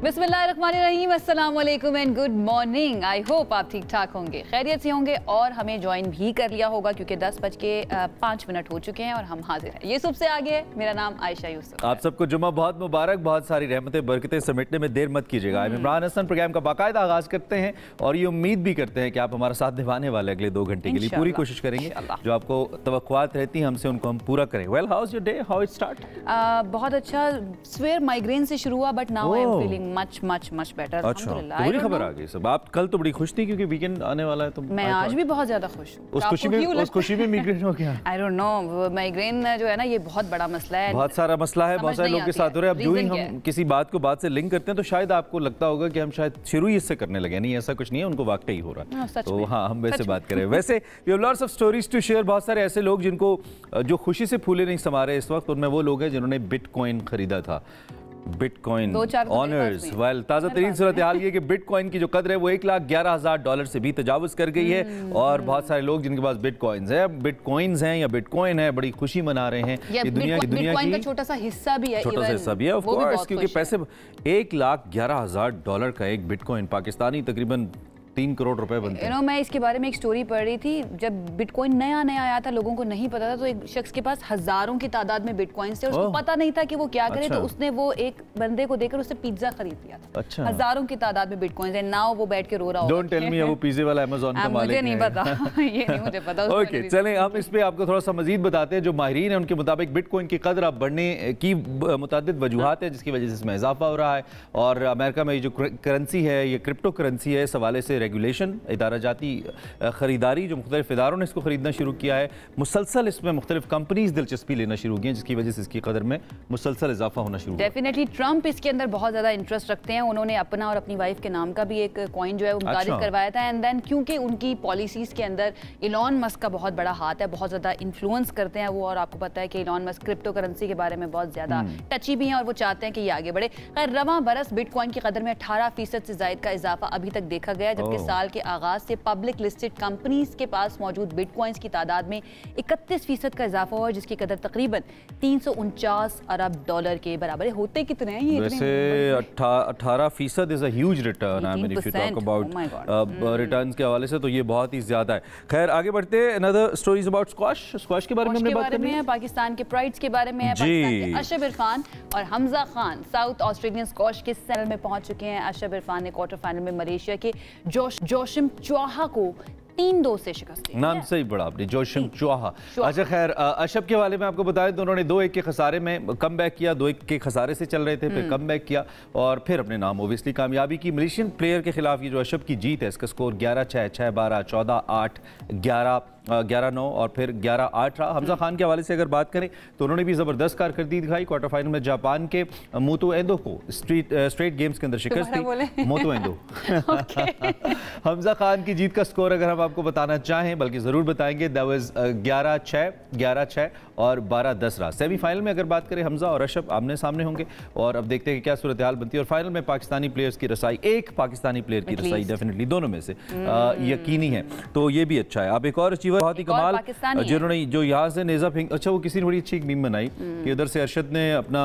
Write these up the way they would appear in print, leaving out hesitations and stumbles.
बिस्मिल्लाहिर्रहमानिर्रहीम, अस्सलाम वालेकुम and good morning. I hope आप ठीक ठाक होंगे, खैरियत से होंगे और हमें ज्वाइन भी कर लिया होगा क्योंकि 10:05 हो चुके हैं और हम हाजिर हैं। ये सबसे आगे है, मेरा नाम आयशा यूसुफ। आप सबको जुम्मा बहुत मुबारक, बहुत सारी रहमतें बरकतें समेटने में देर मत कीजिएगा। हम इमरान हसन प्रोग्राम का बाकायदा आगाज करते हैं और ये उम्मीद भी करते हैं कि आप हमारा साथ निभाने वाले अगले 2 घंटे के लिए पूरी कोशिश करेंगे। जो आपको तवक्कुआत रहती हैं हमसे उनको हम पूरा करें। Well, how is your day, how it start? बहुत अच्छा। स्वेयर माइग्रेन से शुरू हुआ but now I am feeling much much much better. अच्छा, तो बड़ी खबर आ गई सब। आप कल तो बड़ी खुश थी क्योंकि वीकेंड आने वाला है, तो मैं आज भी बहुत ज्यादा खुश हूँ। उस खुशी में माइग्रेन हो गया? आई डोंट नो, माइग्रेन जो है ना ये बहुत बड़ा मसला है, बहुत सारा मसला है, बहुत सारे लोगों के साथ हो रहा है। अब जो ही हम किसी बात को बात से लिंक करते हैं तो शायद आपको लगता होगा कि हम शायद शुरू ही इससे करने लगे। नहीं, ऐसा कुछ नहीं है, उनको वाकई हो रहा है। तो हाँ, हम वैसे बात करें। वैसे we have lots of stories to share. बहुत सारे ऐसे लोग जिनको जो खुशी से फूले नहीं समा रहे इस वक्त, उनमें वो लोग हैं जिन्होंने बिटकॉइन खरीदा था। Bitcoin honours. वेल, ताज़ा तरीन सूरत हाल ये कि बिटकॉइन की जो कदर है वो $1,11,000 से भी तजावुज कर गई है और बहुत सारे लोग जिनके पास बिटकॉइंस हैं या बिटकॉइन है बड़ी खुशी मना रहे हैं। ये दुनिया की छोटा सा हिस्सा भी है, ऑफ कोर्स, क्योंकि पैसे $1,11,000 का एक बिटकॉइन पाकिस्तानी तकरीबन 3 करोड़ रुपए बनते हैं। मैं इसके बारे में एक स्टोरी पढ़ रही थी। जब बिटकॉइन नया आया था, लोगों को नहीं पता था, तो एक शख्स के पास हजारों की तादाद में बिटकॉइंस थे और उसको पता नहीं था कि वो क्या करे। तो उसने वो एक बंदे को देकर उससे पिज्जा खरीद लिया था। अच्छा। हजारों की तादाद में बिटकॉइंस है। नाउ वो बैठ के रो रहा होगा। डोंट टेल मी वो पिज्जे वाला अमेज़न का मालिक है। मुझे नहीं पता ये नहीं मुझे पता। ओके, चलें हम इस पे आपको थोड़ा सा मजीद बताते हैं। जो माहिरीन है उनके मुताबिक बिटकॉइन की कदर अब बढ़ने की मुतअद्दिद वजूहात है जिसकी वजह से इसमें इजाफा हो रहा है। और अमेरिका में जो करेंसी है, ये क्रिप्टो करेंसी है, इस हवाले से रेगुलेशन जाती खरीदारी जो मुख्तलिफ इदारों ने इसको खरीदना शुरू किया है। मुसलसल इसमें मुख्तलिफ कंपनीज दिलचस्पी लेना शुरू की हैं जिसकी वजह से इसकी कदर में मुसलसल इजाफा होना शुरू। डेफिनेटली ट्रंप इसके अंदर बहुत ज़्यादा इंटरेस्ट रखते हैं। उन्होंने अपना और अपनी वाइफ के नाम का भी एक कॉइन जो है वो मुतारिफ करवाया था। एंड देन क्योंकि उनकी पॉलिसीज़ के अंदर इलॉन मस्क का बहुत बड़ा हाथ है, बहुत ज़्यादा इन्फ्लुएंस करते हैं वो। और आपको पता है कि इलॉन मस्क क्रिप्टो करेंसी के बारे में बहुत ज़्यादा टची भी हैं और वो चाहते हैं कि ये आगे बढ़े। खैर, रवां बरस बिटकॉइन की कदर में 18% से ज़ायद का इजाफा अभी तक देखा गया, जबकि साल के आगाज से पब्लिक लिस्टेड कंपनीज के पास मौजूद बिटकॉइंस की तादाद में 31% का इजाफा हुआ, जिसकी कदर तकरीबन $349 अरब के बराबर है। होते कितने हैं ये? वैसे 18% is a huge return. I mean if you talk about returns के हवाले से तो ये बहुत ही ज्यादा है। खैर, आगे बढ़ते हैं। अनदर स्टोरीज अबाउट स्क्वैश के बारे में हमने बात करनी है। पाकिस्तान के प्राइड्स के बारे में है। पाकिस्तान के अशब इरफान और Hamza Khan south Australian squash के सेमीफाइनल में पहुंच चुके हैं। अशब इरफान ने क्वार्टर फाइनल में मलेशिया के जोशिम चौहा को 3-2 से शिकस्त दी। नाम सही पड़ा आपने, जोशिम चौहा। अच्छा, खैर, अशब के वाले में आपको बताया तो उन्होंने 2-1 के खसारे में कम बैक किया। 2-1 के खसारे से चल रहे थे, फिर कम बैक किया और फिर अपने नाम ओबियसली कामयाबी की। मलेशियन प्लेयर के खिलाफ ये जो अशब की जीत है, इसका स्कोर 11-6, 6-12, 14-8, 11-9 और फिर 11-8 रहा। हमजा खान के हवाले से अगर बात करें तो उन्होंने भी ज़बरदस्त कारकर्दगी दिखाई। क्वार्टर फाइनल में जापान के मोतो एंदो को स्ट्रेट गेम्स के अंदर शिकस्त दी। मोतो एंदो। हमजा खान की जीत का स्कोर अगर हम आपको बताना चाहें, बल्कि ज़रूर बताएंगे, दैट वाज 11-6 और 12-10 रहा। सेमीफाइनल में अगर बात करें, हमजा और अशब आमने सामने होंगे और अब देखते हैं कि क्या सूरत हाल बनती है। और फाइनल में पाकिस्तानी प्लेयर्स की रसाई, एक पाकिस्तानी प्लेयर की रसाई डेफिनेटली दोनों में से यकीनी है, तो ये भी अच्छा है। अब एक और अचीवर बहुत ही कमाल जिन्होंने जो यहाँ से नेजा फेंक, अच्छा वो किसी ने बड़ी अच्छी मीम बनाई कि उधर से अरशद ने अपना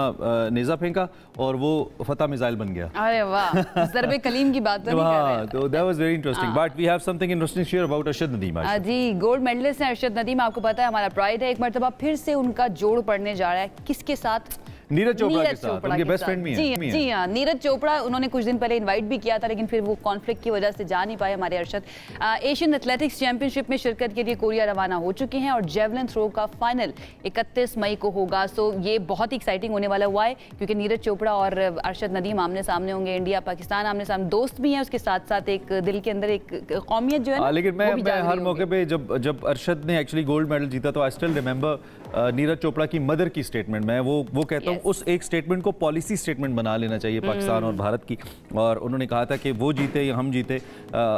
नेजा फेंका और वो फतह मिसाइल बन गया। अरे वाह, ज़रबे कलीम की बात तो नहीं कर रहे। तो that was very interesting, but we have something interesting share about Arshad Nadeem. जी, गोल्ड मेडलिस्ट हैं अरशद नदीम। आपको पता है हमारा प्राइड है। एक मरतबा फिर से उनका जोड़ पड़ने जा रहा है। किसके साथ? नीरज चोपड़ा के साथ, उनके बेस्ट फ्रेंड भी हैं। जी हाँ, नीरज चोपड़ा। उन्होंने कुछ दिन पहले इनवाइट भी किया था लेकिन फिर वो कॉन्फ्लिक्ट की वजह से जा नहीं पाए हमारे अरशद। एशियन एथलेटिक्स चैंपियनशिप में शिरकत के लिए कोरिया रवाना हो चुके हैं और जेवलिन थ्रो का फाइनल 31 मई को होगा। सो ये बहुत ही एक्साइटिंग होने वाला हुआ है क्योंकि नीरज चोपड़ा और अरशद नदीम आमने सामने होंगे। इंडिया पाकिस्तान आमने सामने, दोस्त भी हैं, उसके साथ साथ एक दिल के अंदर एक कौमियत जो है। लेकिन मैं हर मौके पे जब अरशद ने एक्चुअली गोल्ड मेडल जीता तो I still remember Neeraj Chopra की मदर की स्टेटमेंट। मैं वो कहता हूँ उस एक स्टेटमेंट को पॉलिसी स्टेटमेंट बना लेना चाहिए पाकिस्तान और भारत की। और उन्होंने कहा था कि वो जीते या हम जीते,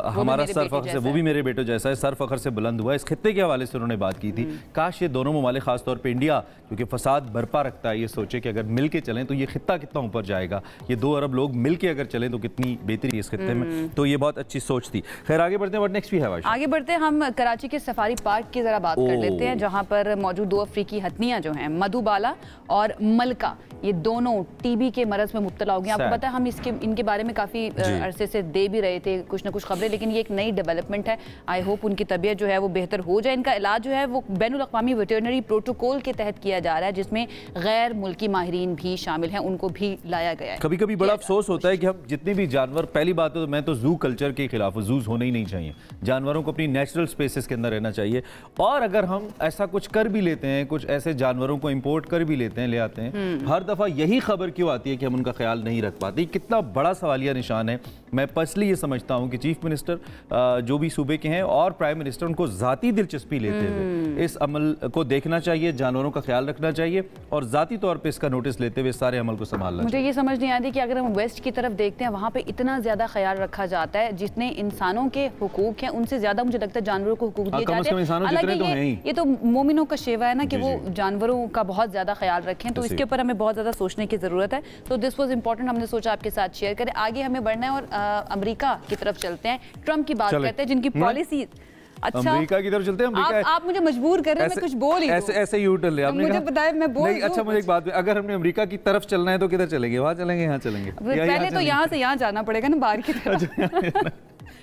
हमारा सर फख्र से, वो भी मेरे बेटे जैसा है, सर फख्र से बुलंद हुआ है। इस खित्ते के हवाले से उन्होंने बात की थी। काश ये दोनों ममालिक, खासतौर पर इंडिया क्योंकि फसाद बरपा रखता है, ये सोचे कि अगर मिल के चलें तो ये खित्ता कितना ऊपर जाएगा। ये 2 अरब लोग मिल के अगर चलें तो कितनी बेहतरी है इस खित्ते में। तो ये बहुत अच्छी सोच थी। खैर, आगे बढ़ते हैं। नेक्स्ट भी है, आगे बढ़ते हैं। हम कराची के सफारी पार्क की जरा बात कर लेते हैं जहाँ पर मौजूद 2 अफ्रीकी हथनियाँ जो हैं, मधुबाला और मलका, ये दोनों टीबी के मरज में मुब्तला हो गए। आपको पता है हम इनके बारे में काफ़ी अरसे से दे भी रहे थे कुछ ना कुछ खबरें, लेकिन ये एक नई डेवलपमेंट है। आई होप उनकी तबीयत जो है वो बेहतर हो जाए। इनका इलाज जो है वो बैनुल अक़वामी वेटरनरी प्रोटोकॉल के तहत किया जा रहा है, जिसमें गैर मुल्की माहिरीन भी शामिल हैं, उनको भी लाया गया है। कभी कभी बड़ा अफसोस होता है कि हम जितने भी जानवर, पहली बात तो मैं तो जू कल्चर के खिलाफ हूं, जूस होने ही नहीं चाहिए, जानवरों को अपनी नेचुरल स्पेसेस के अंदर रहना चाहिए। और अगर हम ऐसा कुछ कर भी लेते हैं, कुछ ऐसे जानवरों को इंपोर्ट कर भी लेते हैं, ले आते हैं, हर दफा यही खबर क्यों आती है कि हम उनका ख्याल नहीं रख पाते? कितना बड़ा सवालिया निशान है। मैं पर्सनली ये समझता हूं कि चीफ मिनिस्टर जो भी सूबे के हैं और प्राइम मिनिस्टर उनको जाती दिलचस्पी लेते हुए इस अमल को देखना चाहिए, जानवरों का ख्याल रखना चाहिए और जाती तौर पे इसका नोटिस लेते हुए सारे अमल को संभालना। मुझे ये समझ नहीं आती कि अगर हम वेस्ट की तरफ देखते हैं वहाँ पे इतना ज़्यादा ख्याल रखा जाता है, जितने इंसानों के हुकूक हैं उनसे ज़्यादा मुझे लगता है जानवरों को हुकूक दिए जाते हैं। हालांकि ये तो मोमिनों का शेवा है ना कि वो जानवरों का बहुत ज़्यादा ख्याल रखें, तो इसके ऊपर हमें बहुत ज़्यादा सोचने की ज़रूरत है। तो दिस वॉज इम्पोर्टेंट, हमने सोचा आपके साथ शेयर करें। आगे हमें बढ़ना है और अमेरिका की तरफ चलते हैं, ट्रम्प की बात करते हैं जिनकी पॉलिसी। अच्छा, अमेरिका की तरफ चलते हैं। आप मुझे मजबूर कर रहे हैं, मैं कुछ बोल ही ऐसे यू टर्न ले आपने, मुझे पता है मैं बोल नहीं। अच्छा, मुझे एक बात, अगर हमने अमेरिका की तरफ चलना है तो किधर चलेंगे? वहां चलेंगे, यहाँ चलेंगे? पहले तो यहाँ से यहाँ जाना पड़ेगा ना, बाहर की तरफ।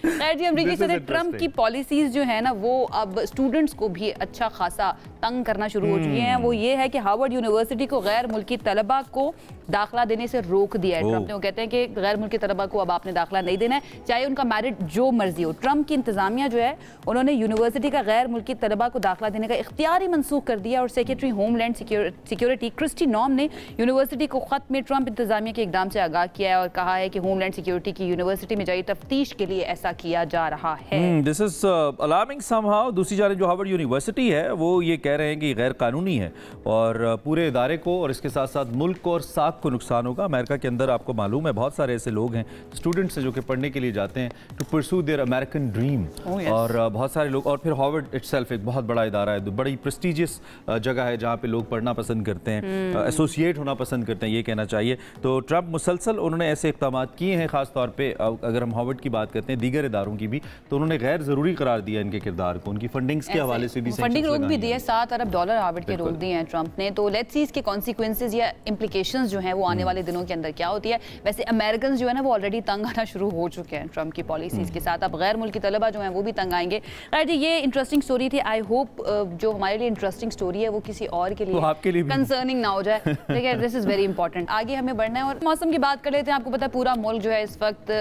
खैर जी, अमेरिकी सदर ट्रम्प की पॉलिसीज जो है ना वो अब स्टूडेंट्स को भी अच्छा खासा तंग करना शुरू हो चुकी हैं। वो ये है कि हार्वर्ड यूनिवर्सिटी को गैर मुल्की तलबा को दाखिला देने से रोक दिया है ट्रम्प ने। वो कहते हैं कि गैर मुल्की तलबा को अब आपने दाखिला नहीं देना है, चाहे उनका मेरिट जो मर्जी हो। ट्रम्प की इंतजामिया जो है उन्होंने यूनिवर्सिटी का गैर मुल्की तलबा को दाखिला देने का इख्तियार ही मनसूख कर दिया। और सेक्रेटरी होमलैंड सिक्योरिटी क्रिस्टी नॉम ने यूनिवर्सिटी को खत में ट्रम्प इंतजामिया के इकदाम से आगाह किया है और कहा है कि होमलैंड सिक्योरिटी की यूनिवर्सिटी में जारी तफ्तीश के लिए ऐसा किया जा रहा है। This is alarming somehow. दूसरी जानब जो हार्वर्ड यूनिवर्सिटी है वो ये कह रहे हैं कि गैर कानूनी है और पूरे इदारे को और इसके साथ साथ मुल्क को और साख को नुकसान होगा। अमेरिका के अंदर आपको मालूम है बहुत सारे ऐसे लोग हैं, स्टूडेंट्स हैं जो कि पढ़ने के लिए जाते हैं to pursue their American dream. और बहुत सारे लोग, और फिर हार्वर्ड इटसेल्फ एक बहुत बड़ा इदारा है, बड़ी प्रेस्टिजियस जगह है जहाँ पे लोग पढ़ना पसंद करते हैं, एसोसिएट होना पसंद करते हैं, ये कहना चाहिए। तो ट्रम्प मुसलसल उन्होंने ऐसे इक़दाम किए हैं, खासतौर पर अगर हम हार्वर्ड की बात करते हैं, दीगर इदारों की भी, तो उन्होंने गैर ज़रूरी करार दिया इनके किरदार को, उनकी फंडिंग्स के हवाले से भी फंडिंग रोक भी दी है। $7 अरब हार्वर्ड के रोक दिए हैं ट्रम्प ने। तो लेट्स सी इसके कॉन्सिक्वेंसेस या इम्प्लीकेशंस जो हैं वो आने वाले दिनों के अंदर क्या होती है। वैसे अमेरिकन जो है ना वो ऑलरेडी तंग आना शुरू हो चुके हैं ट्रम्प की पॉलिसीज के साथ, अब गैर मुल्की तलबा जो हैं वो भी तंग आएंगे। खैर जी, ये इंटरेस्टिंग स्टोरी थी। आई होप जो हमारे लिए इंटरेस्टिंग स्टोरी है वो किसी और के लिए, आपके लिए कंसर्निंग ना हो जाए। ठीक है, दिस इज वेरी इंपॉर्टेंट। आगे हमें बढ़ना है और मौसम की बात कर लेते हैं। आपको पता है पूरा मुल्क जो है इस वक्त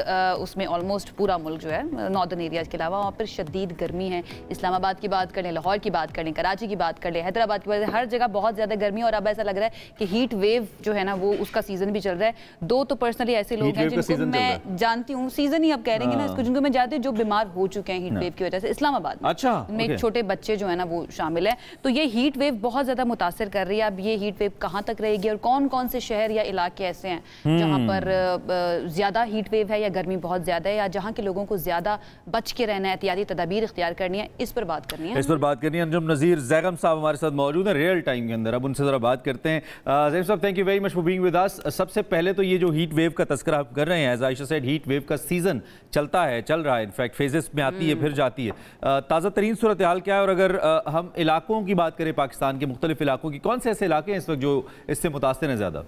उसमें ऑलमोस्ट पूरा मुल्क जो है नॉर्दर्न एरियाज के अलावा वहाँ पर शदीद गर्मी है। इस्लामाबाद की बात कर लें, लाहौर की बात कर लें, कराची की बात कर लें, हैदराबाद की बात करें, हर जगह बहुत ज़्यादा गर्मी। और अब ऐसा लग रहा है कि हीट वेव जो है ना वो उसका सीजन भी चल रहा है। दो तो पर्सनली ऐसे लोग हैं जिनको मैं जानती हूँ, सीजन ही अब कह रहे हैं ना इसको, जिनको मैं जानती हूँ जो बीमार हो चुके हैं हीट वेव की वजह से इस्लामाबाद में। अच्छा, में एक छोटे बच्चे जो है ना वो शामिल है। तो ये हीट वेव बहुत ज़्यादा मुतासर कर रही है। अब ये हीट वेव कहाँ तक रहेगी और कौन कौन से शहर या इलाके ऐसे हैं जहाँ पर ज़्यादा हीट वेव है या गर्मी बहुत ज़्यादा है, या जहाँ के लोगों को ज़्यादा बच के रहना है, एहतियाती तदाबीर इख्तियार करनी है, इस पर बात करनी है। इस पर बात करनी है। अंजुम नज़ीर ज़ैगम साहब हमारे साथ मौजूद हैं रियल टाइम के अंदर, अब उनसे ज़रा बात करते हैं। ज़ैगम साहब, thank you very much for being with us. सबसे पहले तो ये जो हीट वेव का तस्करा आप कर रहे हैं, as Ayesha said, heat wave का सीजन चलता है, चल रहा है, इनफैक्ट फेजेस में आती है फिर जाती है। ताज़ा तरीन सूरत हाल क्या है? और अगर हम इलाकों की बात करें, पाकिस्तान के मुख्तलिफ इलाकों की, कौन से ऐसे इलाके हैं इस वक्त जो इससे मुतासिर हैं ज़्यादा?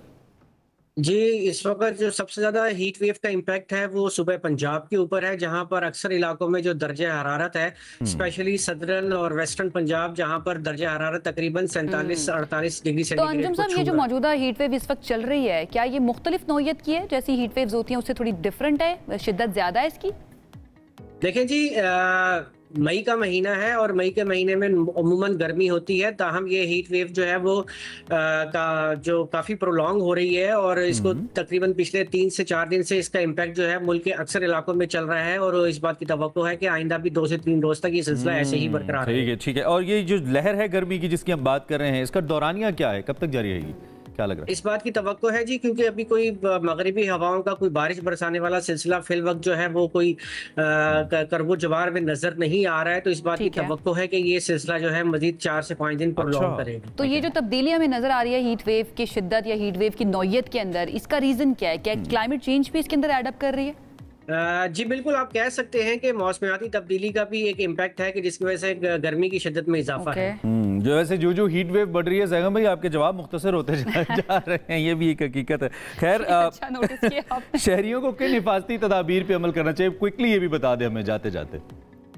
जी, इस वक्त जो सबसे ज़्यादा हीट वेव का इम्पैक्ट है वो सुबह पंजाब के ऊपर है, जहां पर अक्सर इलाकों में जो दर्जा हरारत है, स्पेशली सदर्न और वेस्टर्न पंजाब, जहां पर दर्जा हरारत तकरीबन 47-48 डिग्री सेंटीग्रेड। तो अंजुम साहब, ये जो मौजूदा हीट वेव इस वक्त चल रही है, क्या ये मुख्तलिफ नौयत की है? जैसी हीट वेव्स होती हैं उससे थोड़ी डिफरेंट है, शिद्दत ज़्यादा है इसकी? देखें जी, मई का महीना है और मई के महीने में अमूमन गर्मी होती है, ताहम ये हीट वेव जो है वो जो काफ़ी प्रोलॉन्ग हो रही है और इसको तकरीबन पिछले 3 से 4 दिन से इसका इम्पैक्ट जो है मुल्क के अक्सर इलाकों में चल रहा है और इस बात की तवक्को है कि आइंदा भी 2 से 3 रोज तक ये सिलसिला ऐसे ही बरकरार है। ठीक है। और ये जो लहर है गर्मी की जिसकी हम बात कर रहे हैं, इसका दौरानिया क्या है, कब तक जारी रहेगी, क्या लग रहा है? इस बात की तवक्को है जी, क्योंकि अभी कोई मगरिबी हवाओं का कोई बारिश बरसाने वाला सिलसिला फिल वक्त जो है वो कोई करबो जवार में नजर नहीं आ रहा है, तो इस बात की तवक्को है कि ये सिलसिला जो है मजीद 4 से 5 दिन प्रोलॉन्ग करेगा। तो ये जो तब्दीली हमें नजर आ रही है हीट वेव की शिद्दत या हीट वेव की नौयत के अंदर, इसका रीजन क्या है? क्या क्लाइमेट चेंज भी इसके अंदर एडअप कर रही है? जी बिल्कुल, आप कह सकते हैं कि मौसमियाती तब्दीली का भी एक इम्पैक्ट है कि जिसकी वजह से गर्मी की शिद्दत में इजाफा है। जो वैसे जो हीट वेव बढ़ रही है जैगम भाई, आपके जवाब मुख्तसर होते जा रहे हैं, ये भी एक हकीकत है। खैर अच्छा नोटिस किया शहरियों को किन हिफाजती तदाबीर पे अमल करना चाहिए, क्विकली ये भी बता दें हमें जाते जाते।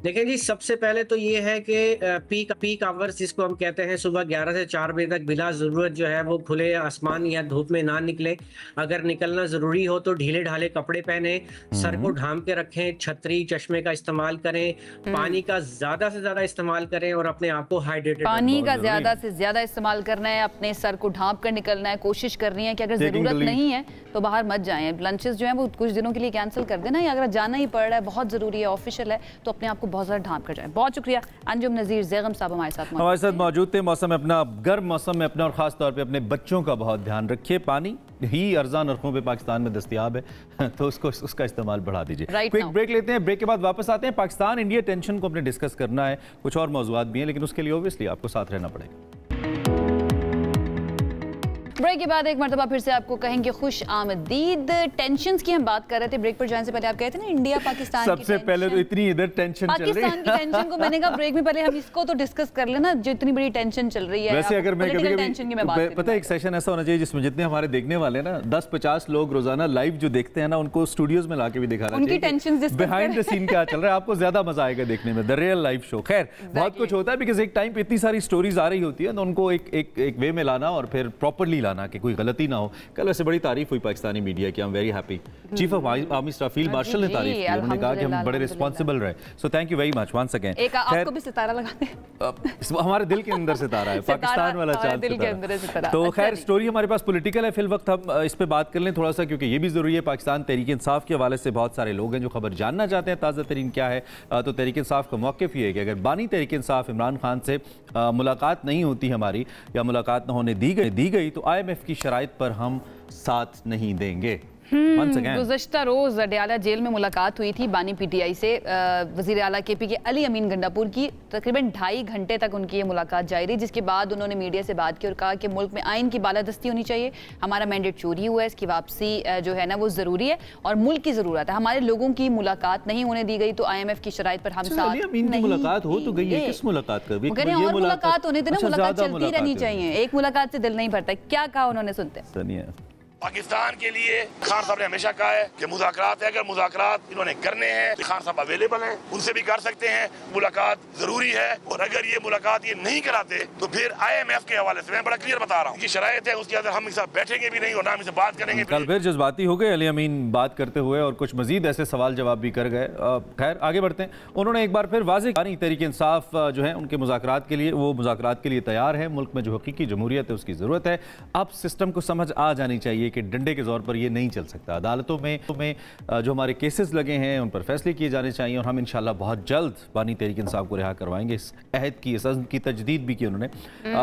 देखिए जी, सबसे पहले तो ये है कि पीक आवर्स जिसको हम कहते हैं, सुबह 11 से 4 बजे तक बिला ज़रूरत जो है वो खुले आसमान या धूप में ना निकले। अगर निकलना ज़रूरी हो तो ढीले ढाले कपड़े पहने, सर को ढांप के रखें, छतरी चश्मे का इस्तेमाल करें, पानी का ज़्यादा से ज़्यादा इस्तेमाल करें और अपने आप को हाइड्रेटेड, पानी का ज़्यादा से ज़्यादा इस्तेमाल करना है, अपने सर को ढांप कर निकलना है। कोशिश करनी है कि अगर ज़रूरत नहीं है तो बाहर मत जाएं। लंचेस जो है वो कुछ दिनों के लिए कैंसिल कर देना, या अगर जाना ही पड़ रहा है, बहुत ज़रूरी है, ऑफिशियल है, तो अपने आप को बहुत ज़्यादा ढांप कर जाए। बहुत शुक्रिया अंजुम नज़ीर ज़ैगम साहब हमारे साथ मौजूद थे। मौसम में अपना, गर्म मौसम में अपना और ख़ास तौर पे अपने बच्चों का बहुत ध्यान रखिए। पानी ही अर्ज़ा नरखों पे पाकिस्तान में दस्तयाब है तो उसका इस्तेमाल बढ़ा दीजिए। क्विक ब्रेक लेते हैं, ब्रेक के बाद वापस आते हैं। पाकिस्तान इंडिया टेंशन को अपने डिस्कस करना है, कुछ और मौज़ूआत भी हैं, लेकिन उसके लिए ऑब्वियसली आपको साथ रहना पड़ेगा। ब्रेक के बाद एक मरतबा फिर से आपको कहेंगे खुश आमदीद। टेंशन्स की हम बात कर रहे थे ब्रेक पर जाने से पहले, आप कहते हैं ना इंडिया पाकिस्तान सबसे पहले तो इतनी इधर टेंशन चल रही है पाकिस्तान की टेंशन को मैंने कहा ब्रेक में पहले हम इसको तो डिस्कस कर लेना, जो इतनी बड़ी टेंशन चल रही है। वैसे अगर मैं कभी पता है एक सेशन ऐसा होना चाहिए जिसमें जितने हमारे देखने वाले ना 10-50 लोग रोजाना लाइव जो देखते हैं ना, उनको स्टूडियोज में लाके भी दिखाना चाहिए, उनकी टेंशन बिहाइंड द सीन क्या चल रहा है, आपको ज्यादा मजा आएगा देखने में, द रियल लाइव शो। खैर बहुत कुछ होता है, बिकॉज एक टाइम पे इतनी सारी स्टोरीज आ रही होती है तो उनको एक वे में लाना और फिर प्रॉपरली लाना कि कोई गलती ना हो। कल वैसे बड़ी तारीफ हुई पाकिस्तानी मीडिया की, I am very happy. Chief of army staff field marshal ने तारीफ की, उन्होंने कहा कि हम बड़े रिस्पांसिबल रहे। So thank you very much once again. एक आपको भी सितारा लगाते हैं, हमारे दिल के अंदर सितारा है, पाकिस्तान वाला चांद। तो खैर स्टोरी हमारे पास पॉलिटिकल है, फिल वक्त हम इस पे बात कर लें थोड़ा सा, क्योंकि ये भी जरूरी है। पाकिस्तान तहरीक इंसाफ के हवाले से बहुत सारे लोग हैं जो खबर जानना चाहते हैं ताज़ा तरीन क्या है। तो तहरीक इंसाफ का मौक़िफ़ ये है कि अगर बानी तहरीक इंसाफ इमरान खान से मुलाकात नहीं होती हमारी, या मुलाकात न होने दी गई तो IMF की शराइत पर हम साथ नहीं देंगे। गुज़श्ता रोज़ अडयाला जेल में मुलाकात हुई थी बानी PTI से वज़ीर आला KP के अली अमीन गंडापुर की। तकरीबन 2.5 घंटे तक उनकी ये मुलाकात जारी रही, जिसके बाद उन्होंने मीडिया से बात की और कहा कि मुल्क में आइन की बालादस्ती होनी चाहिए, हमारा मैंडेट चोरी हुआ है, इसकी वापसी जो है ना वो ज़रूरी है और मुल्क की ज़रूरत है। हमारे लोगों की मुलाकात नहीं होने दी गई तो IMF की शराइत पर हम साथ नहीं। मुलाकात हो तो गई है, किस मुलाकात कर और मुलाकात होने देना, मुलाकात चलती रहनी चाहिए, एक मुलाकात से दिल नहीं भरता। क्या कहा उन्होंने, सुनते हैं। पाकिस्तान के लिए खान साहब ने हमेशा कहा है कि मुज़ाकरात है, अगर मुज़ाकरात इन्होंने करने हैं तो खान साहब अवेलेबल हैं, उनसे भी कर सकते हैं, मुलाकात जरूरी है। और अगर ये मुलाकात ये नहीं कराते तो फिर IMF के हवाले से मैं बड़ा क्लियर बता रहा हूँ कि शरायत है, उसके अंदर हम इनसे बैठेंगे भी नहीं और ना हम इनसे बात करेंगे। कल फिर जज्बाती हो गए अली अमीन बात करते हुए और कुछ मजीद ऐसे सवाल जवाब भी कर गए। खैर आगे बढ़ते हैं। उन्होंने एक बार फिर वाज़ेह कहा तहरीक इंसाफ जो है उनके मुज़ाकरात के लिए, वो मुज़ाकरात के लिए तैयार है। मुल्क में जो हकीकी जमहूरियत है उसकी ज़रूरत है। अब सिस्टम को समझ आ जानी चाहिए कि डंडे के ज़ोर पर ये नहीं चल सकता। अदालतों में जो हमारे केसेस लगे हैं उन पर फैसले किए जाने चाहिए और हम इंशाल्लाह बहुत जल्द बानी तहरीक इंसाफ को रिहा करवाएंगे। इस अहद की, इस अज़्म की तजदीद भी की उन्होंने।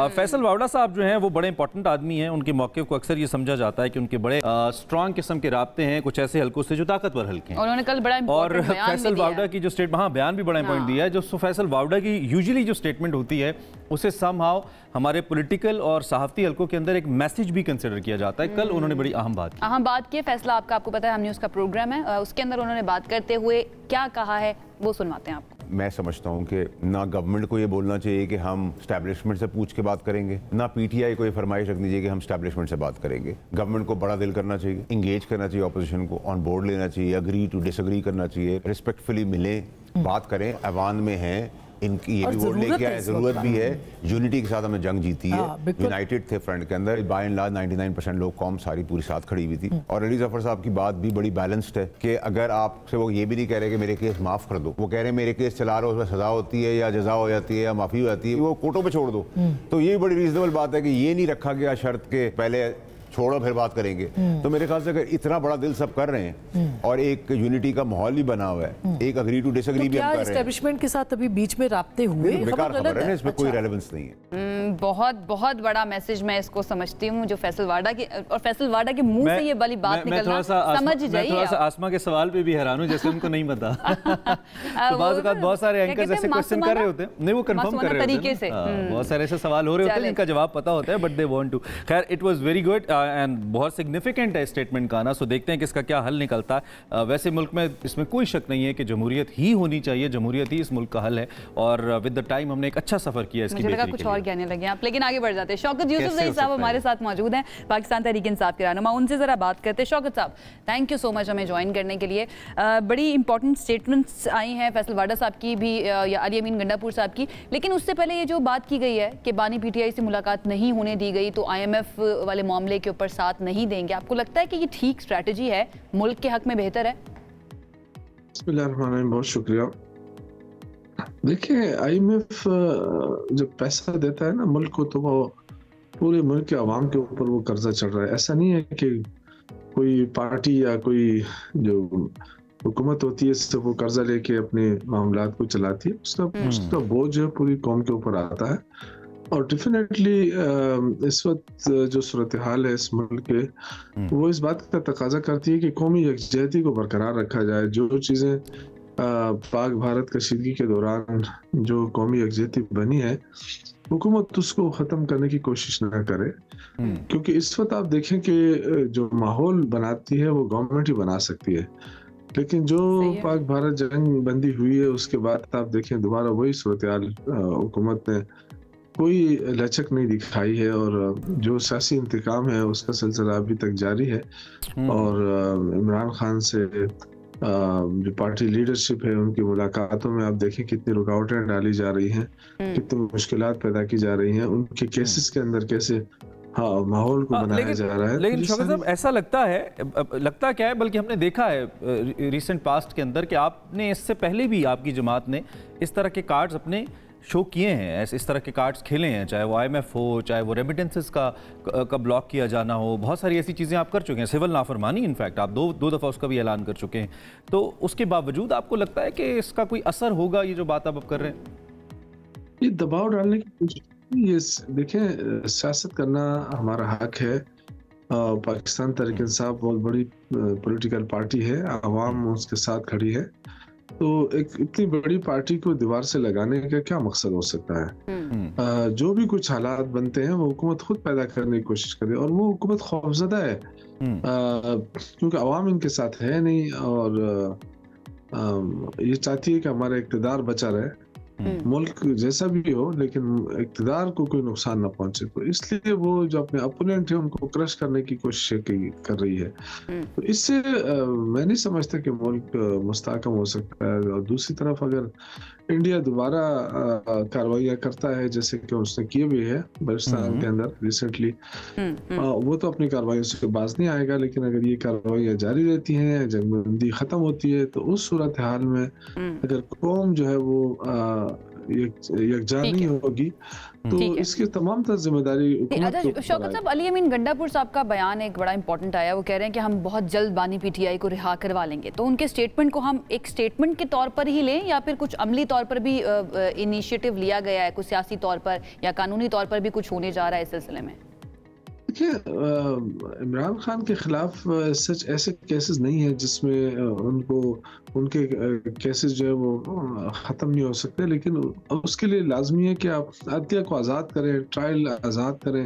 फैसल वावड़ा साहब जो हैं वो बड़े इंपॉर्टेंट आदमी हैं। उनके मौक़िफ़ को अक्सर ये समझा जाता है कि उनके बड़े स्ट्रॉन्ग किस्म के राब्ते हैं कुछ ऐसे हल्कों से जो ताकतवर हल्के हैं। उन्होंने कल बड़ा और फैसल वावड़ा की जो स्टेटमेंट, हाँ बयान भी बड़ा इंपॉर्टेंट दिया है। जो फैसल वावड़ा की यूजुअली जो स्टेटमेंट होती है उसे समहाउ हमारे पॉलिटिकल और सहाफ़ती हल्कों के अंदर एक मैसेज भी कंसिडर किया जाता है। कल उन्होंने बड़ी अहम बात की। फैसला आपको पता है, हम न्यूज़ का प्रोग्राम है, उसके अंदर उन्होंने बात करते हुए क्या कहा है वो सुनवाते हैं आपको। मैं समझता हूँ कि ना गवर्नमेंट को ये बोलना चाहिए कि हम स्टैब्लिशमेंट से पूछ के बात करेंगे, ना PTI को ये फरमाइश रखनी चाहिए कि हम स्टैब्लिशमेंट से बात करेंगे। गवर्नमेंट को बड़ा दिल करना चाहिए, इंगेज करना चाहिए, ऑपोजिशन को ऑन बोर्ड लेना चाहिए, अग्री टू डिसअग्री करना चाहिए, रिस्पेक्टफुली मिले, बात करें, ऐवान में हैं, इनकी ये भी वोट लेके आए, जरूरत भी है। यूनिटी के साथ हमें जंग जीती है, यूनाइटेड थे फ्रंट के अंदर, बाय एंड लार्ज 99% लोग कौम सारी पूरी साथ खड़ी हुई थी। और अली जफर साहब की बात भी बड़ी बैलेंस्ड है कि अगर आपसे वो ये भी नहीं कह रहे कि मेरे केस माफ कर दो, वो कह रहे मेरे केस चला रहे हो, उसमें सजा होती है या जजा हो जाती है या माफी हो जाती है, वो कोर्टों पे छोड़ दो। तो ये बड़ी रीजनेबल बात है कि ये नहीं रखा गया शर्त के पहले छोड़ो फिर बात करेंगे। तो मेरे ख्याल से अगर इतना बड़ा दिल सब कर रहे हैं और एक यूनिटी का माहौल भी बना हुआ है, एक अग्री टू डिसएग्री भी हम कर रहे हैं। एस्टैब्लिशमेंट के साथ अभी बीच में राब्ते हुए, बेकार खबर है, इसमें कोई रेलेवेंस नहीं है। बहुत बड़ा मैसेज मैं इसको समझती हूँ जो फैसल वाडा की, और फैसल वाडा के मुंह से ये वाली बात निकलना, समझ जाइए। थोड़ा सा आसमा के सवाल पे भी हैरान हूँ, जैसे उनको नहीं पता। तो बहुत सारे एंकर्स ऐसे क्वेश्चन कर रहे होते हैं, नहीं वो कंफर्म कर रहे होते हैं, बहुत सारे ऐसे सवाल हो रहे होते हैं जिनका जवाब पता होता है बट दे वांट टू। खैर it was very good. And बहुत सिग्निफिकेंट है स्टेटमेंट का आना। सो देखते हैं कि इसका क्या हल निकलता है। वैसे मुल्क में इसमें कोई शक नहीं है कि जमहूरियत ही होनी चाहिए, जमहूरियत ही इस मुल्क का हल है, और विद द टाइम हमने एक अच्छा सफर किया इसकी बेहतरी के लिए। कुछ और कहने लगे आप, लेकिन आगे बढ़ जाते हैं। शौकत यूसुफ साहब हमारे साथ मौजूद हैं, पाकिस्तान तहरीक इंसाफ के रहनुमा, उनसे जरा बात करते हैं। शौकत साहब, थैंक यू सो मच हमें ज्वाइन करने के लिए। बड़ी इंपॉर्टेंट स्टेटमेंट्स आई हैं फैसल वाडा साहब की भी या अली अमीन गंडापुर साहब की, लेकिन उससे पहले ये जो बात की गई है कि बानी पीटीआई से मुलाकात नहीं होने दी गई तो IMF वाले मामले के ऊपर साथ नहीं देंगे, आपको लगता है कि ये ठीक स्ट्रैटेजी है, मुल्क के हक में बेहतर है? बहुत शुक्रिया। देखिए, IMF जब पैसा देता है ना मुल्क को, तो वो पूरे मुल्क के आवाम के ऊपर वो कर्जा चढ़ रहा है। ऐसा नहीं है कि कोई पार्टी या कोई जो हुकूमत होती है सिर्फ वो कर्जा लेके अपने मामलात को चलाती है, उसका बोझ जो पूरी कौम के ऊपर आता है। और डेफिनेटली इस वक्त जो सूरत हाल है इस मुल्क के, वो इस बात का तकाजा करती है कि कौमी यकजहती को बरकरार रखा जाए। जो चीज़ें पाक भारत कशीदगी के दौरान जो कौमी यकजहती बनी है, हुकूमत उसको ख़त्म करने की कोशिश ना करे, क्योंकि इस वक्त आप देखें कि जो माहौल बनाती है वो गवर्नमेंट ही बना सकती है, लेकिन जो पाक भारत जंग बंदी हुई है उसके बाद आप देखें दोबारा वही सूरत हाल, हुकूमत ने कोई लचक नहीं दिखाई है, और जो सियासी इंतकाम है उसका सिलसिला अभी तक जारी है। और इमरान खान से जो पार्टी लीडरशिप है उनकी मुलाकातों में आप देखें कितनी रुकावटें डाली जा रही हैं, कितनी मुश्किलात पैदा की जा रही हैं, उनके केसेस के अंदर कैसे माहौल को बनाया जा रहा है। लेकिन शौकत साहब, ऐसा लगता क्या है, बल्कि हमने देखा है रिसेंट पास्ट के अंदर कि आपने इससे पहले भी आपकी जमात ने इस तरह के कार्ड्स अपने शो किए हैं, इस तरह के कार्ड्स खेले हैं, चाहे वो IMF हो, चाहे वो रेमिटेंसेस का ब्लॉक किया जाना हो, बहुत सारी ऐसी चीज़ें आप कर चुके हैं। सिविल नाफरमानी इनफैक्ट आप दो दफ़ा उसका भी ऐलान कर चुके हैं। तो उसके बावजूद आपको लगता है कि इसका कोई असर होगा, ये जो बात आप अब कर रहे हैं? ये दबाव डालने की कोशिश, ये देखें, सियासत करना हमारा हक है। पाकिस्तान तहरीक इंसाफ बहुत बड़ी पॉलिटिकल पार्टी है, आवाम उसके साथ खड़ी है, तो एक इतनी बड़ी पार्टी को दीवार से लगाने का क्या मकसद हो सकता है? जो भी कुछ हालात बनते हैं वो हुकूमत खुद पैदा करने की कोशिश करे, और वो हुकूमत खौफजदा है क्योंकि आवाम इनके साथ है नहीं, और ये चाहती है कि हमारा इक़्तिदार बचा रहे, मुल्क जैसा भी हो, लेकिन इक़्तिदार को कोई नुकसान ना पहुंचे। तो इसलिए वो जो अपने अपोनेंट है उनको क्रश करने की कोशिश कर रही है। तो इससे मैं नहीं समझता कि मुल्क मुस्तहकम हो सकता है। और दूसरी तरफ अगर इंडिया दोबारा कार्रवाइयाँ करता है जैसे कि उसने किए भी है बलूचिस्तान के अंदर रिसेंटली, वो तो अपनी कार्रवाइयों से बाज नहीं आएगा, लेकिन अगर ये कार्रवाइयाँ जारी रहती हैं, जंगबंदी खत्म होती है, तो उस सूरत हाल में अगर कौम जो है वो यकजा नहीं होगी, तो इसकी तमाम तर जिम्मेदारी। शौकत साहब, अली अमीन गंडापुर साहब का बयान एक बड़ा इंपॉर्टेंट आया, वो कह रहे हैं कि हम बहुत जल्द बानी पीटीआई को रिहा करवा लेंगे, तो उनके स्टेटमेंट को हम एक स्टेटमेंट के तौर पर ही लें या फिर कुछ अमली तौर पर भी इनिशिएटिव लिया गया है, कुछ सियासी तौर पर या कानूनी तौर पर भी कुछ होने जा रहा है इस सिलसिले में? देखिए, इमरान खान के खिलाफ सच ऐसे केसेस नहीं है जिसमें उनके केसेस जो है वो ख़त्म नहीं हो सकते, लेकिन उसके लिए लाजमी है कि आप अदलिया को आज़ाद करें, ट्रायल आज़ाद करें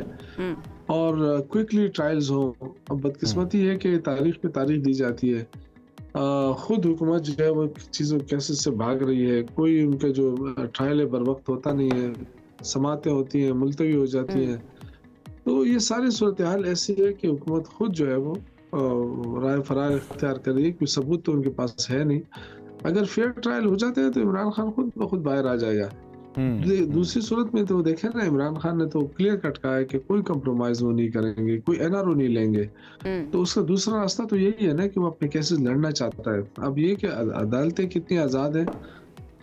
और क्विकली ट्रायल्स हो। अब बदकिस्मती है कि तारीख पे तारीख दी जाती है, खुद हुकूमत जो है वो चीज़ों केसेस से भाग रही है, कोई उनका जो ट्रायल है बर वक्त होता नहीं है, समातें होती हैं, मुलतवी हो जाती हैं। तो ये सारी सूरत हाल ऐसी है कि हुकूमत खुद जो है वो राय फरार इख्तियार कर रही है, कोई सबूत तो उनके पास है नहीं। अगर फेयर ट्रायल हो जाते हैं तो इमरान खान खुद ब खुद बाहर आ जाएगा। दूसरी सूरत में तो देखें ना, इमरान खान ने तो क्लियर कट कहा है कि कोई कंप्रोमाइज वो नहीं करेंगे, कोई NRO नहीं लेंगे। तो उसका दूसरा रास्ता तो यही है ना कि वो अपने केसेस लड़ना चाहता है। अब ये कि अदालतें कितनी आज़ाद है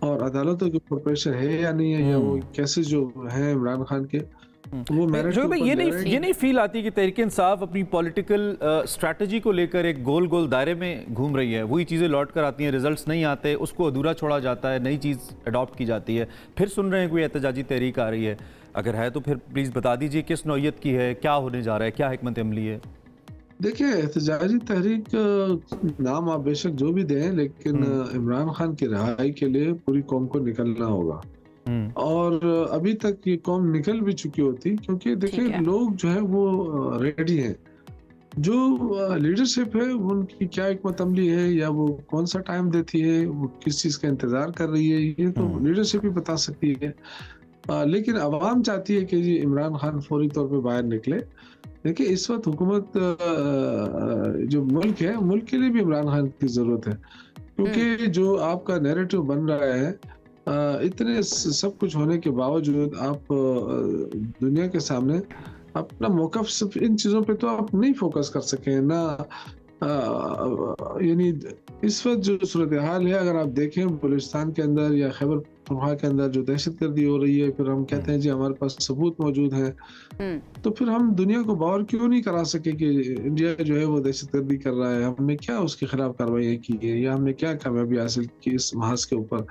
और अदालतों की प्रोपेशन है या नहीं है, या वो केसेस जो हैं इमरान खान के वो जो भाई ये नहीं फील आती कि तहरीक इंसाफ अपनी पॉलिटिकल स्ट्रैटेजी को लेकर एक गोल गोल दायरे में घूम रही है, वही चीज़ें लौट कर आती हैं, रिजल्ट्स नहीं आते, उसको अधूरा छोड़ा जाता है, नई चीज़ अडॉप्ट की जाती है, फिर सुन रहे हैं कोई एहतजाजी तहरीक आ रही है। अगर है तो फिर प्लीज़ बता दीजिए किस नौइयत की है, क्या होने जा रहा है, क्या हिकमत अमली है? देखिए, एहतजाजी तहरीक नाम आप बेशक जो भी दें, लेकिन इमरान खान की रिहाई के लिए पूरी कौम को निकलना होगा। और अभी तक ये कौम निकल भी चुकी होती, क्योंकि देखिए लोग जो है वो रेडी हैं। जो लीडरशिप है उनकी क्या हिकमत अमली है, या वो कौन सा टाइम देती है, वो किस चीज़ का इंतज़ार कर रही है, ये तो लीडरशिप ही बता सकती है। लेकिन अवाम चाहती है कि जी इमरान खान फौरी तौर पे बाहर निकले। देखिए इस वक्त हुकूमत जो मुल्क है, मुल्क के लिए भी इमरान खान की ज़रूरत है, क्योंकि जो आपका नैरेटिव बन रहा है, इतने सब कुछ होने के बावजूद आप दुनिया के सामने अपना मौक़िफ़ सिर्फ इन चीज़ों पे तो आप नहीं फोकस कर सके ना। यानी इस वक्त जो सूरत हाल है, अगर आप देखें बलूचिस्तान के अंदर या खैबर पख्तूनख्वा के अंदर जो दहशतगर्दी हो रही है, फिर हम कहते हैं जी हमारे पास सबूत मौजूद हैं, तो फिर हम दुनिया को बावर क्यों नहीं करा सके कि इंडिया जो है वो दहशतगर्दी कर रहा है, हमने क्या उसके खिलाफ कार्रवाई की है, या हमने क्या कामयाबी हासिल की इस महाज के ऊपर।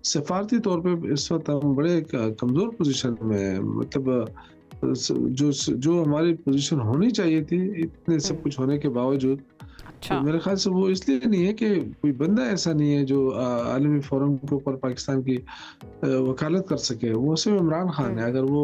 सफारती तौर पर इस वक्त हम बड़े कमज़ोर पोजीशन में हैं। मतलब जो हमारी पोजीशन होनी चाहिए थी, इतने सब कुछ होने के बावजूद, तो मेरे ख्याल से वो इसलिए नहीं है कि कोई बंदा ऐसा नहीं है जो आलमी फोरम के ऊपर पाकिस्तान की वकालत कर सके। वो सिर्फ इमरान खान है। अगर वो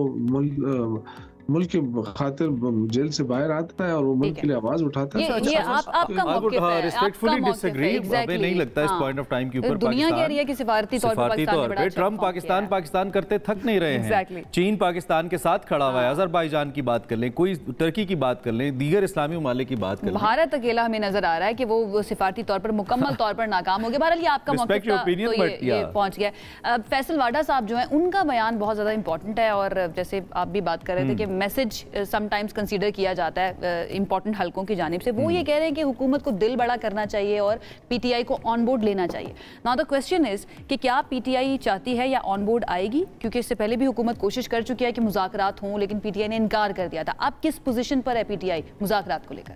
मुल्क के खातिर जेल से बाहर आता है और वो मुल्क के लिए आवाज उठाता है, ये आपका मौक़िफ़ है, रिस्पेक्टफुली डिसएग्री। हमें नहीं लगता इस पॉइंट ऑफ टाइम के ऊपर दुनिया कह रही है कि सिफारती तौर पे ट्रम्प पाकिस्तान करते थक नहीं रहे हैं। चीन पाकिस्तान के साथ खड़ा हुआ है, अज़रबैजान की बात कर लें, कोई तुर्की की बात कर लें, दीगर इस्लामी ममालिक की बात कर लें, भारत अकेला हमें नजर आ रहा है कि वो सिफारती तौर पर मुकम्मल तौर पर नाकाम हो गया। बहरहाल ये आपका मौक़िफ़ था, तो ये पहुंच गया। फैसल वाडा साहब जो हैं, उनका बयान बहुत ज़्यादा इंपॉर्टेंट है, और जैसे आप भी बात कर रहे थे कि मैसेज समटाइम्स कंसीडर किया जाता है इंपॉर्टेंट हलकों की जानिब से। वो ये कह रहे हैं कि हुकूमत को दिल बड़ा करना चाहिए और पीटीआई को ऑन बोर्ड लेना चाहिए। नाउ द क्वेश्चन इज कि क्या पीटीआई चाहती है या ऑन बोर्ड आएगी, क्योंकि इससे पहले भी हुकूमत कोशिश कर चुकी है कि मुज़ाकरात हों, लेकिन पीटीआई ने इनकार कर दिया था। अब किस पोजीशन पर है पीटीआई मुज़ाकरात को लेकर?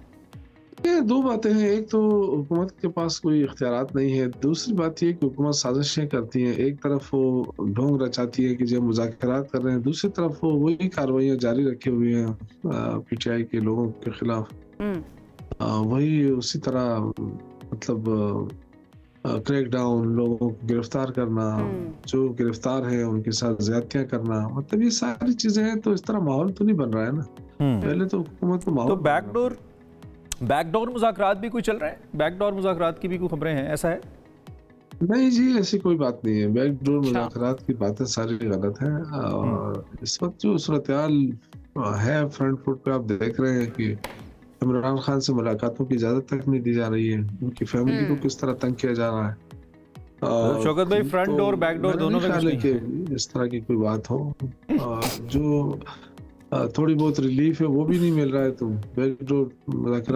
ये दो बातें हैं। एक तो हुकूमत के पास कोई इख्तियारात नहीं है, दूसरी बात ये कि हुकूमत साजिशें करती है। एक तरफ वो ढोंग रचाती है कि जब मुज़ाकरात कर रहे हैं, दूसरी तरफ वो वही कार्रवाइयाँ जारी रखे हुए हैं पीटीआई के लोगों के खिलाफ। वही उसी तरह मतलब क्रैक डाउन, लोगों को गिरफ्तार करना, जो गिरफ्तार है उनके साथ ज्यादतियां करना, मतलब ये सारी चीजें हैं। तो इस तरह माहौल तो नहीं बन रहा है ना। पहले तो हुकूमत को माहौल, बैकडोर मुज़ाकरात भी कोई चल रहे हैं, बैकडोर मुज़ाकरात की भी कोई खबरें हैं, ऐसा है? नहीं जी, ऐसी कोई बात नहीं है। बैकडोर मुज़ाकरात की बातें सारी गलत हैं। और इस वक्त जो सूरत-ए-हाल है फ्रंट फुट पे, आप देख रहे हैं कि इमरान खान से मुलाकातों की इजाजत तक नहीं दी जा रही है, उनकी फैमिली को किस तरह तंग किया जा रहा है। शौकत भाई, फ्रंट डोर बैक डोर दोनों में इस तरह की कोई बात हो, जो थोड़ी बहुत रिलीफ है वो भी नहीं मिल रहा है, तो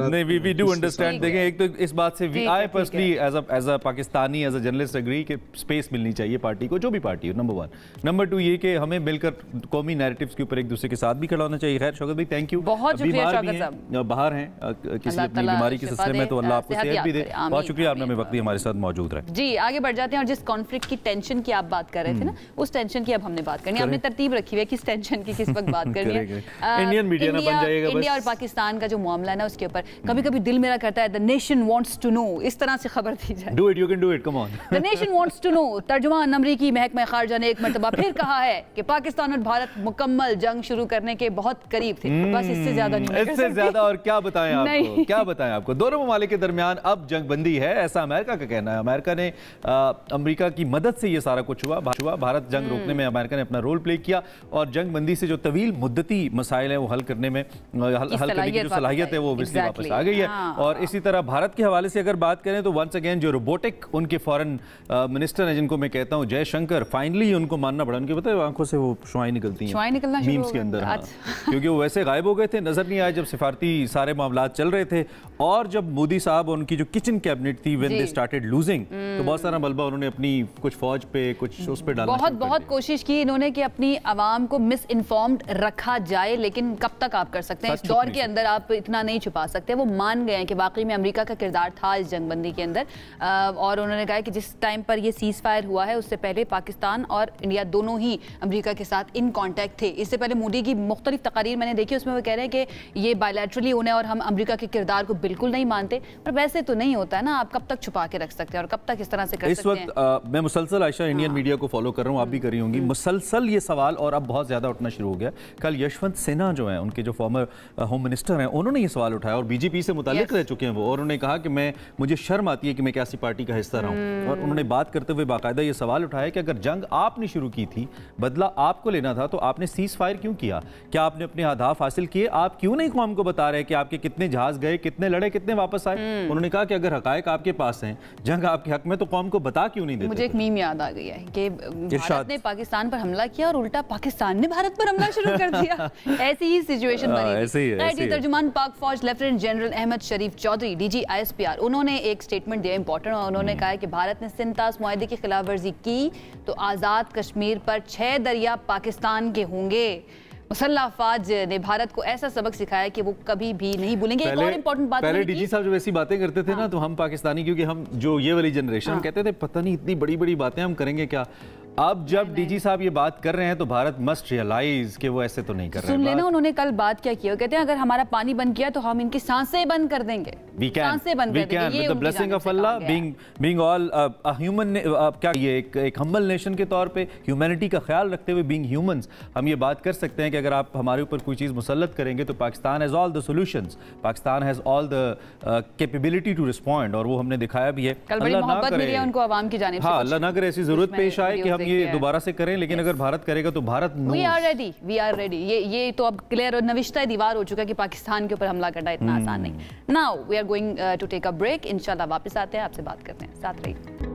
नहीं, वी डू अंडरस्टैंड। देखें, एक तो इस बात से I personally as a Pakistani, as a journalist agree कि स्पेस मिलनी चाहिए पार्टी को, जो भी पार्टी हो, नंबर 1। नंबर 2 ये कि हमें मिलकर कौमी नैरेटिव्स के ऊपर एक दूसरे के साथ भी खड़ा होना चाहिए। खैर शौकत भाई, थैंक यू। बहुत शुक्रिया शौकत साहब, बाहर हैं किसी अपनी बीमारी के सिलसिले में, तो अल्लाह आपको सेहत भी दे। बहुत शुक्रिया, आपने हमें वक्त दिया, हमारे साथ मौजूद रहे। जी, आगे बढ़ जाते हैं। और जिस कॉन्फ्लिक्ट की टेंशन की आप बात कर रहे थे ना, उस टेंशन की अब हमने बात करनी है। हमने तरतीब रखी हुई है किस टेंशन की किस वक्त बात करनी है। इंडिया और पाकिस्तान का जो मामला है ना, उसके ऊपर कभी कभी दिल मेरा करता है the nation wants to know, इस तरह से खबर दी जाए। Do it, you can do it, come on. The nation wants to know. तर्जुमान अमरीकी महकमा खारजा ने एक मरतबा फिर कहा है कि पाकिस्तान और भारत मुकम्मल जंग शुरू करने के बहुत करीब थे। बस इससे ज्यादा नहीं, इससे ज्यादा और क्या बताएं आपको, क्या बताएं आपको। दोनों ममालिक के दरमियान अब जंग बंदी है, ऐसा अमेरिका का कहना है। अमेरिका ने अमेरिका की मदद से ये सारा कुछ हुआ। भारत जंग रोकने में अमेरिका ने अपना रोल प्ले किया, और जंग बंदी से जो तवील मुद्दती मसाइल है वो हल करने में, हल करने की जो सलाहियत है वो ऑब्वियसली वापस आ गई है। और इसी तरह भारत के हवाले से अगर बात करें तो वंस अगेन जो रोबोटिक उनके फॉरेन मिनिस्टर हैं, जिनको मैं कहता हूं जयशंकर, फाइनली उनको मानना पड़ा। उनके पता है आंखों से वो शुआएं निकलती हैं मीम्स के अंदर, क्योंकि वो वैसे गायब हो गए थे, नजर नहीं आए जब सिफारती सारे मामला चल रहे थे। और जब मोदी साहब उनकी जो किचन कैबिनेट थी, व्हेन दे स्टार्टेड लूजिंग, तो बहुत सारा मलबा उन्होंने अपनी कुछ फौज पे, कुछ उस पे डालना बहुत कोशिश की इन्होंने कि अपनी आवाम को मिस इन्फॉर्म्ड रखा जाए, लेकिन कब तक आप कर सकते हैं इस दौर के अंदर, आप इतना नहीं छुपा सकते। वो मान गए हैं कि वाकई में अमेरिका का किरदार था इस जंगबंदी के अंदर। और उन्होंने कहा कि जिस टाइम पर ये सीज फायर हुआ है, उससे पहले पाकिस्तान और इंडिया दोनों ही अमेरिका के साथ इन कॉन्टैक्ट थे। इससे पहले मोदी की मुख्तलिफ तकारीर मैंने देखी, उसमें वो कह रहे हैं कि ये बायलैटरली होना है और हम अमेरिका के किरदार को बिल्कुल नहीं मानते। पर वैसे तो नहीं होता है ना, आप कब तक छुपा के रख सकते हैं और कब तक इस तरह से कर सकते हैं। इस वक्त मैं मुसलसल आयशा इंडियन मीडिया को फॉलो कर रहा हूँ, आप भी कर रही होंगी, मुसलसल ये सवाल और अब बहुत ज्यादा उठना शुरू हो गया। कल यश यशवंत सिन्हा जो हैं, उनके जो फॉर्मर होम मिनिस्टर हैं, उन्होंने ये सवाल उठाया और बीजेपी से मुताल्लिक रह चुके हैं वो, और उन्होंने कहा कि मुझे शर्म आती है कि मैं कैसी पार्टी का हिस्सा रहा हूँ। और उन्होंने बात करते हुए बाकायदा ये सवाल उठाया कि अगर जंग आपने शुरू की थी, बदला आपको लेना था, तो आपने सीज फायर क्यों किया? क्या आपने अपने अहदाफ हासिल किए? आप क्यों नहीं कौम को बता रहे कि आपके कितने जहाज गए, कितने लड़े, कितने वापस आए? उन्होंने कहा कि अगर हकायक आपके पास हैं, जंग आपके हक में, तो कौम को बता क्यों नहीं देते? मुझे एक मीम याद आ गई है कि भारत ने पाकिस्तान पर हमला किया और उल्टा पाकिस्तान ने भारत पर हमला शुरू कर दिया। ऐसी ही सिचुएशन बनी थी। तर्जुमान पाक फौज लेफ्टिनेंट जनरल अहमद शरीफ चौधरी, डीजी ISPR, उन्होंने एक स्टेटमेंट दिया इंपॉर्टेंट, और उन्होंने कहा कि भारत ने सिंतास मुआहदे की खिलाफ वर्जी की तो आज़ाद कश्मीर पर 6 दरिया पाकिस्तान के होंगे। मुसल्लह अफवाज ने भारत को ऐसा सबक सिखाया कि वो कभी भी नहीं भूलेंगे। एक और इम्पोर्टेंट बात, पहले डीजी साहब जब ऐसी बातें करते थे ना, तो हम पाकिस्तानी, क्योंकि हम जो ये वाली जनरेशन, हम कहते थे पता नहीं इतनी बड़ी बड़ी बातें हम करेंगे क्या। अब जब डीजी साहब ये बात कर रहे हैं तो भारत मस्ट रियलाइज कि वो ऐसे तो नहीं कर रहे हैं। सुन लेना उन्होंने कल बात क्या की, कहते हैं अगर हमारा पानी बंद किया तो हम इनकी सांसें बंद कर देंगे। सांसें बंद कर देंगे। ये blessing of Allah, being all a human, क्या ये एक हम्बल नेशन के तौर पे ह्यूमैनिटी का ख्याल रखते हुए, बीइंग ह्यूमंस, हम ये बात कर सकते हैं कि अगर आप हमारे ऊपर कोई चीज़ मुसल्लत करेंगे तो Pakistan has all the solutions, Pakistan has all the capability to respond, और वो हमने दिखाया भी है। अल्लाह ना करे उनको आवाम की जानिब से, हाँ, अल्लाह ना करे ऐसी जरूरत पेश आए कि हम ये दोबारा से, लेकिन अगर भारत करेगा तो भारत वी आर रेडी। ये तो अब क्लियर और नविश्ता दीवार हो चुका है कि पाकिस्तान के ऊपर हमला करना इतना आसान नहीं। Now we are going to take a break. इंशाल्लाह वापस आते हैं, आपसे बात करते हैं, साथ रहिए।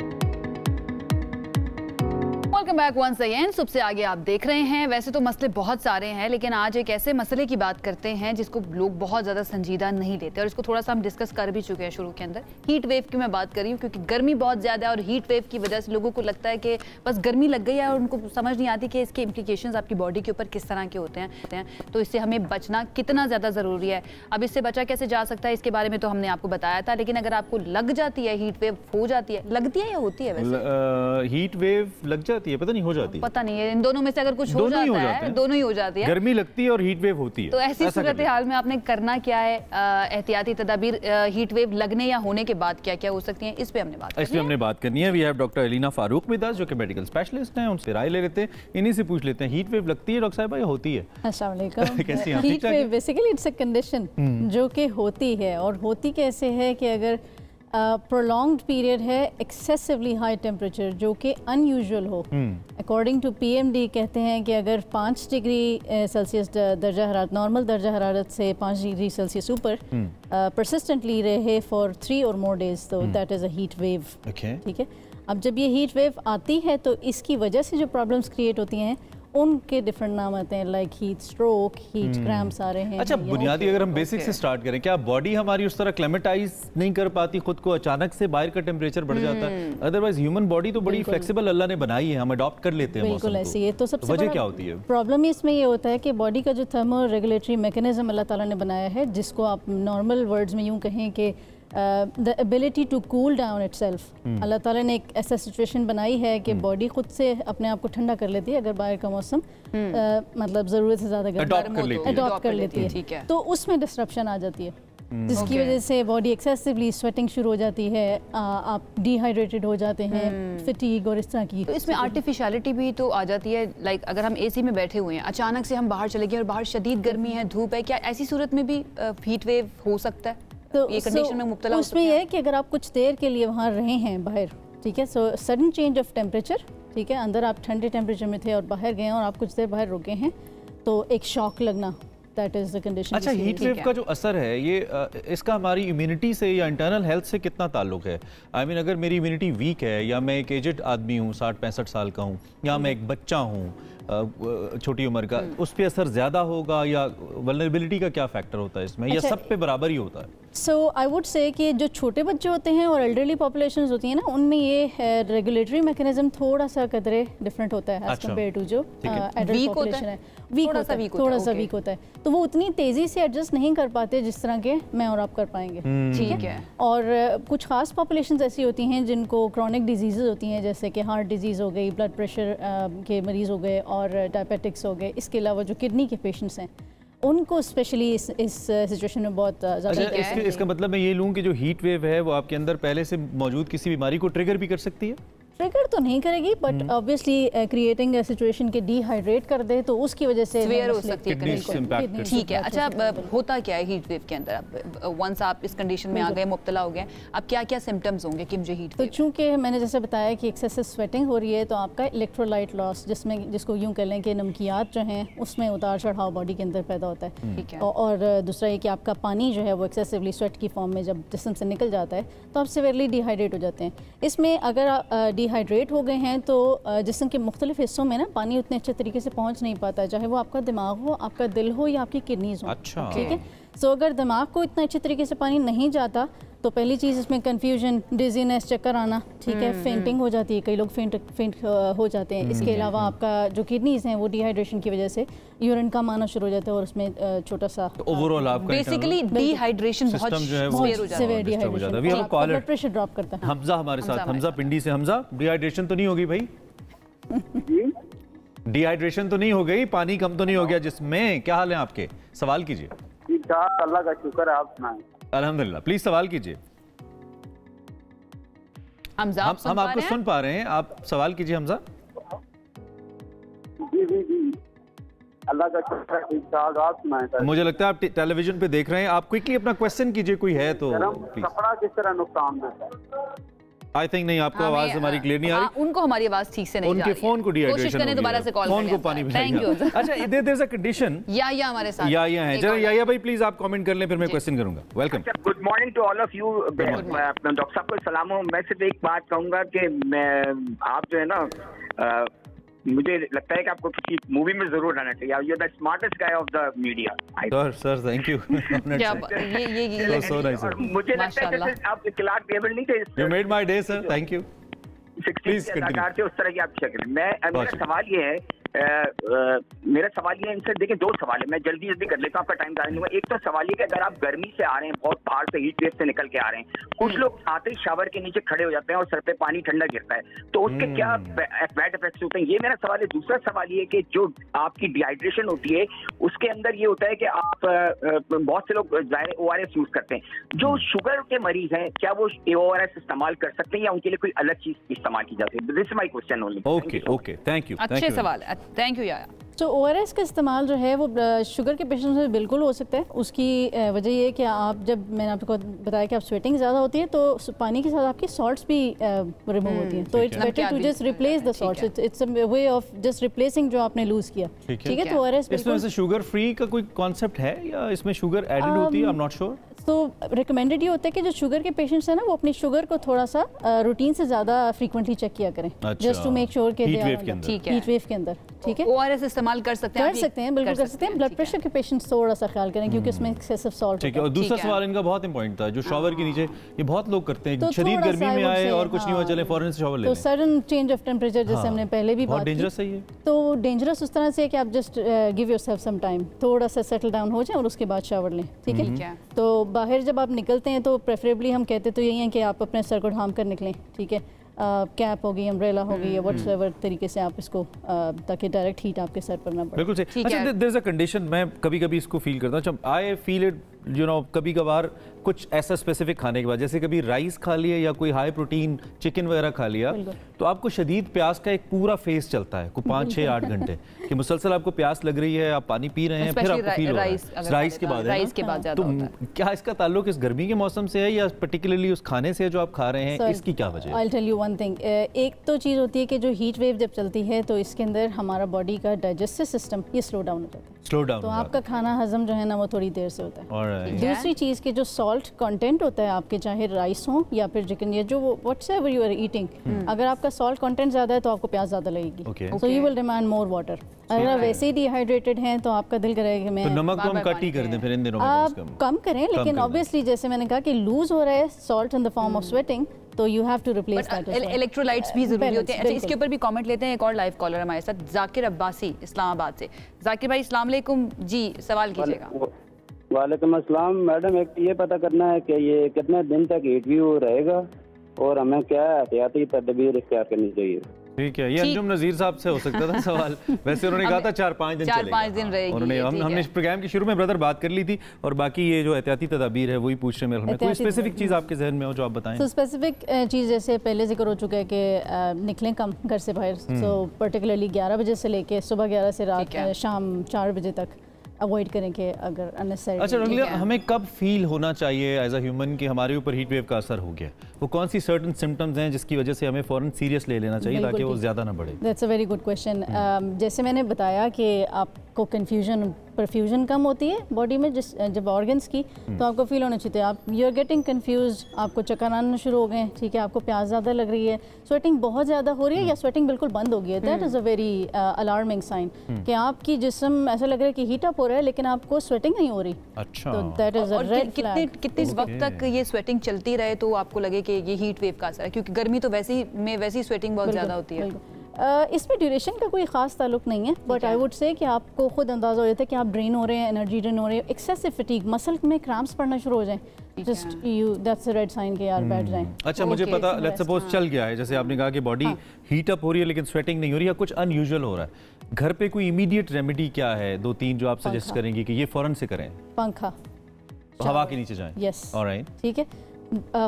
Welcome back once again. सुबह से आगे आप देख रहे हैं। वैसे तो मसले बहुत सारे हैं, लेकिन आज एक ऐसे मसले की बात करते हैं जिसको लोग बहुत ज़्यादा संजीदा नहीं लेते, और इसको थोड़ा सा हम डिस्कस कर भी चुके हैं शुरू के अंदर। हीट वेव की मैं बात कर रही हूँ, क्योंकि गर्मी बहुत ज़्यादा है और हीट वेव की वजह से लोगों को लगता है कि बस गर्मी लग गई है, और उनको समझ नहीं आती कि इसके इम्प्लीकेशंस आपकी बॉडी के ऊपर किस तरह के होते हैं। तो इससे हमें बचना कितना ज़्यादा ज़रूरी है। अब इससे बचा कैसे जा सकता है, इसके बारे में तो हमने आपको बताया था, लेकिन अगर आपको लग जाती है, हीट वेव हो जाती है, लगती है या होती है? वैसे हीट वेव लग जाती है, पता नहीं हो जाती है, पता नहीं है, इन दोनों में से अगर कुछ हो जाता है, दोनों ही हो जाती है। गर्मी लगती है और हीट वेव होती है। तो ऐसी सूरत हाल में आपने करना क्या है, एहतियाती तदाबीर हीट वेव लगने या होने के बाद क्या क्या हो सकती हैं, इस पे हमने बात करनी है। We have doctor Alina Farooq with us, जो कि मेडिकल स्पेशलिस्ट हैं, उनसे राय ले लेते हैं, इन्हीं से पूछ लेते हैं, हीट वेव लगती है डॉक्टर साहब या होती है? अस्सलाम वालेकुम। कैसी हैं? Heat wave basically it's a condition जो कि होती है, और होती कैसे है कि अगर प्रोलॉन्ग्ड पीरियड है एक्सेसिवली हाई टेम्परेचर जो कि अनयूजुअल हो। अकॉर्डिंग टू PMD कहते हैं कि अगर 5 डिग्री सेल्सियस दर्जा हरारत, नॉर्मल दर्जा हरारत से 5 डिग्री सेल्सियस ऊपर परसिस्टेंटली रहे फॉर 3 और मोर डेज, तो that is a heat wave. ठीक है। अब जब ये हीट वेव आती है तो इसकी वजह से जो प्रॉब्लम्स क्रिएट होती हैं उनके डिफरेंट नाम आते हैं, like heat stroke, heat cramps आ रहे हैं। अच्छा, बुनियादी अगर हम बेसिक से स्टार्ट करें, क्या बॉडी हमारी उस तरह क्लेमेटाइज नहीं कर पाती खुद को, अचानक से बाहर का टेम्परेचर बढ़ जाता है? अदरवाइज ह्यूमन बॉडी तो बड़ी फ्लेक्सिबल अल्लाह ने बनाई है, हम अडॉप्ट कर लेते हैं। बिल्कुल ऐसी है। तो सबसे वजह क्या होती है? प्रॉब्लम इसमें ये होता है कि बॉडी का जो थर्मो रेगुलेटरी मैकेनिज्म अल्लाह ताला ने बनाया है, जिसको आप नॉर्मल वर्ड्स में यूँ कहें कि the ability to cool down itself, अल्लाह ताला ने एक ऐसा सिचुएशन बनाई है कि बॉडी खुद से अपने आप को ठंडा कर लेती है अगर बाहर का मौसम मतलब ज़रूरत से ज़्यादा अडॉप्ट कर लेती है, तो उसमें डिस्ट्रप्शन आ जाती है, जिसकी वजह से बॉडी एक्सेसिवली स्वेटिंग शुरू हो जाती है, आप डिहाइड्रेटेड हो जाते हैं, फटीग और इस तरह की। तो इसमें आर्टिफिशियलिटी भी तो आ जाती है, लाइक अगर हम AC में बैठे हुए हैं, अचानक से हम बाहर चले गए और बाहर शदीद गर्मी है, धूप है, क्या ऐसी सूरत में भी हीट वेव हो सकता है? तो ये कंडीशन में मुब्तला हो सकते हैं? उसमें यह है कि अगर आप कुछ देर के लिए वहाँ रहे हैं बाहर, ठीक है, so sudden change of temperature, ठीक है, अंदर आप ठंडे टेम्परेचर में थे और बाहर गए और आप कुछ देर बाहर रुके हैं, तो एक शॉक लगना, दैट इज द कंडीशन। अच्छा, हीट वेव का जो असर है ये इसका हमारी इम्यूनिटी से या इंटरनल हेल्थ से कितना ताल्लुक है? आई मीन, अगर मेरी इम्यूनिटी वीक है, या मैं एक एजड आदमी हूँ, 60-65 साल का हूँ, या मैं एक बच्चा हूँ छोटी उम्र का, उस पर असर ज़्यादा होगा, या वल्नरेबिलिटी का क्या फैक्टर होता है इसमें, या सब पे बराबर ही होता है? सो आई वुड से कि जो छोटे बच्चे होते हैं और एल्डरली पॉपुलेशन होती हैं ना, उनमें ये रेगुलेटरी मैकेनिज्म थोड़ा सा कदरे डिफरेंट होता है एज कम्पेयर टू जो एडल्ट पॉपुलेशन है। थोड़ा सा वीक होता है, तो वो उतनी तेज़ी से एडजस्ट नहीं कर पाते जिस तरह के मैं और आप कर पाएंगे। ठीक है। और कुछ खास पॉपुलेशन ऐसी होती हैं जिनको क्रॉनिक डिजीज़ होती हैं, जैसे कि हार्ट डिजीज़ हो गई, ब्लड प्रेशर के मरीज़ हो गए, और डायबिटिक्स हो गए। इसके अलावा जो किडनी के पेशेंट्स हैं उनको स्पेशली इस सिचुएशन में बहुत ज़्यादा। इसका मतलब मैं ये लूँ कि जो हीट वेव है वो आपके अंदर पहले से मौजूद किसी बीमारी को ट्रिगर भी कर सकती है? ट्रिगर तो नहीं करेगी, but obviously creating a situation के डिहाइड्रेट कर दे तो उसकी वजह से सीवियर हो सकती है कंडीशन। ठीक है, अच्छा होता क्या है हीट वेव के अंदर? अब वंस आप इस कंडीशन में आ गए, मुब्तला हो गए, अब क्या क्या सिम्टम्स होंगे कि मुझे हीट तो वेव? चूंकि मैंने जैसे बताया कि एक्सेसिव स्वेटिंग हो रही है, तो आपका इलेक्ट्रोलाइट लॉस, जिसको यूं कह लें कि नमकियात जो हैं उसमें उतार चढ़ाव बॉडी के अंदर पैदा होता है। ठीक है। और दूसरा ये कि आपका पानी जो है वो एक्सेसिवली स्वेट की फॉर्म में जब जिस्म से निकल जाता है तो आप सिवियरली डिहाइड्रेट हो जाते हैं। इसमें अगर आप डिहाइड्रेट हो गए हैं तो जिस्म के मुख्तलिफ हिस्सों में ना पानी उतने अच्छे तरीके से पहुंच नहीं पाता, चाहे वो आपका दिमाग हो, आपका दिल हो या आपकी किडनीज हो। अच्छा, ठीक है। सो अगर दिमाग को इतना अच्छे तरीके से पानी नहीं जाता तो पहली चीज़ इसमें कन्फ्यूजन, डिजीनेस, चक्कर आना, ठीक है, फेंटिंग हो जाती है, कई लोग फेंट हो जाते हैं। इसके अलावा आपका जो किडनीज हैं वो डिहाइड्रेशन की वजह से यूरिन कम आना शुरू हो जाता है और उसमें छोटा सा ओवरऑल आपका बेसिकली डिहाइड्रेशन बहुत सिवियर हो जाता है, ब्लड प्रेशर ड्रॉप करता है। हमजा हमारे साथ, हमजा पिंडी से। हमजा, डिहाइड्रेशन तो नहीं होगी भाई? डिहाइड्रेशन तो नहीं हो गई? पानी कम तो नहीं हो गया जिसमें? क्या हाल है आपके? सवाल कीजिए। अल्लाह का शुक्र है, आप सुनाएं। अल्हम्दुलिल्लाह। प्लीज सवाल कीजिए। हमजा, हम आपको सुन पा रहे हैं, आप सवाल कीजिए हमजा। जी अल्लाह का शुक्र है, ठीक ठाक, आप सुनाएं। मुझे लगता है आप टेलीविजन पे देख रहे हैं, आप क्विकली अपना क्वेश्चन कीजिए, कोई है तो प्लीज। कपड़ा किस तरह नुकसान देता है? आई थिंक नहीं, आपको आवाज हमारी क्लियर नहीं आ रही। उनको हमारी आवाज ठीक से नहीं जा रही है। उनके फोन को डिहाइड्रेशन कोशिश करें दोबारा से कॉल फोन को पानी पिलाइए। अच्छा, देयर इज अ कंडीशन। या हमारे साथ या है जरा, या भाई प्लीज आप कमेंट कर लें, फिर मैं क्वेश्चन करूंगा। Welcome. Good morning to all of you. Doctor साहब को सलाम हो। मैं सिर्फ एक बात कहूंगा कि मैं आप जो है ना, मुझे लगता है कि आपको किसी मूवी में जरूर आना चाहिए। You are the smartest guy of the media. Sir thank you. ये सो नाइस। मुझे लगता है कि आप क्लार्क टेबल नहीं थे। You made my day sir, thank you. 60 अदाकार थे, उस तरह की आपकी शक्ल। मेरा सवाल ये है, मेरा सवाल ये है इनसे, देखिए दो सवाल है, मैं जल्दी कर लेता हूँ, आपका टाइम ज़ाया नहीं हुआ। एक तो सवाल ये कि अगर आप गर्मी से आ रहे हैं, बहुत बाहर से हीट वेव से निकल के आ रहे हैं, कुछ लोग आते ही शावर के नीचे खड़े हो जाते हैं और सर पे पानी ठंडा गिरता है, तो उसके क्या बैड इफेक्ट्स होते हैं, ये मेरा सवाल है। दूसरा सवाल ये कि जो आपकी डिहाइड्रेशन होती है उसके अंदर ये होता है कि आप बहुत से लोग ORS यूज करते हैं, जो शुगर के मरीज हैं, क्या वो ORS इस्तेमाल कर सकते हैं या उनके लिए कोई अलग चीज इस्तेमाल की जाती है? This is my question only. Okay, thank you. अच्छे सवाल है, थैंक यू याया। तो ORS का इस्तेमाल जो है वो शुगर के पेशेंट्स में बिल्कुल हो सकता है। उसकी वजह ये है कि आप जब मैंने आपको बताया कि आप स्वेटिंग ज़्यादा होती है तो पानी के साथ आपकी सॉल्ट्स भी रिमूव होती हैं, तो it's better to just replace the salts. It's a way of just replacing जो आपने लूज किया। ठीक है, तो ORS इसमें से शुगर फ्री का कोई कॉन्सेप्ट है या इसमें शुगर एडेड होती है? I am not sure. तो रिकमेंडेड ये होता है कि जो शुगर के पेशेंट्स हैं ना, वो अपनी शुगर को थोड़ा सा रूटीन से ज़्यादा फ्रीक्वेंटली चेक किया करें, जस्ट टू मेक श्योर कि हीट वेव के अंदर। ठीक है, ORS इस्तेमाल कर सकते हैं, बिल्कुल कर सकते हैं। ब्लड प्रेशर के पेशेंट्स थोड़ा सा ख्याल करें क्योंकि उसमें एक्सेसिव सॉल्ट। ठीक है। और दूसरा सवाल इनका बहुत इंपॉर्टेंट था, जो शॉवर के नीचे, ये बहुत लोग करते हैं, शरीर गर्मी में आए और कुछ नहीं हुआ, चले फौरन से शॉवर ले लें। तो सडन चेंज ऑफ टेम्परेचर, जैसे हमने पहले भी बात की, डेंजरस है ये। तो डेंजरस उस तरह से कि आप just give yourself some time, थोड़ा सा सेटल डाउन हो जाए और उसके बाद शावर लें। ठीक है। तो बाहर जब आप निकलते हैं तो प्रेफरेबली हम कहते तो यही है कि आप अपने सर को ढांप कर निकलें। ठीक है, कैप होगी, अम्ब्रेला होगी या व्हाटएवर तरीके से आप इसको, ताकि डायरेक्ट हीट आपके सर पर ना पड़े। बिल्कुल सही। अच्छा, देयर इज अ कंडीशन, मैं कभी-कभी इसको फील करता हूं, I feel it, you know, कभी कभार कुछ ऐसा स्पेसिफिक खाने के बाद, जैसे कभी राइस खा लिया या कोई हाई प्रोटीन चिकन वगैरह खा लिया, तो आपको शदीद प्यास का एक पूरा फेस चलता है, को 5, 6, 8 घंटे कि मुसलसल आपको प्यास लग रही है, आप पानी पी रहे हैं, फिर आपको फील हो रहा है राइस के बाद। तो क्या इसका ताल्लुक इस गर्मी के मौसम से है या पर्टिकुलरली उस खाने से जो आप खा रहे हैं, इसकी क्या वजह है? I will tell you one thing. एक तो चीज़ होती है कि जो हीट वेव जब चलती है तो इसके अंदर हमारा बॉडी का डाइजेस्टिव सिस्टम ये स्लो डाउन हो जाता है, तो आपका खाना हजम जो है ना वो थोड़ी देर से होता है। दूसरी चीज़ के जो सॉल्ट कंटेंट होता है आपके, चाहे राइस हो या फिर चिकन या जो व्हाटएवर यू आर ईटिंग, अगर आपका सॉल्ट कंटेंट ज़्यादा है तो आपको प्यास ज़्यादा लगेगी, so you will demand more water. अगर आप वैसे ही डिहाइड्रेटेड हैं तो आपका दिल करेगा कि मैं, तो नमक तो हम कट ही कर दें फिर इन दिनों में, आप कम करें, लेकिन ऑब्वियसली जैसे मैंने कहा कि लूज हो रहा है salt in the form of sweating, तो you have to replace that. Electrolytes भी जरूरी होते हैं। अच्छा, इसके ऊपर भी कमेंट लेते हैं। एक और लाइव कॉलर हमारे साथ, जाकिर अब्बासी इस्लामाबाद से। जाकिर भाई अस्सलाम वालेकुम जी, सवाल कीजिएगा। वालेकुम अस्सलाम मैडम, एक ये पता करना है कि ये कितने दिन तक हीट वेव रहेगा और हमें क्या एहतियाती तदबीर इख्तियार करनी चाहिए? ठीक है, ये अंजुम नजीर साहब से हो सकता था सवाल। वैसे उन्होंने कहा था 4-5 दिन चलेगा। 4-5 दिन रहेगी। उन्होंने हमने प्रोग्राम के शुरू में ब्रदर बात कर ली थी, और बाकी ये जो एहतियाती तदाबीर है वही पूछ रहे हैं। कोई स्पेसिफिक चीज़ आपके जहन में हो जो आप बताएं? तो स्पेसिफिक चीज़ जैसे पहले जिक्र हो चुका है कि निकलें कम घर से बाहर, तो पर्टिकुलरली 11 बजे से लेके सुबह 11 से रात शाम 4 बजे तक अवॉइड करें कि अगर अननेसेसरी। अच्छा रंगलिया, हमें कब फील होना चाहिए एज अ ह्यूमन कि हमारे ऊपर हीट वेव का असर हो गया? वो कौन सी सर्टेन सिम्टम्स हैं जिसकी वजह से हमें फौरन सीरियस ले लेना चाहिए ताकि वो ज़्यादा ना बढ़े? That's a very good question. जैसे मैंने बताया कि आपको कन्फ्यूजन परफ्यूजन कम होती है बॉडी में जब ऑर्गन्स की, तो आपको फील होना चाहिए आप यू आर गेटिंग कंफ्यूज, आपको चक्कर आना शुरू हो गए, ठीक है, आपको प्यास ज़्यादा लग रही है, स्वेटिंग बहुत ज़्यादा हो रही है या स्वेटिंग बिल्कुल बंद हो गई है। That is a very alarming sign कि आपकी जिस्म ऐसा लग रहा है कि हीट अप हो रहा है लेकिन आपको स्वेटिंग नहीं हो रही। अच्छा, तो that is a red flag. कितने वक्त तक ये स्वेटिंग चलती रहे तो आपको लगे कि ये हीट वेव का असर है? क्योंकि गर्मी तो वैसी स्वेटिंग बहुत ज़्यादा होती है। इसमें ड्यूरेशन का कोई ख़ास ताल्लुक नहीं है, बट आई वुड से कि आपको खुद अंदाज़ा हो जाता है कि आप ड्रेन हो रहे हैं, एनर्जी ड्रेन हो रही है, एक्सेसिव फटीग, मसल में क्रैम्प्स पड़ना शुरू हो जाए, just you that's a red sign कि यार बैठ जाएं। अच्छा, मुझे पता, लेट्स सपोज चल गया है, जैसे आपने कहा कि बॉडी हीट अप हो रही है लेकिन स्वेटिंग नहीं हो रही है, कुछ अनयूजुअल हो रहा है, घर पे कोई इमीडिएट रेमेडी क्या है? 2-3 जो आप सजेस्ट करेंगे कि ये फौरन से करें? पंखा, हवा के नीचे जाएं। यस, ऑलराइट, ठीक है।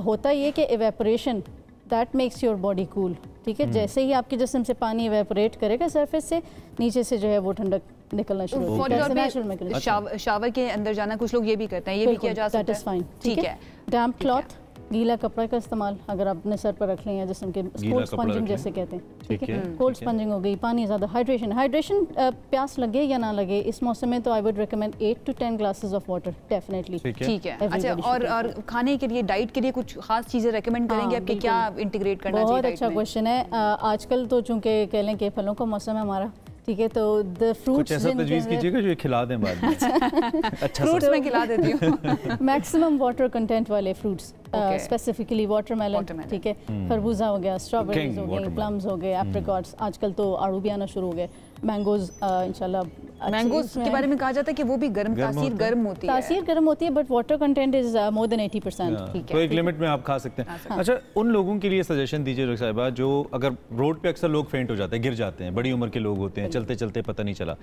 होता ये कि evaporation that makes your body cool, ठीक है। जैसे ही आपके जिस्म से पानी इवेपोरेट करेगा सरफेस से, नीचे से जो है वो ठंडक निकलना शुरू हो जाएगा। शावर के अंदर जाना कुछ लोग ये भी करते हैं, ये भी किया जा सकता है। ठीक है। डैम्प क्लॉथ, गीला कपड़ा का इस्तेमाल अगर आप अपने सर पर रख लें या जिस्म के, कोल्ड स्पंजिंग जैसे कहते हैं, ठीक है, कोल्ड स्पंजिंग हो गई, पानी ज़्यादा, हाइड्रेशन प्यास लगे या ना लगे इस मौसम में तो I would recommend 8 to 10 glasses of water definitely. ठीक है। अच्छा, और खाने के लिए, डाइट के लिए कुछ खास चीज़ें रेकमेंड करेंगे आपके, क्या इंटीग्रेट करना चाहिए? बहुत अच्छा क्वेश्चन है। आजकल तो चूँकि कह लें कि फलों का मौसम है हमारा, ठीक है, तो द फ्रूट्स ऐसा तजवीज़ कीजिएगा जो खिला दें बाद में। अच्छा, फ्रूट्स में खिला देती हूँ। मैक्सिमम वाटर कंटेंट वाले फ्रूट्स, स्पेसिफिकली वाटरमेलन, ठीक है, खरबूजा हो गया, स्ट्रॉबेरीज हो गई, प्लम्स हो गए, एप्रिकॉट्स, आजकल तो आड़ू भी आना शुरू हो गए, मैंगोज इंशाल्लाह। मैंगोज के बारे में कहा जाता है कि वो भी तासीर गर्म होती है, but water content is more than 80%। तो एक लिमिट में आप खा सकते हैं। अच्छा, उन लोगों के लिए सजेशन दीजिए डॉक्टर साहिबा जो अगर रोड पे अक्सर लोग फेंट हो जाते हैं, गिर जाते हैं, बड़ी उम्र के लोग होते हैं, चलते चलते पता नहीं चला,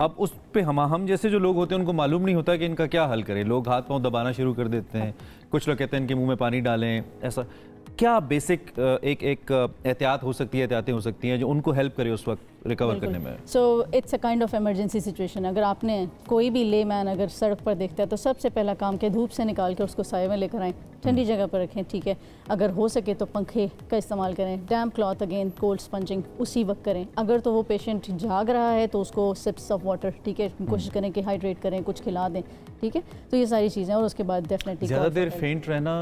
अब उस पे हम जैसे जो लोग होते हैं उनको मालूम नहीं होता कि इनका क्या हल करें, लोग हाथ पांव दबाना शुरू कर देते हैं, कुछ लोग कहते हैं इनके मुंह में पानी डालें, ऐसा क्या बेसिक एक एहतियात हो सकती है, एहतियातें हो सकती हैं जो उनको हेल्प करे उस वक्त रिकवर करने में? So it's a kind of emergency situation. अगर आपने कोई भी लेमैन अगर सड़क पर देखता है तो सबसे पहला काम के धूप से निकाल के उसको साए में लेकर आएँ, ठंडी जगह पर रखें, ठीक है। अगर हो सके तो पंखे का इस्तेमाल करें, डैम्प क्लॉथ, अगेन कोल्ड स्पंजिंग उसी वक्त करें। अगर तो वो पेशेंट जाग रहा है तो उसको सिप्स ऑफ वाटर, ठीक है, कोशिश करें कि हाइड्रेट करें, कुछ खिला दें, ठीक है। तो ये सारी चीज़ें, और उसके बाद डेफिनेटली ज़्यादा देर फेंट रहना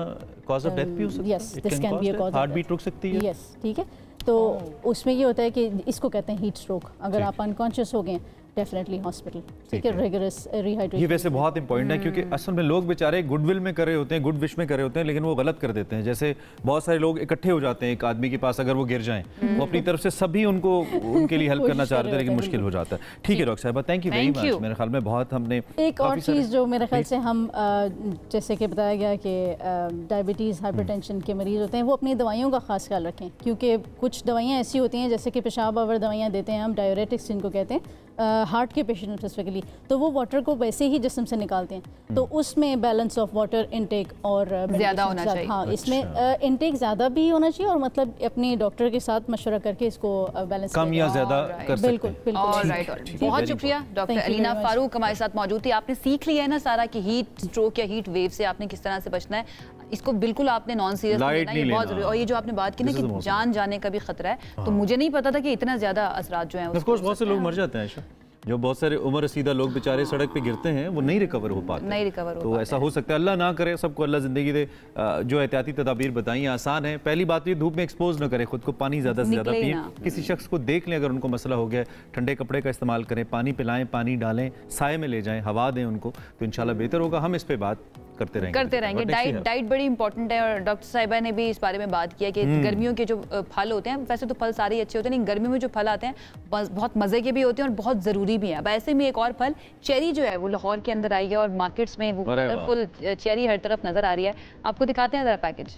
कॉज ऑफ डेथ भी हो सकता है? Yes, this can be a cause of heart beat रुक सकती है। यस, ठीक है। तो उसमें ये होता है कि इसको कहते हैं हीट स्ट्रोक। अगर आप अनकॉन्शियस हो गए डेफिनेटली हॉस्पिटल, ठीक है, रिगरस रिहाइड्रेशन। ये वैसे बहुत इंपॉर्टेंट है क्योंकि असल में लोग बेचारे गुडविल में कर रहे होते हैं, गुड विश में कर रहे होते हैं, लेकिन वो गलत कर देते हैं। जैसे बहुत सारे लोग इकट्ठे हो जाते हैं एक आदमी के पास, अगर वो गिर जाएं वो अपनी तरफ से सभी उनके लिए हेल्प करना चाहते हैं लेकिन मुश्किल हो जाता है। ठीक है डॉक्टर साहिबा, थैंक यू वेरी मच। मेरे ख्याल में बहुत हमने एक और चीज़ जो मेरे ख्याल से हम जैसे कि बताया गया कि डायबिटीज़, हाइपरटेंशन के मरीज़ होते हैं वो अपनी दवाइयों का खास ख्याल रखें, क्योंकि कुछ दवाइयाँ ऐसी होती हैं जैसे कि पेशाब आवर दवाइयाँ देते हैं हम, डायोरेटिक्स जिनको कहते हैं, हार्ट के पेशेंट स्पेसिफिकली, तो वो वाटर को वैसे ही जिस्म से निकालते हैं, तो उसमें बैलेंस ऑफ वाटर इनटेक और ज़्यादा होना चाहिए। हाँ, इसमें इनटेक ज़्यादा भी होना चाहिए और मतलब अपनी डॉक्टर के साथ मशवरा करके इसको बैलेंस कम या ज़्यादा कर सकते हैं। बिल्कुल। बहुत शुक्रिया डॉक्टर अलीना फारूक हमारे साथ मौजूद थी। आपने सीख लिया है ना सारा कि हीट स्ट्रोक या हीट वेव से आपने किस तरह से बचना है, इसको बिल्कुल आपने नॉन सीरियस लेना, ये बहुत जरूरी। और ये जो आपने बात की ना कि जान जाने का भी खतरा है, तो मुझे नहीं पता था कि इतना ज़्यादा असरात जो हैं, बहुत से लोग मर जाते हैं, जो बहुत सारे उम्र रसीदा लोग बेचारे सड़क पे गिरते हैं वो नहीं रिकवर हो पाते, तो ऐसा हो सकता है। अल्लाह ना करे, सबको अल्लाह ज़िंदगी दे। जो एहतियाती तदाबीर बताई आसान है। पहली बात ये, धूप में एक्सपोज ना करें खुद को, पानी ज़्यादा से ज़्यादा पिए। किसी शख्स को देख लें अगर उनको मसला हो गया, ठंडे कपड़े का इस्तेमाल करें, पानी पिलाएं, पानी डालें, साए में ले जाएं, हवा दें उनको, तो इंशाल्लाह बेहतर होगा। हम इस पे बात करते रहेंगे। डाइट बड़ी इंपॉर्टेंट है और डॉक्टर साहिबा ने भी इस बारे में बात किया कि गर्मियों के जो फल होते हैं, वैसे तो फल सारे अच्छे होते हैं, लेकिन गर्मियों में जो फल आते हैं बहुत मज़े के भी होते हैं और बहुत ज़रूरी भी हैं। अब ऐसे में एक और फल चेरी जो है वो लाहौर के अंदर आई है और मार्केट्स में वो कलरफुल चेरी हर तरफ नज़र आ रही है। आपको दिखाते हैं ज़रा पैकेज।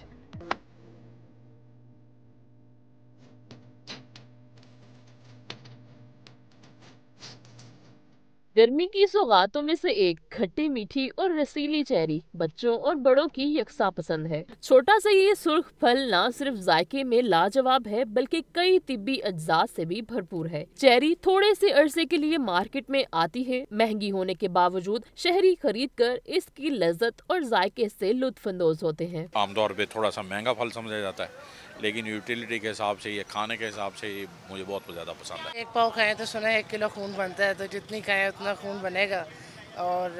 गर्मी की सौगातों में से एक खट्टी मीठी और रसीली चेरी बच्चों और बड़ों की यकसा पसंद है। छोटा सा ये सुर्ख फल न सिर्फ जायके में लाजवाब है बल्कि कई तिब्बी अज्जात से भी भरपूर है। चेरी थोड़े से अरसे के लिए मार्केट में आती है। महंगी होने के बावजूद शहरी खरीद कर इसकी लज्जत और जायके से लुत्फानंदोज होते हैं। आमतौर पे थोड़ा सा महंगा फल समझा जाता है, लेकिन यूटिलिटी के हिसाब से, ये खाने के हिसाब से ये मुझे बहुत ज़्यादा पसंद है। एक पाव खाएं तो सुना है 1 किलो खून बनता है, तो जितनी खाएं उतना खून बनेगा। और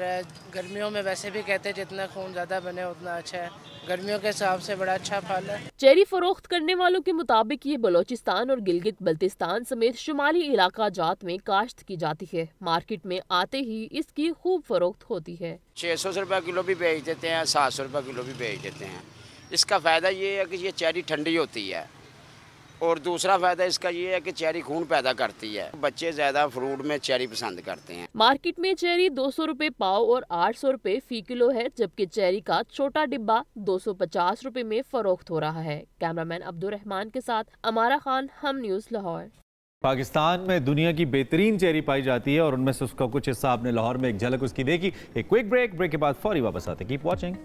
गर्मियों में वैसे भी कहते हैं जितना खून ज़्यादा बने उतना अच्छा है। गर्मियों के हिसाब से बड़ा अच्छा फल है। चेरी फरोख्त करने वालों के मुताबिक ये बलोचिस्तान और गिलगित बल्तिस्तान समेत शुमाली इलाका जात में काश्त की जाती है। मार्केट में आते ही इसकी खूब फरोख्त होती है। 600 रुपये किलो भी बेच देते हैं, 700 रुपये किलो भी बेच देते हैं। इसका फ़ायदा ये है कि ये चेरी ठंडी होती है, और दूसरा फ़ायदा इसका ये है कि चेरी खून पैदा करती है। बच्चे ज़्यादा फ्रूट में चेरी पसंद करते हैं। मार्केट में चेरी 200 रुपए पाव और 800 रुपए फी किलो है, जबकि चेरी का छोटा डिब्बा 250 रुपए में फरोख्त हो रहा है। कैमरामैन अब्दुल रहमान के साथ अमारा खान, हम न्यूज़ लाहौर। पाकिस्तान में दुनिया की बेहतरीन चेरी पाई जाती है और उनमें से उसका कुछ हिस्सा आपने लाहौर में एक झलक उसकी देखी। एक क्विक ब्रेक के बाद फौरी वापस आते। Keep watching.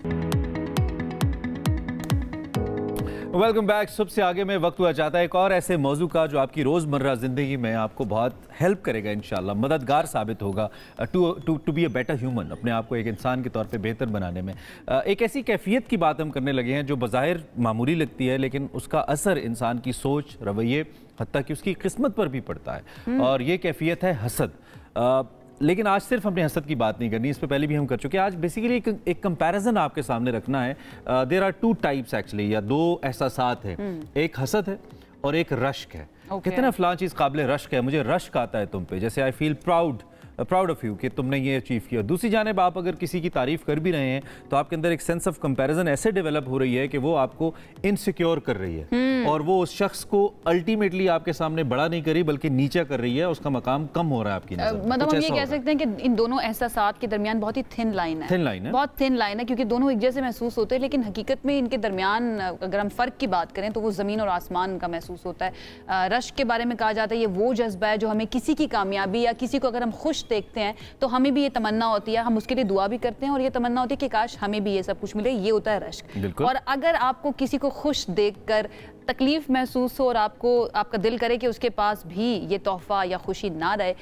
Welcome back. सबसे आगे में वक्त हुआ चाहता है एक और ऐसे मौजू का जो आपकी रोज़मर्रा ज़िंदगी में आपको बहुत हेल्प करेगा, इंशाल्लाह मददगार साबित होगा to be a better human, अपने आप को एक इंसान के तौर पे बेहतर बनाने में। एक ऐसी कैफियत की बात हम करने लगे हैं जो बज़ाहिर मामूली लगती है, लेकिन उसका असर इंसान की सोच, रवैये, हत्ता कि उसकी किस्मत पर भी पड़ता है, और ये कैफियत है हसद। लेकिन आज सिर्फ हमने हसद की बात नहीं करनी, इस पे पहले भी हम कर चुके हैं। आज बेसिकली एक कंपैरिजन आपके सामने रखना है। देयर आर 2 टाइप्स एक्चुअली, या 2 एहसासात हैं। एक हसद है और एक रश्क है। कितना फलां चीज़ काबिल रश्क है, मुझे रश्क आता है तुम पे, जैसे I feel proud of you कि तुमने ये अचीव किया। दूसरी जानिब आप अगर किसी की तारीफ कर भी रहे हैं तो आपके अंदर एक सेंस ऑफ कंपैरिजन ऐसे डेवलप हो रही है कि वो आपको इनसिक्योर कर रही है, और वो उस शख्स को अल्टीमेटली आपके सामने बड़ा नहीं कर रही बल्कि नीचा कर रही है, उसका मकाम कम हो रहा है आपकी नज़र। मतलब हम ये कह सकते हैं कि इन दोनों एहसासात के दरमियान बहुत ही थिन लाइन है, बहुत थिन लाइन है, क्योंकि दोनों एक जैसे महसूस होते हैं, लेकिन हकीकत में इनके दरमियान अगर हम फ़र्क की बात करें तो वो ज़मीन और आसमान का महसूस होता है। रश्क के बारे में कहा जाता है ये वो जज्बा है जो हमें किसी की कामयाबी या किसी को अगर हम खुश देखते हैं तो हमें भी ये तमन्ना होती है, हम उसके लिए दुआ भी करते हैं और ये तमन्ना होती है कि काश हमें भी ये सब कुछ मिले। ये होता है रश्क। और अगर आपको किसी को खुश देखकर तकलीफ महसूस हो और आपका दिल करे कि उसके पास भी ये तोहफा या खुशी ना रहे,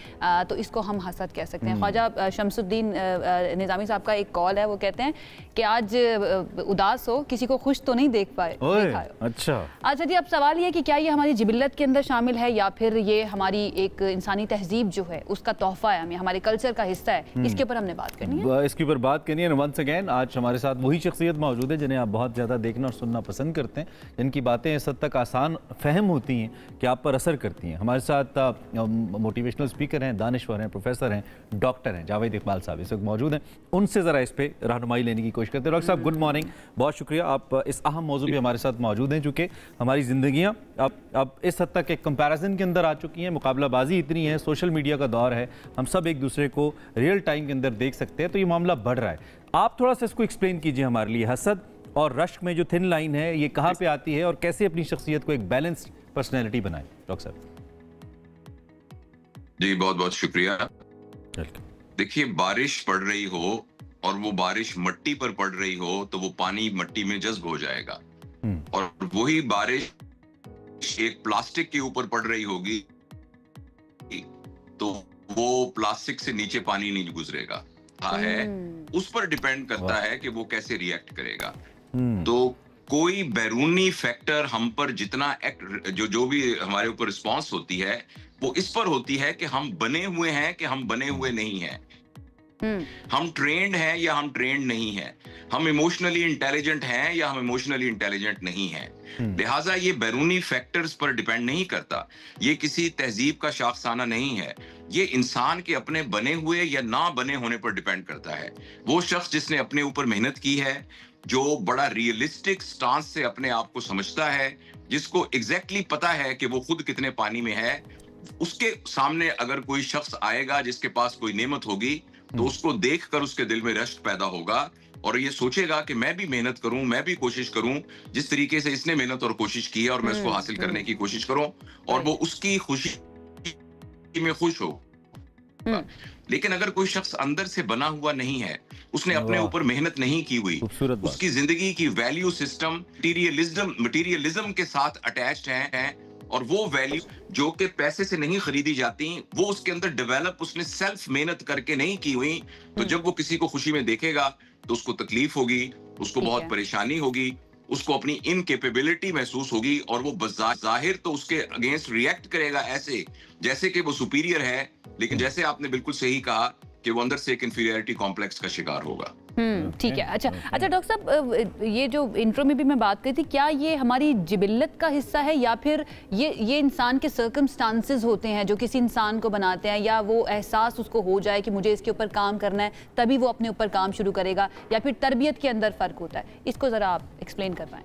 तो इसको हम हसद कह सकते हैं। ख्वाजा शमसुद्दीन निज़ामी साहब का एक कॉल है, वो कहते हैं कि आज उदास हो, किसी को खुश तो नहीं देख पाए। अच्छा जी, अब सवाल ये है कि क्या ये हमारी जिबिल्लत के अंदर शामिल है या फिर ये हमारी एक इंसानी तहजीब जो है उसका तोहफा है, हमारे कल्चर का हिस्सा है। इसके ऊपर हमने बात करनी है। इसके ऊपर बात करनी है। वंस अगेन आज हमारे साथ वही शख्सियत मौजूद है जिन्हें आप बहुत ज़्यादा देखना और सुनना पसंद करते हैं, जिनकी बातें इस हद तक आसान फहम होती हैं कि आप पर असर करती हैं। हमारे साथ मोटिवेशनल स्पीकर हैं, दानिश्वर हैं, प्रोफेसर हैं, डॉक्टर हैं, जावेद इकबाल साहब इस वक्त मौजूद हैं। उनसे ज़रा इस पर रहनुमाई लेने की कोशिश करते हैं। डॉक्टर साहब गुड मॉर्निंग, बहुत शुक्रिया, आप इस अहम मौजू पे हमारे साथ मौजूद हैं, चूँकि हमारी ज़िंदगियाँ अब इस हद तक एक कंपैरिजन के अंदर आ चुकी हैं, मुकाबलाबाजी इतनी है, सोशल मीडिया का दौर है, हम सब एक दूसरे को रियल टाइम के अंदर देख सकते हैं, तो ये मामला बढ़ रहा है। आप थोड़ा सा इसको एक्सप्लेन कीजिए हमारे लिए, हसद और रश्क में जो थिन लाइन है ये कहाँ पे आती है और कैसे अपनी शख्सियत को एक बैलेंस्ड पर्सनैलिटी बनाए। डॉक्टर साहब जी बहुत बहुत शुक्रिया। देखिए, बारिश पड़ रही हो और वो बारिश मिट्टी पर पड़ रही हो तो वो पानी मिट्टी में जज्ब हो जाएगा, और वही बारिश एक प्लास्टिक के ऊपर पड़ रही होगी तो वो प्लास्टिक से नीचे पानी नहीं गुजरेगा है, उस पर डिपेंड करता है कि वो कैसे रिएक्ट करेगा। तो कोई बैरूनी फैक्टर हम पर जितना जो भी हमारे ऊपर रिस्पॉन्स होती है वो इस पर होती है कि हम बने हुए हैं कि हम बने हुए नहीं हैं, हम ट्रेंड हैं या हम ट्रेंड नहीं हैं, हम इमोशनली इंटेलिजेंट हैं या हम इमोशनली इंटेलिजेंट नहीं हैं। लिहाजा ये बैरूनी फैक्टर्स पर डिपेंड नहीं करता, ये किसी तहजीब का शाखसाना नहीं है, ये इंसान के अपने बने हुए या ना बने होने पर डिपेंड करता है। वो शख्स जिसने अपने ऊपर मेहनत की है, जो बड़ा रियलिस्टिक स्टांस से अपने आप को समझता है, जिसको एग्जैक्टली पता है कि वो खुद कितने पानी में है, उसके सामने अगर कोई शख्स आएगा जिसके पास कोई नेमत होगी तो उसको देखकर उसके दिल में रश्क पैदा होगा और ये सोचेगा कि मैं भी मेहनत करूं, मैं भी कोशिश करूं जिस तरीके से इसने मेहनत और कोशिश की है, और मैं उसको हासिल करने की कोशिश करूं और वो उसकी खुशी में खुश हो। होगा। लेकिन अगर कोई शख्स अंदर से बना हुआ नहीं है, उसने अपने ऊपर मेहनत नहीं की हुई, उसकी जिंदगी की वैल्यू सिस्टम मटीरियलिज्म के साथ अटैच्ड है और वो वैल्यू जो कि पैसे से नहीं खरीदी जाती, वो उसके अंदर डेवलप उसने सेल्फ मेहनत करके नहीं की हुई, तो जब वो किसी को खुशी में देखेगा तो उसको तकलीफ होगी, उसको बहुत परेशानी होगी, उसको अपनी इनकेपेबिलिटी महसूस होगी और वो जाहिर तो उसके अगेंस्ट रिएक्ट करेगा ऐसे जैसे कि वो सुपीरियर है, लेकिन जैसे आपने बिल्कुल सही कहा कि वो अंदर से एक इंफीरियरिटी कॉम्प्लेक्स का शिकार होगा। ठीक है। अच्छा डॉक्टर साहब, ये जो इंट्रो में भी मैं बात करी थी, क्या ये हमारी जिबिल्लत का हिस्सा है या फिर ये इंसान के सर्कमस्टांसेस होते हैं जो किसी इंसान को बनाते हैं, या वो एहसास उसको हो जाए कि मुझे इसके ऊपर काम करना है तभी वो अपने ऊपर काम शुरू करेगा, या फिर तरबियत के अंदर फर्क होता है? इसको जरा आप एक्सप्लेन कर पाएं।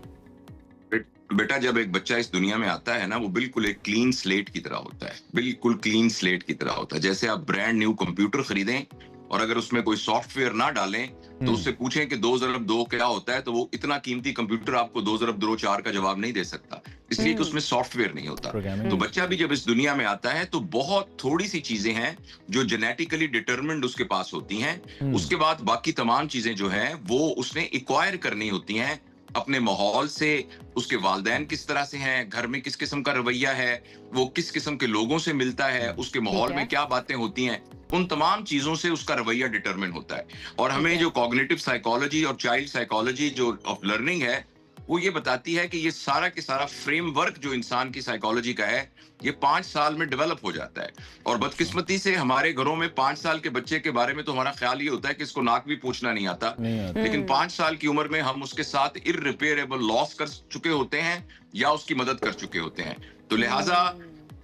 बेटा, जब एक बच्चा इस दुनिया में आता है ना, वो बिल्कुल एक क्लीन स्लेट की तरह होता है, बिल्कुल क्लीन स्लेट की तरह होता है। जैसे आप ब्रांड न्यू कंप्यूटर खरीदें और अगर उसमें कोई सॉफ्टवेयर ना डालें तो उससे पूछें कि 2 + 2 क्या होता है, तो वो इतना कीमती कंप्यूटर आपको 2 + 2 4 का जवाब नहीं दे सकता, इसलिए कि उसमें सॉफ्टवेयर नहीं होता। तो बच्चा भी जब इस दुनिया में आता है तो बहुत थोड़ी सी चीजें हैं जो जेनेटिकली डिटरमिन्ड उसके पास होती हैं। उसके बाद बाकी तमाम चीजें जो हैं वो उसने एक्वायर करनी होती हैं अपने माहौल से, उसके वालिदैन किस तरह से हैं, घर में किस किस्म का रवैया है, वो किस किस्म के लोगों से मिलता है, उसके माहौल में क्या बातें होती हैं, उन तमाम चीजों से उसका रवैया डिटरमिन होता है। और हमें जो कॉग्निटिव साइकोलॉजी और चाइल्ड साइकोलॉजी जो ऑफ लर्निंग है, वो ये बताती है कि ये सारा के सारा फ्रेमवर्क जो इंसान की साइकोलॉजी का है, ये 5 साल में डेवलप हो जाता है। और बदकिस्मती से हमारे घरों में 5 साल के बच्चे के बारे में तो हमारा ख्याल ये होता है कि इसको नाक भी पूछना नहीं आता, लेकिन 5 साल की उम्र में हम उसके साथ इररिपेयरेबल लॉस कर चुके होते हैं या उसकी मदद कर चुके होते हैं। तो लिहाजा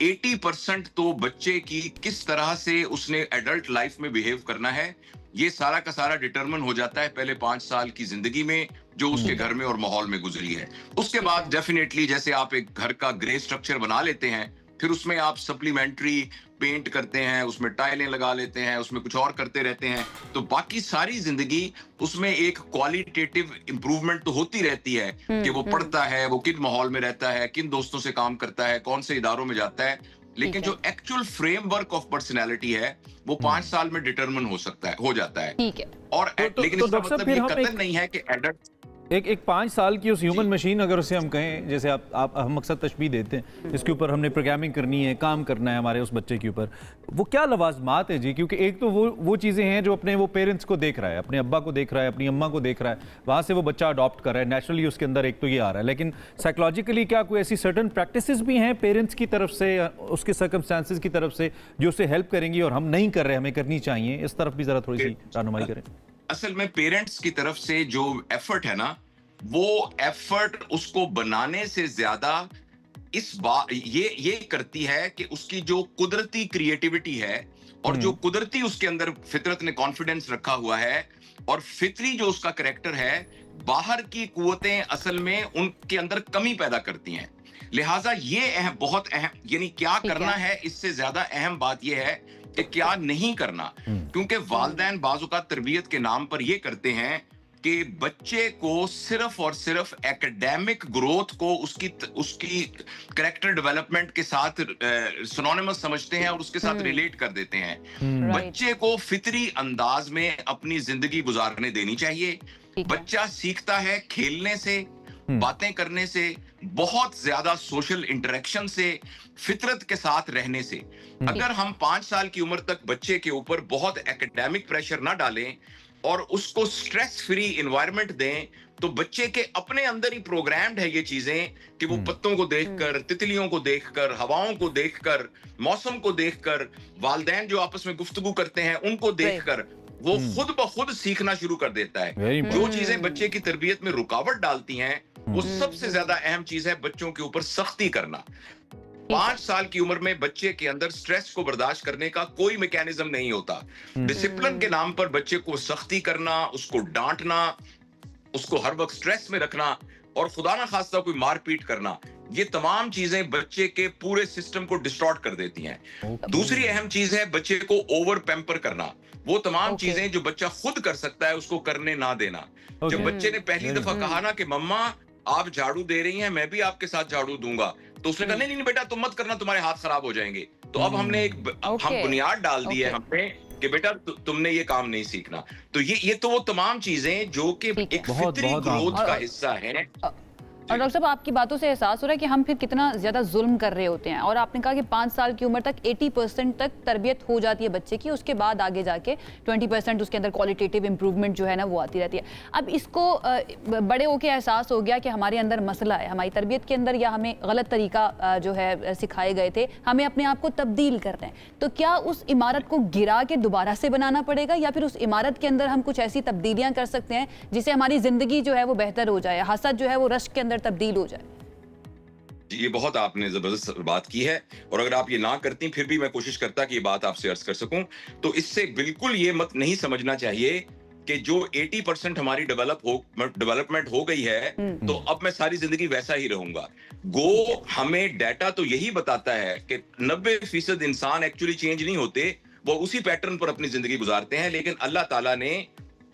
80% तो बच्चे की किस तरह से उसने एडल्ट लाइफ में बिहेव करना है, ये सारा का सारा डिटरमिन हो जाता है पहले 5 साल की जिंदगी में जो उसके घर में और माहौल में गुजरी है। उसके बाद डेफिनेटली जैसे आप एक घर का ग्रे स्ट्रक्चर बना लेते हैं, फिर उसमें आप सप्लीमेंट्री पेंट करते हैं, उसमें टाइलें लगा लेते हैं, उसमें कुछ और करते रहते हैं, तो बाकी सारी जिंदगी उसमें एक क्वालिटेटिव इंप्रूवमेंट तो होती रहती है कि वो पढ़ता है, वो किन माहौल में रहता है, किन दोस्तों से काम करता है, कौन से इदारों में जाता है, लेकिन जो एक्चुअल फ्रेमवर्क ऑफ पर्सनैलिटी है वो 5 साल में डिटरमिन हो जाता है। ठीक है। और लेकिन इसका मतलब ये कतई नहीं है कि एडल्ट एक 5 साल की उस ह्यूमन मशीन अगर उसे हम कहें, जैसे आप हम मकसद तशबीह देते हैं, इसके ऊपर हमने प्रोग्रामिंग करनी है, काम करना है हमारे उस बच्चे के ऊपर, वो क्या लवाजमात है जी? क्योंकि एक तो वो चीज़ें हैं जो अपने वो पेरेंट्स को देख रहा है, अपने अब्बा को देख रहा है, अपनी अम्मा को देख रहा है, वहाँ से वो बच्चा अडॉप्ट कर रहा है, नेचुरली उसके अंदर एक तो ये आ रहा है, लेकिन साइकोलॉजिकली क्या कोई ऐसी सर्टन प्रैक्टिसेस भी हैं पेरेंट्स की तरफ से, उसके सर्कमस्टांसेस की तरफ से जो उसे हेल्प करेंगी और हम नहीं कर रहे, हमें करनी चाहिए? इस तरफ भी ज़रा थोड़ी सी रहनुमाई करें। असल में पेरेंट्स की तरफ से जो एफर्ट है ना, वो एफर्ट उसको बनाने से ज्यादा इस बात ये करती है कि उसकी जो कुदरती क्रिएटिविटी है और जो कुदरती उसके अंदर फितरत ने कॉन्फिडेंस रखा हुआ है और फितरी जो उसका करैक्टर है, बाहर की कुव्वतें असल में उनके अंदर कमी पैदा करती हैं। लिहाजा ये बहुत अहम, यानी क्या करना है इससे ज्यादा अहम बात यह है कि क्या नहीं करना, क्योंकि वालिदैन बाज़ औक़ात तरबियत के नाम पर ये करते हैं कि बच्चे को सिर्फ और सिर्फ एकेडमिक ग्रोथ को उसकी कैरेक्टर डेवलपमेंट के साथ सिनोनिमस समझते हैं और उसके साथ रिलेट कर देते हैं। बच्चे को फितरी अंदाज में अपनी जिंदगी गुजारने देनी चाहिए। बच्चा सीखता है खेलने से, बातें करने से, बहुत ज्यादा सोशल इंटरेक्शन से, फितरत के साथ रहने से। अगर हम 5 साल की उम्र तक बच्चे के ऊपर बहुत एकेडमिक प्रेशर ना डालें और उसको स्ट्रेस फ्री एनवायरनमेंट दें, तो बच्चे के अपने अंदर ही प्रोग्राम्ड है ये चीजें कि वो पत्तों को देखकर, तितलियों को देखकर, हवाओं को देखकर, मौसम को देखकर, वालिदैन जो आपस में गुफ्तगू करते हैं उनको देखकर वो खुद ब खुद सीखना शुरू कर देता है। जो चीजें बच्चे की तरबियत में रुकावट डालती हैं, वो सबसे ज्यादा अहम चीज है बच्चों के ऊपर सख्ती करना। 5 साल की उम्र में बच्चे के अंदर स्ट्रेस को बर्दाश्त करने का कोई मैकेनिज्म नहीं होता। डिसिप्लिन के नाम पर बच्चे को सख्ती करना, उसको डांटना, उसको हर वक्त स्ट्रेस में रखना और खुदा ना खास्ता कोई मारपीट करना, ये तमाम चीजें बच्चे के पूरे सिस्टम को डिस्टॉर्ट कर देती हैं। दूसरी अहम चीज है बच्चे को ओवर पैम्पर करना। वो तमाम चीजें जो बच्चा खुद कर सकता है उसको करने ना देना। जब बच्चे ने पहली दफा कहा ना कि मम्मा आप झाड़ू दे रही हैं, मैं भी आपके साथ झाड़ू दूंगा, तो उसने कहा नहीं बेटा तुम मत करना, तुम्हारे हाथ खराब हो जाएंगे। तो अब हमने हम बुनियाद डाल दी है हमने कि बेटा तुमने ये काम नहीं सीखना। तो ये तो वो तमाम चीजें जो कि एक फितरी ग्रोथ का हिस्सा है। और डॉक्टर साहब, आपकी बातों से एहसास हो रहा है कि हम फिर कितना ज़्यादा जुल्म कर रहे होते हैं। और आपने कहा कि 5 साल की उम्र तक 80% तक तरबियत हो जाती है बच्चे की, उसके बाद आगे जाके 20% उसके अंदर क्वालिटेटिव इंप्रूवमेंट जो है ना वो आती रहती है। अब इसको बड़े होकर एहसास हो गया कि हमारे अंदर मसला है हमारी तरबियत के अंदर, या हमें गलत तरीका जो है सिखाए गए थे, हमें अपने आप को तब्दील करना है। तो क्या उस इमारत को गिरा के दोबारा से बनाना पड़ेगा, या फिर उस इमारत के अंदर हम कुछ ऐसी तब्दीलियाँ कर सकते हैं जिससे हमारी ज़िंदगी जो है वो बेहतर हो जाए, हसद जो है वो रश्क के अंदर तब्दील हो जाए? ये बहुत आपने जबरदस्त बात की है, और अगर आप ये ना करती फिर भी मैं कोशिश करता कि ये बात आपसे अर्ज कर सकूं। तो इससे बिल्कुल ये मत नहीं समझना चाहिए कि जो 80% हमारी डेवलपमेंट हो गई है तो अब मैं सारी जिंदगी वैसा ही रहूंगा। हमें डाटा तो यही बताता है कि 90% इंसान एक्चुअली चेंज नहीं होते, वो उसी पैटर्न पर अपनी जिंदगी गुजारते हैं। लेकिन अल्लाह ताला ने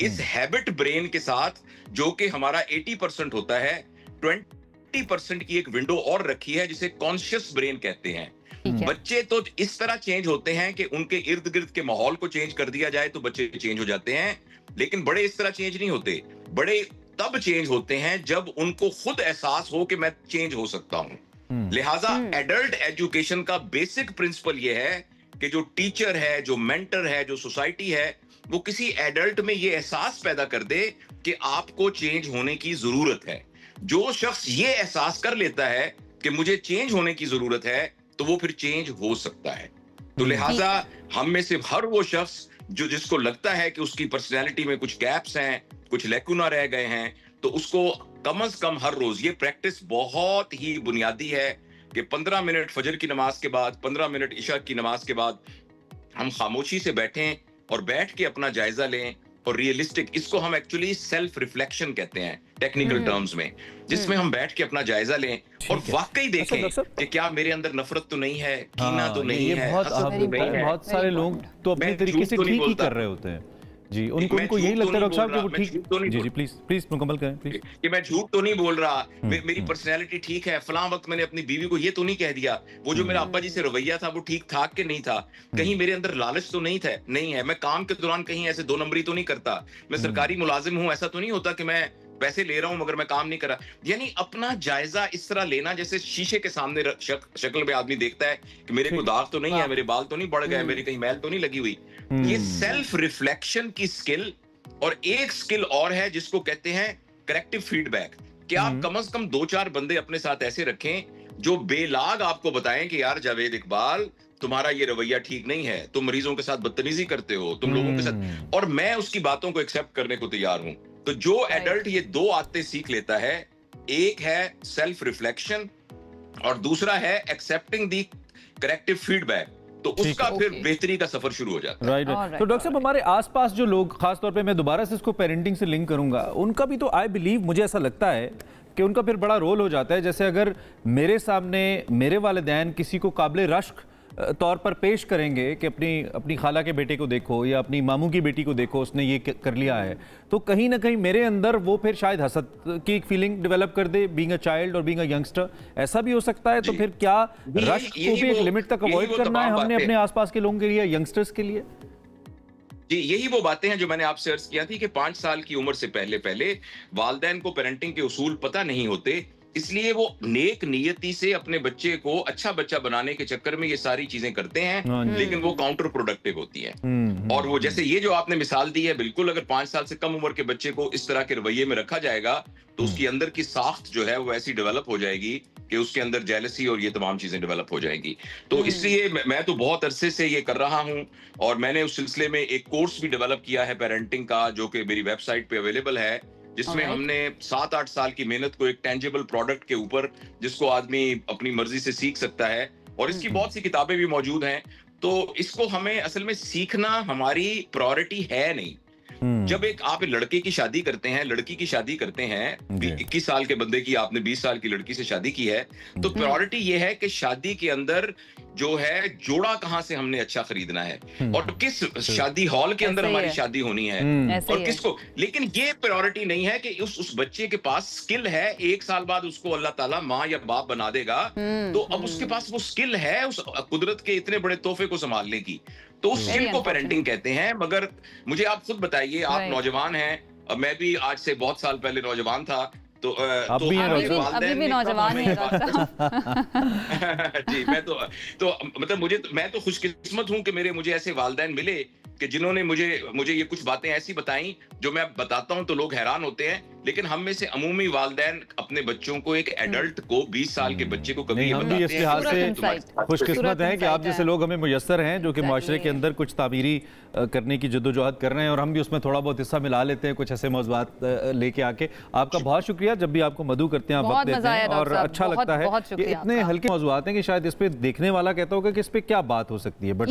इस हैबिट ब्रेन के साथ, जो कि हमारा 80% होता है, 20% की एक विंडो और रखी है जिसे कॉन्शियस ब्रेन कहते हैं। बच्चे तो इस तरह चेंज होते हैं कि उनके इर्द गिर्द के माहौल को चेंज कर दिया जाए तो बच्चे चेंज हो जाते हैं, लेकिन बड़े इस तरह चेंज नहीं होते। बड़े तब चेंज होते हैं जब उनको खुद एहसास हो कि मैं चेंज हो सकता हूं। लिहाजा एडल्ट एजुकेशन का बेसिक प्रिंसिपल यह है कि जो टीचर है, जो मेंटर है, जो सोसाइटी है, वो किसी एडल्ट में ये एहसास पैदा कर दे कि आपको चेंज होने की जरूरत है। जो शख्स ये एहसास कर लेता है कि मुझे चेंज होने की जरूरत है तो वो फिर चेंज हो सकता है। तो लिहाजा हम में से हर वो शख्स जिसको लगता है कि उसकी पर्सनैलिटी में कुछ गैप्स हैं, कुछ लैकुना रह गए हैं, तो उसको कम से कम हर रोज ये प्रैक्टिस बहुत ही बुनियादी है कि 15 मिनट फजर की नमाज के बाद, 15 मिनट इशा की नमाज के बाद हम खामोशी से बैठें और बैठ के अपना जायजा लें। और रियलिस्टिक, इसको हम एक्चुअली सेल्फ रिफ्लेक्शन कहते हैं टेक्निकल टर्म्स में, जिसमें हम बैठ के अपना जायजा लें और वाकई देखें कि क्या मेरे अंदर नफरत तो नहीं है, कीना तो नहीं है, बहुत सारे लोग तो अपने तरीके से ठीक ही कर रहे होते हैं जी। उनको यही लगता है डॉक्टर साहब कि वो ठीक। जी प्लीज मुकम्मल करें प्लीज। कि मैं झूठ तो नहीं बोल रहा, मेरी पर्सनैलिटी ठीक है, फलां वक्त मैंने अपनी बीवी को ये तो नहीं कह दिया, वो जो मेरा अब्बा जी से रवैया था वो ठीक था कि नहीं था, कहीं मेरे अंदर लालच तो नहीं है, मैं काम के दौरान कहीं ऐसे 2 नंबरी तो नहीं करता, मैं सरकारी मुलाजिम हूं, ऐसा तो नहीं होता कि मैं पैसे ले रहा हूं मगर मैं काम नहीं कर रहा। यानी अपना जायजा इस तरह लेना जैसे शीशे के सामने शक्ल में आदमी देखता है कि मेरे को दाग तो नहीं है, मेरे बाल तो नहीं बढ़ गए, मेरी कहीं मैल तो नहीं लगी हुई। ये सेल्फ रिफ्लेक्शन की स्किल। और एक स्किल और है जिसको कहते हैं करेक्टिव फीडबैक, कि आप कम से कम 2-4 बंदे अपने साथ ऐसे रखें जो बेलाग आपको बताएं कि यार जावेद इकबाल, तुम्हारा ये रवैया ठीक नहीं है, तुम मरीजों के साथ बदतमीजी करते हो, तुम लोगों के साथ, और मैं उसकी बातों को एक्सेप्ट करने को तैयार हूं। तो जो एडल्ट ये 2 आदतें सीख लेता है, एक है सेल्फ रिफ्लेक्शन और दूसरा है एक्सेप्टिंग दी करेक्टिव फीडबैक, तो उसका फिर बेहतरी का सफर शुरू हो जाता है। राइट। तो डॉक्टर साहब, हमारे आसपास जो लोग, खासतौर पे मैं दोबारा से इसको पेरेंटिंग से लिंक करूंगा, उनका भी तो आई बिलीव, मुझे ऐसा लगता है कि उनका फिर बड़ा रोल हो जाता है। जैसे अगर मेरे सामने मेरे वालिदैन किसी को काबिल रश्क तौर पर पेश करेंगे कि अपनी खाला के बेटे को देखो या अपनी मामू की बेटी को देखो, उसने ये कर लिया है, तो कहीं ना कहीं मेरे अंदर वो फिर शायद हसद की एक फीलिंग डेवलप कर दे, बीइंग अ चाइल्ड और बीइंग अ यंगस्टर। ऐसा भी हो सकता है। तो फिर क्या रश्क को भी एक लिमिट तक अवॉइड करना है हमने अपने आसपास के लोगों के लिए, यंगस्टर्स के लिए? जी, यही वो बातें हैं जो मैंने आपसे अर्ज किया थी कि 5 साल की उम्र से पहले वालिदैन को पेरेंटिंग के उसूल पता नहीं होते, इसलिए वो नेक नियति से अपने बच्चे को अच्छा बच्चा बनाने के चक्कर में ये सारी चीजें करते हैं, लेकिन वो काउंटर प्रोडक्टिव होती हैं। और वो जैसे ये जो आपने मिसाल दी है, बिल्कुल अगर 5 साल से कम उम्र के बच्चे को इस तरह के रवैये में रखा जाएगा तो उसकी अंदर की साख्त जो है वो ऐसी डेवलप हो जाएगी कि उसके अंदर जेलसी और ये तमाम चीजें डेवलप हो जाएंगी। तो इसलिए मैं तो बहुत अरसे से ये कर रहा हूं, और मैंने उस सिलसिले में एक कोर्स भी डेवलप किया है पेरेंटिंग का, जो कि मेरी वेबसाइट पे अवेलेबल है, जिसमें हमने 7-8 साल की मेहनत को एक टेंजिबल प्रोडक्ट के ऊपर, जिसको आदमी अपनी मर्जी से सीख सकता है, और इसकी बहुत सी किताबें भी मौजूद हैं। तो इसको हमें असल में सीखना हमारी प्रायोरिटी है नहीं, जब एक आप लड़के की शादी करते हैं, लड़की की शादी करते हैं, 21 साल के बंदे की आपने 20 साल की लड़की से शादी की है, तो प्रायोरिटी ये है कि शादी के अंदर जो है जोड़ा कहां से हमने अच्छा खरीदना है और किस शादी हॉल के अंदर हमारी शादी होनी है और किसको। लेकिन ये प्रायोरिटी नहीं है कि उस बच्चे के पास स्किल है, 1 साल बाद उसको अल्लाह ताला माँ या बाप बना देगा, तो अब उसके पास वो स्किल है उस कुदरत के इतने बड़े तोहफे को संभालने की, तो उस स्किल को पेरेंटिंग कहते हैं। मगर मुझे आप खुद बताइए, आप नौजवान हैं, मैं भी आज से बहुत साल पहले नौजवान था, तो अभी भी नौजवान है जी। मैं तो मतलब मैं तो खुशकिस्मत हूं कि मुझे ऐसे वालिदैन मिले कि जिन्होंने मुझे ये कुछ बातें ऐसी बताई जो मैं बताता हूं तो लोग हैरान होते हैं, लेकिन हम में से अमूमी वालिदैन अपने बच्चों को, एक एडल्ट को, 20 साल के बच्चे को कभी हम भी इस लिहाज से खुशकिस्मत हैं कि आप जैसे लोग हमें मुयस्सर हैं जो कि माशरे के अंदर कुछ तामीरी करने की जद्दोजहद कर रहे हैं, और हम भी उसमें थोड़ा बहुत हिस्सा मिला लेते हैं कुछ ऐसे मौज़ूआत लेके आके। आपका बहुत शुक्रिया, जब भी आपको मधु करते हैं आप वक्त देते हैं और अच्छा लगता है कि इतने हल्के मौज़ूआत हैं कि शायद इस पे देखने वाला कहता होगा कि इस पे क्या बात हो सकती है, बट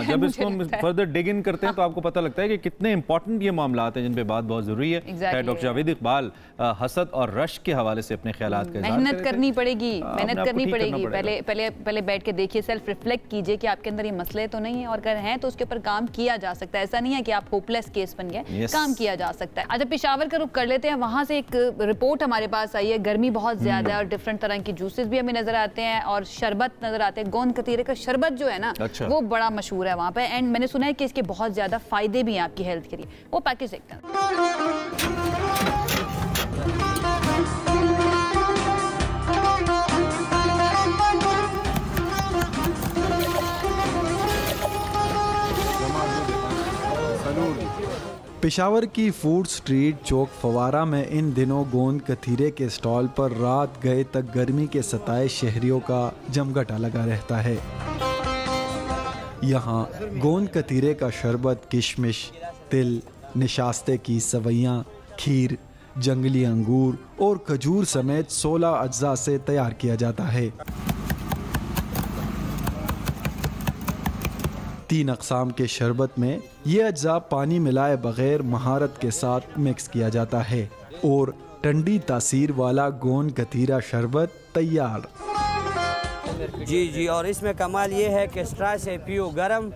जब इसको फर्दर डिग इन करते हैं तो आपको पता लगता है कि कितने इंपॉर्टेंट ये मामलात हैं जिन पे बात बहुत जरूरी है। डॉक्टर जावेद इकबाल हसद और रश के हवाले से अपने ख्यालात का मेहनत करनी पड़ेगी, पहले बैठ के देखिए, सेल्फ रिफ्लेक्ट कीजिए कि आपके अंदर ये मसले तो नहीं है, और अगर हैं तो उसके ऊपर काम किया जा सकता है। ऐसा नहीं है कि आप होपलेस केस बन गए, काम किया जा सकता है। अच्छा, पेशावर का रुख कर लेते हैं। वहां से एक रिपोर्ट हमारे पास आई है, गर्मी बहुत ज्यादा है और डिफरेंट तरह की जूसेस भी हमें नजर आते हैं और शरबत नजर आते हैं। गोंद कतीरे का शरबत जो है ना, वो बड़ा मशहूर है वहां पे, एंड मैंने सुना है कि इसके बहुत ज्यादा फायदे भी हैं आपकी हेल्थ के लिए। वो पैकेज देखते हैं। पेशावर की फूड स्ट्रीट चौक फवारा में इन दिनों गोंद कथीरे के स्टॉल पर रात गए तक गर्मी के सताए शहरियों का जमघटा लगा रहता है। यहाँ गोंद कतीरे का शरबत, किशमिश, तिल, निशास्ते की सवैयाँ, खीर, जंगली अंगूर और खजूर समेत 16 अज्जा से तैयार किया जाता है। 3 अक़साम के शरबत में ये अज्जा पानी मिलाए बगैर महारत के साथ मिक्स किया जाता है और ठंडी तासीर वाला गोंद कतीरा शरबत तैयार। जी, और इसमें कमाल ये है कि स्ट्रा से पियो गरम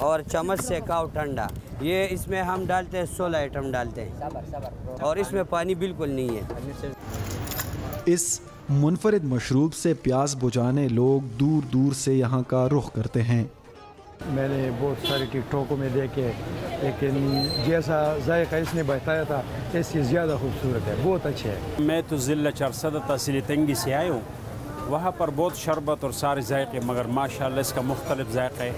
और चम्मच से खाओ ठंडा। ये इसमें हम डालते हैं 16 आइटम डालते हैं और इसमें पानी बिल्कुल नहीं है। इस मुनफरिद मशरूब से प्यास बुझाने लोग दूर दूर से यहाँ का रुख करते हैं। मैंने बहुत सारे टिकटॉकों में देखे, लेकिन जैसा जायका इसने बताया था इससे ज़्यादा खूबसूरत है, बहुत अच्छे है। मैं तो ज़िला चरसद तहसील तंगी से आया हूँ, वहाँ पर बहुत शरबत और सारे जायके, मगर माशाल्लाह इसका मुख्तलिफ जायका है।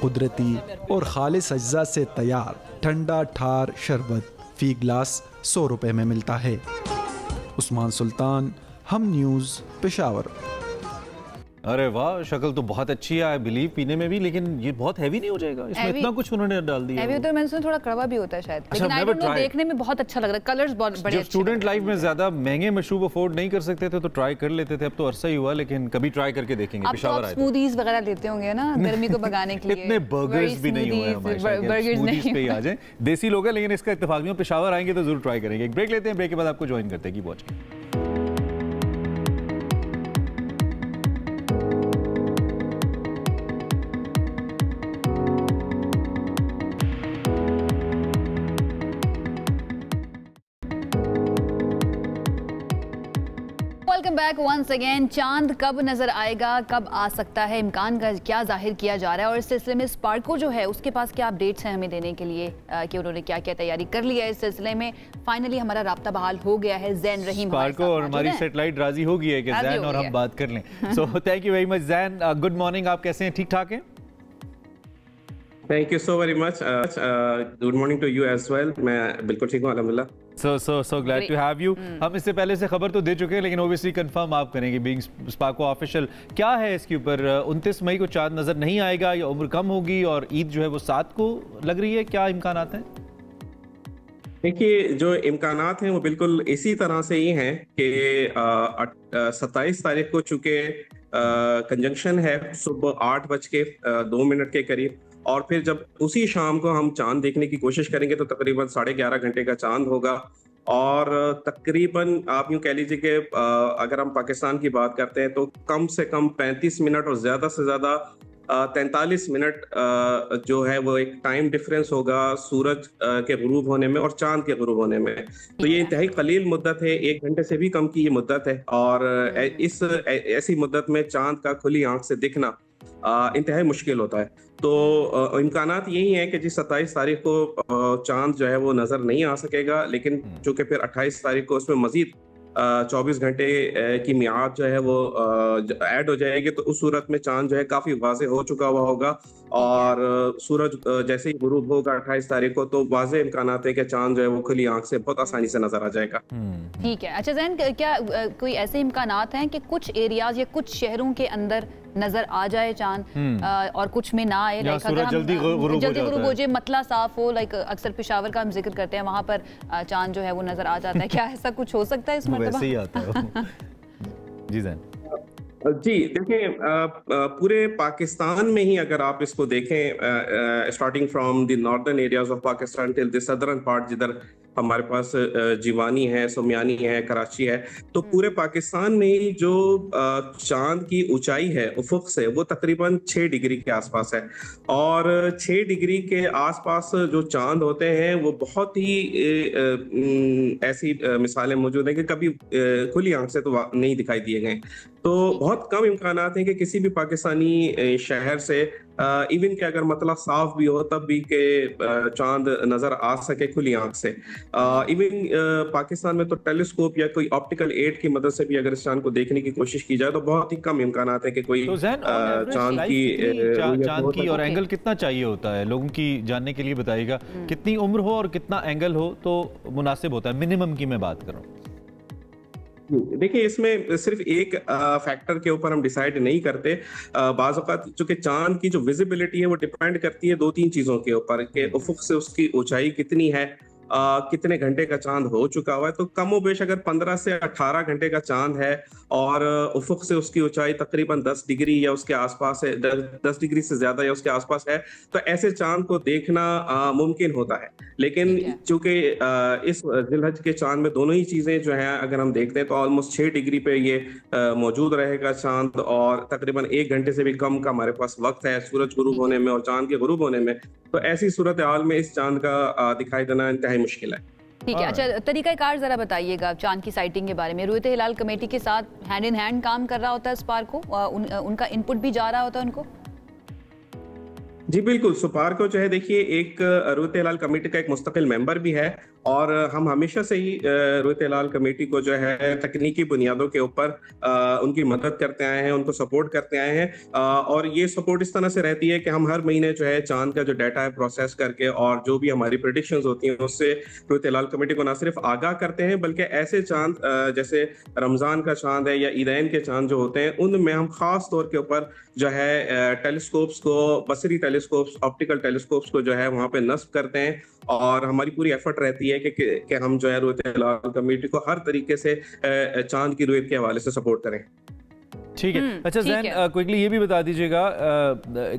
कुदरती और खालिस अज्जा से तैयार ठंडा ठार शरबत फी गिलास 100 रुपए में मिलता है। उस्मान सुल्तान, हम न्यूज़, पेशावर। अरे वाह, शक्ल तो बहुत अच्छी है, आई बिलीव पीने में भी, लेकिन ये बहुत हैवी नहीं हो जाएगा? इसमें इतना कुछ उन्होंने डाल दिया। हैवी होता है, मैंने सुना थोड़ा कड़वा भी होता है शायद, लेकिन आई डोंट नो, देखने में बहुत अच्छा लग रहा है, कलर्स बहुत बड़े अच्छे। स्टूडेंट लाइफ में ज्यादा महंगे मशरूब अफोर्ड नहीं कर सकते थे तो ट्राई कर लेते थे, अब तो अरसा ही हुआ, लेकिन कभी ट्राई करके देखेंगे। पेशावर आए स्मूदीज वगैरह लेते होंगे ना गर्मी को भगाने के लिए। इतने बर्गर्स भी नहीं हुए हमारे, बर्गर्स नहीं पे आ जाए, देसी लोग हैं, लेकिन इसका इत्तेफाक नहीं हो। पेशावर आएंगे तो जरूर ट्राई करेंगे। एक ब्रेक लेते हैं, ब्रेक के बाद आपको ज्वाइन करते हैं। की वॉच बैक वंस अगेन। चांद कब नजर आएगा, कब आ सकता है, इम्कान का क्या जाहिर किया जा रहा है, और इस सिलसिले में स्पार्को जो है उसके पास क्या अपडेट्स हैं हमें देने के लिए कि उन्होंने क्या क्या तैयारी कर ली है इस सिलसिले में। फाइनली हमारा राब्ता बहाल हो गया है। जैन रहीम स्पार्को और हमारी सेटेलाइट राजी हो गई है कि जैन और हम बात कर लें। So thank you very much Jain, good morning, आप कैसे हैं? ठीक ठाक हैं? Thank you so very much, good morning to you as well. मैं बिल्कुल ठीक हूँ अल्हम्दुलिल्लाह। So glad to have you. हम इससे पहले से खबर तो दे चुके हैं, लेकिन ओबियसली कंफर्म आप करेंगे बीइंग स्पार्को ऑफिशियल। क्या है इसके ऊपर? 29 मई को चांद नजर नहीं आएगा या उम्र कम होगी, और ईद जो है वो 7 को लग रही है, क्या इम्कान हैं? देखिए, जो इम्कानात हैं वो बिल्कुल इसी तरह से ही हैं कि 27 तारीख को चूंकि कंजंक्शन है सुबह 8:02 के करीब, और फिर जब उसी शाम को हम चांद देखने की कोशिश करेंगे तो तकरीबन 11.5 घंटे का चांद होगा। और तकरीबन आप यूं कह लीजिए कि अगर हम पाकिस्तान की बात करते हैं तो कम से कम 35 मिनट और ज़्यादा से ज़्यादा 43 मिनट जो है वो एक टाइम डिफरेंस होगा सूरज के गुरूब होने में और चांद के गुरूब होने में। तो ये इंतहाई कलील मुद्दत है, 1 घंटे से भी कम की ये मुद्दत है। और इस ऐसी मुद्दत में चांद का खुली आंख से दिखना इंतहाई मुश्किल होता है। तो इम्कानात यही है कि जी 27 तारीख को चांद जो है वो नजर नहीं आ सकेगा, लेकिन चूंकि फिर 28 तारीख को उसमें मजीद 24 घंटे की मियाद जो है वो ऐड हो जाएगी, तो उस सूरत में चांद जो है काफी वाज़े हो चुका हुआ होगा। और सूरज जैसे ही गुरूब होगा 28 तारीख को तो वाज़े इम्कानात है कि चांद जो है वो खुली आंख से बहुत आसानी से नजर आ जाएगा। ठीक है। अच्छा ज़ैन, क्या कोई ऐसे इम्कानात हैं कि कुछ एरियाज या कुछ शहरों के अंदर नजर आ जाए चांद और कुछ में ना आए? लाइक अगर हम जल्दी गुरूब हो जाए, मतला साफ हो, लाइक अक्सर पेशावर का हम जिक्र करते हैं, वहां पर चांद जो है वो नजर आ जाता है। क्या ऐसा कुछ हो सकता है इस मर्तबा? वैसे ही आता है। जी ज़ैन। जी देखिए, पूरे पाकिस्तान में ही अगर आप इसको देखें, starting from the northern areas of Pakistan till the southern part, जिधर हमारे पास जीवानी है, सुमियानी है, कराची है, तो पूरे पाकिस्तान में ही जो चांद की ऊंचाई है उफुक से वो तकरीबन 6 डिग्री के आसपास है। और 6 डिग्री के आसपास जो चांद होते हैं वो बहुत ही ऐसी मिसालें मौजूद हैं कि कभी खुली आंख से तो नहीं दिखाई दिए गए। तो बहुत कम इम्कानात हैं कि किसी भी पाकिस्तानी शहर से इवन के अगर मतला साफ भी हो तब भी के चांद नजर आ सके खुली आंख से। इवन पाकिस्तान में तो टेलीस्कोप या कोई ऑप्टिकल एड की मदद से भी अगर इस चांद को देखने की कोशिश की जाए तो बहुत ही कम इम्कानात है कि कोई चांद की और एंगल कितना चाहिए होता है लोगों की जानने के लिए बताइएगा? कितनी उम्र हो और कितना एंगल हो तो मुनासिब होता है? मिनिमम की मैं बात कर रहा हूँ। देखिए, इसमें सिर्फ एक फैक्टर के ऊपर हम डिसाइड नहीं करते। बाज़ औक़ात चूंकि चांद की जो विजिबिलिटी है वो डिपेंड करती है 2-3 चीज़ों के ऊपर कि उफुक से उसकी ऊंचाई कितनी है, कितने घंटे का चांद हो चुका हुआ है। तो कमोबेश अगर 15 से 18 घंटे का चांद है और उफुक से उसकी ऊंचाई तकरीबन 10 डिग्री या उसके आसपास है, 10 डिग्री से ज्यादा या उसके आसपास है, तो ऐसे चांद को देखना मुमकिन होता है। लेकिन चूंकि इस जिलहज के चांद में दोनों ही चीजें जो हैं अगर हम देखते हैं तो ऑलमोस्ट 6 डिग्री पे ये मौजूद रहेगा चांद, और तकरीबन 1 घंटे से भी कम का हमारे पास वक्त है सूरज गुरूब होने में और चांद के गुरूब होने में। तो ऐसी सूरत हाल में इस चांद का दिखाई देना इंतहाई मुश्किल है। ठीक है। अच्छा, तरीकाकार जरा बताइएगा चांद की साइटिंग के बारे में। रुयत हिलाल कमेटी के साथ हैंड इन हैंड काम कर रहा होता है स्पार्क को, उनका इनपुट भी जा रहा होता है उनको? जी बिल्कुल, स्पार्क को जो है देखिए एक रुयत हिलाल कमेटी का एक मुस्तकिल मेंबर भी है और हम हमेशा से ही रुयत हिलाल कमेटी को जो है तकनीकी बुनियादों के ऊपर उनकी मदद करते आए हैं, उनको सपोर्ट करते आए हैं। और ये सपोर्ट इस तरह से रहती है कि हम हर महीने जो है चांद का जो डाटा है प्रोसेस करके और जो भी हमारी प्रेडिक्शंस होती हैं उससे रुयत हिलाल कमेटी को ना सिर्फ आगाह करते हैं बल्कि ऐसे चांद जैसे रमज़ान का चांद है या ईदैन के चांद जो होते हैं उनमें हम खास तौर के ऊपर जो है टेलीस्कोप्स को, बसरी टेलीस्कोप्स, ऑप्टिकल टेलीस्कोप्स को जो है वहाँ पे नस्ब करते हैं। और हमारी पूरी एफर्ट रहती है कि हम जो है रुयत हिलाल कमेटी को हर तरीके से चांद की रुयत के हवाले से सपोर्ट करें। ठीक है। अच्छा ज़ैन, क्विकली ये भी बता दीजिएगा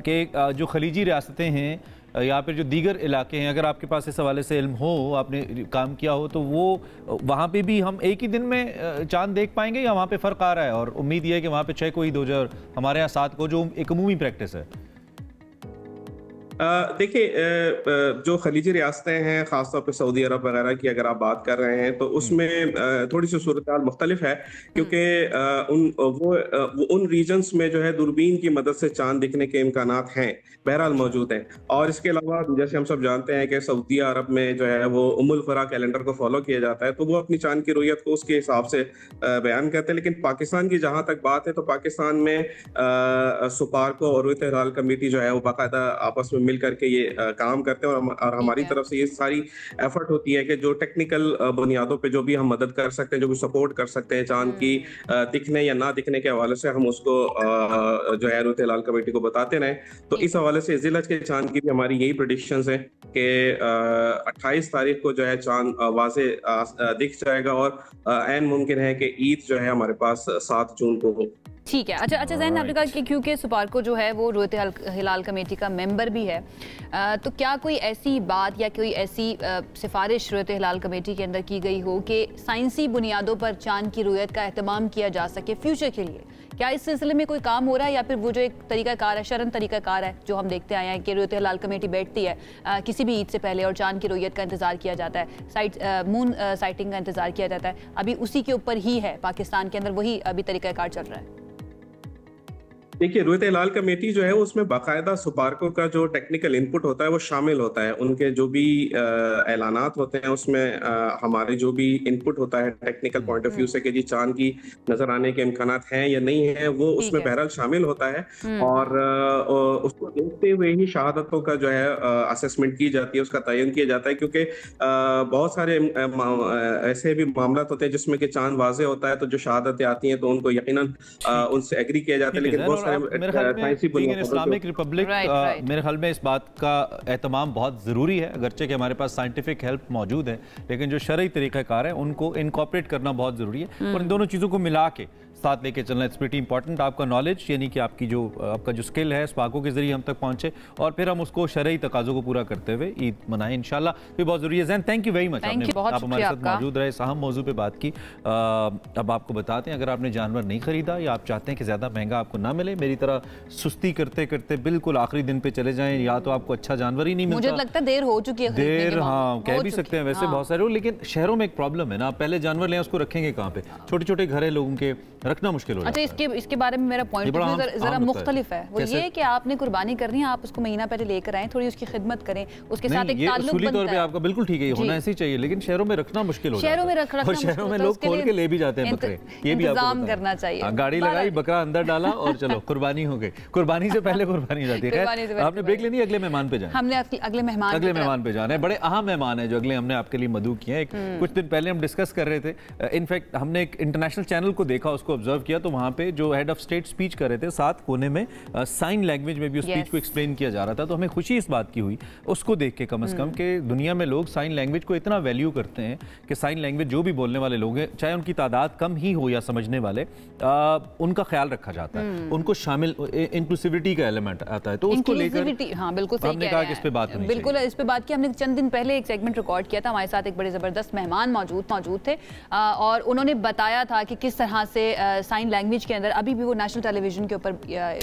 कि जो खलीजी रियासतें हैं यहाँ पर जो दीगर इलाके हैं, अगर आपके पास इस हवाले से इल्म हो, आपने काम किया हो, तो वो वहाँ पे भी हम एक ही दिन में चांद देख पाएंगे या वहाँ पे फ़र्क आ रहा है? और उम्मीद ये है कि वहाँ पे 6 को ईद हो जाए और हमारे यहाँ 7 को, जो एक अमूमी प्रैक्टिस है। देखिए, जो खलीजी रियासतें हैं खासतौर पर सऊदी अरब वगैरह की अगर आप बात कर रहे हैं तो उसमें थोड़ी सी सूरत हाल मुख्तलिफ है क्योंकि उन रीजन्स में जो है दूरबीन की मदद से चांद दिखने के इम्कानात हैं, बहरहाल मौजूद हैं। और इसके अलावा जैसे हम सब जानते हैं कि सऊदी अरब में जो है वो उम्मुल क़ुरा कैलेंडर को फॉलो किया जाता है, तो वो अपनी चांद की रुयत को उसके हिसाब से बयान करते हैं। लेकिन पाकिस्तान की जहाँ तक बात है तो पाकिस्तान में सुपार्को और रुयत हिलाल कमेटी जो है वो बाकायदा आपस में मिल करके ये काम करते हैं और हमारी तरफ से ये सारी एफर्ट होती है कि जो टेक्निकल बुनियादों पे जो भी हम मदद कर सकते हैं, जो भी सपोर्ट कर सकते हैं चांद की दिखने या ना दिखने के हवाले से, हम उसको जो है रुयत हिलाल कमेटी को बताते रहें। तो इस हवाले से जिलहज के चांद की भी हमारी यही प्रेडिक्शंस हैं कि 28 तारीख को जो है चांद वाज़े दिख जाएगा और ऐन मुमकिन है कि ईद जो है हमारे पास 7 जून को हो। ठीक है। अच्छा जैन, आपने कहा कि क्योंकि सुपार्को जो है वो रोयत हिलाल कमेटी का मेंबर भी है, तो क्या कोई ऐसी बात या कोई ऐसी सिफारिश रोयत हिलाल कमेटी के अंदर की गई हो कि साइंसी बुनियादों पर चांद की रोयत का एहतमाम किया जा सके फ्यूचर के लिए? क्या इस सिलसिले में कोई काम हो रहा है, या फिर वो जो एक तरीकाकार है, शरन तरीकाकार है जो हम देखते आए हैं कि रोयत हिलाल कमेटी बैठती है किसी भी ईद से पहले और चांद की रोयत का इंतजार किया जाता है, मून साइटिंग का इंतजार किया जाता है, अभी उसी के ऊपर ही है पाकिस्तान के अंदर, वही अभी तरीकाकार चल रहा है? देखिए, रोयत हिलाल कमेटी जो है उसमें बाकायदा सुपार्को का जो टेक्निकल इनपुट होता है वो शामिल होता है। उनके जो भी ऐलानात होते हैं उसमें हमारे जो भी इनपुट होता है टेक्निकल पॉइंट ऑफ व्यू से कि जी चांद की नजर आने के इम्कानात हैं या नहीं है, वो उसमें बहरहाल शामिल होता है। और उसको देखते हुए ही शहादतों का जो है असेसमेंट की जाती है, उसका तयन किया जाता है, क्योंकि बहुत सारे ऐसे भी मामला होते हैं जिसमें कि चांद वाजे होता है, तो जो शहादतें आती हैं तो उनको यकीनन उनसे एग्री किया जाता है। लेकिन बहुत मेरे ख्याल में इस्लामिक रिपब्लिक मेरे ख्याल में इस बात का एहतमाम बहुत ज़रूरी है, अगरचे कि हमारे पास साइंटिफिक हेल्प मौजूद है, लेकिन जो शरई तरीक़ाकार है उनको इनकॉर्पोरेट करना बहुत ज़रूरी है और इन दोनों चीज़ों को मिला के साथ लेके चलना इट्स प्रीटी इंपॉर्टेंट। आपका नॉलेज यानी कि आपका जो स्किल है स्पार्को के जरिए हम तक पहुंचे और फिर हम उसको शरई तकाज़ों को पूरा करते हुए ईद मनाएं इंशाल्लाह, तो बहुत ज़रूरी है। Jain, thank you very much, आप हमारे साथ मौजूद रहे, इस अहम मौजू पे बात की। अब आपको बताते हैं, अगर आपने जानवर नहीं खरीदा या आप चाहते हैं कि ज़्यादा महंगा आपको ना मिले, मेरी तरह सुस्ती करते करते बिल्कुल आखिरी दिन पे चले जाएं, या तो आपको अच्छा जानवर ही नहीं मिलता, मुझे लगता है देर हो चुकी है, देर हाँ कह भी सकते हैं वैसे बहुत सारे, लेकिन शहरों में एक प्रॉब्लम है ना, आप पहले जानवर लें उसको रखेंगे कहाँ पे, छोटे छोटे घर है लोगों के, रखना मुश्किल हो जाता है। इसके बारे में मेरा पॉइंट जरा मुख्तलिफ है, वो ये कि आपने कुर्बानी करनी है, आप उसको महीना पहले लेकर आए, थोड़ी उसकी खिदमत करें, उसके साथ एक ताल्लुक बनता है। आपका बिल्कुल ठीक है, होना ऐसे ही चाहिए, लेकिन शहरों में रखना मुश्किल हो जाता है। शहरों में लोग खोल के ले भी जाते हैं बकरे, ये भी इंतजाम करना चाहिए। गाड़ी लगाई, बकरा अंदर डाला और चलो कुर्बानी हो गई। कुर्बानी से पहले कुर्बानी हो जाती है। आपने ब्रेक लेनी, अगले मेहमान पे जाना, हमने अगले मेहमान पे जाना है। बड़े अहम मेहमान है जो अगले हमने आपके लिए मदऊ किए हैं। कुछ दिन पहले हम डिस्कस कर रहे थे, इनफैक्ट हमने एक इंटरनेशनल चैनल को देखा, उसको ऑब्जर्व किया, तो वहाँ पे जो हेड ऑफ स्टेट स्पीच कर रहे थे, साथ कोने में साइन लैंग्वेज में भी उस स्पीच को एक्सप्लेन किया जा रहा था, तो हमें खुशी इस बात की हुई उसको देख के कम से कम कि दुनिया में लोग साइन लैंग्वेज को इतना वैल्यू करते हैं कि साइन लैंग्वेज जो भी बोलने वाले लोग हैं, चाहे उनकी तादाद कम ही हो या समझने वाले, उनका ख्याल रखा जाता है, उनको शामिल, इंक्लूसिविटी का एलिमेंट आता है, तो उसको लेकर हाँ बिल्कुल सही हमने कहा कि इस पे बात बिल्कुल इस पे बात की। हमने चंद दिन पहले एक सेगमेंट रिकॉर्ड किया था, हमारे साथ एक बड़े ज़बरदस्त मेहमान मौजूद थे और उन्होंने बताया था कि किस तरह से साइन लैंग्वेज के अंदर अभी भी वो नेशनल टेलीविजन के ऊपर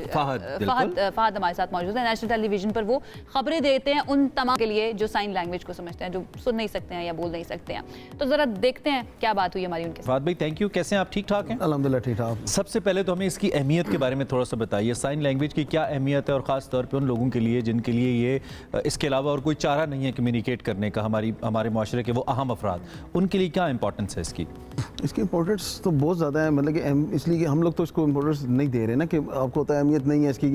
फहद हमारे साथ मौजूद है, नेशनल टेलीविजन पर वो खबरें देते हैं उन तमाम के लिए जो साइन लैंग्वेज को समझते हैं, जो सुन नहीं सकते हैं या बोल नहीं सकते हैं। तो जरा देखते हैं क्या बात हुई हमारी उनके साथ। फहद भाई थैंक यू, कैसे हैं आप? ठीक ठाक हैं? अल्हम्दुलिल्लाह ठीक ठाक। सबसे पहले तो हमें इसकी अहमियत के बारे में थोड़ा सा बताइए, साइन लैंग्वेज की क्या अहमियत है और ख़ास तौर पे उन लोगों के लिए जिनके लिए ये इसके अलावा और कोई चारा नहीं है कम्युनिकेट करने का, हमारे माशरे के वो अहम अफराद, उनके लिए क्या इंपॉर्टेंस है इसकी? इसकी इंपॉर्टेंस तो बहुत ज़्यादा है, मतलब कि इसलिए कि हम लोग तो इसको इंपॉर्टेंस नहीं दे रहे ना, कि आपको पता है अहमियत नहीं है इसकी,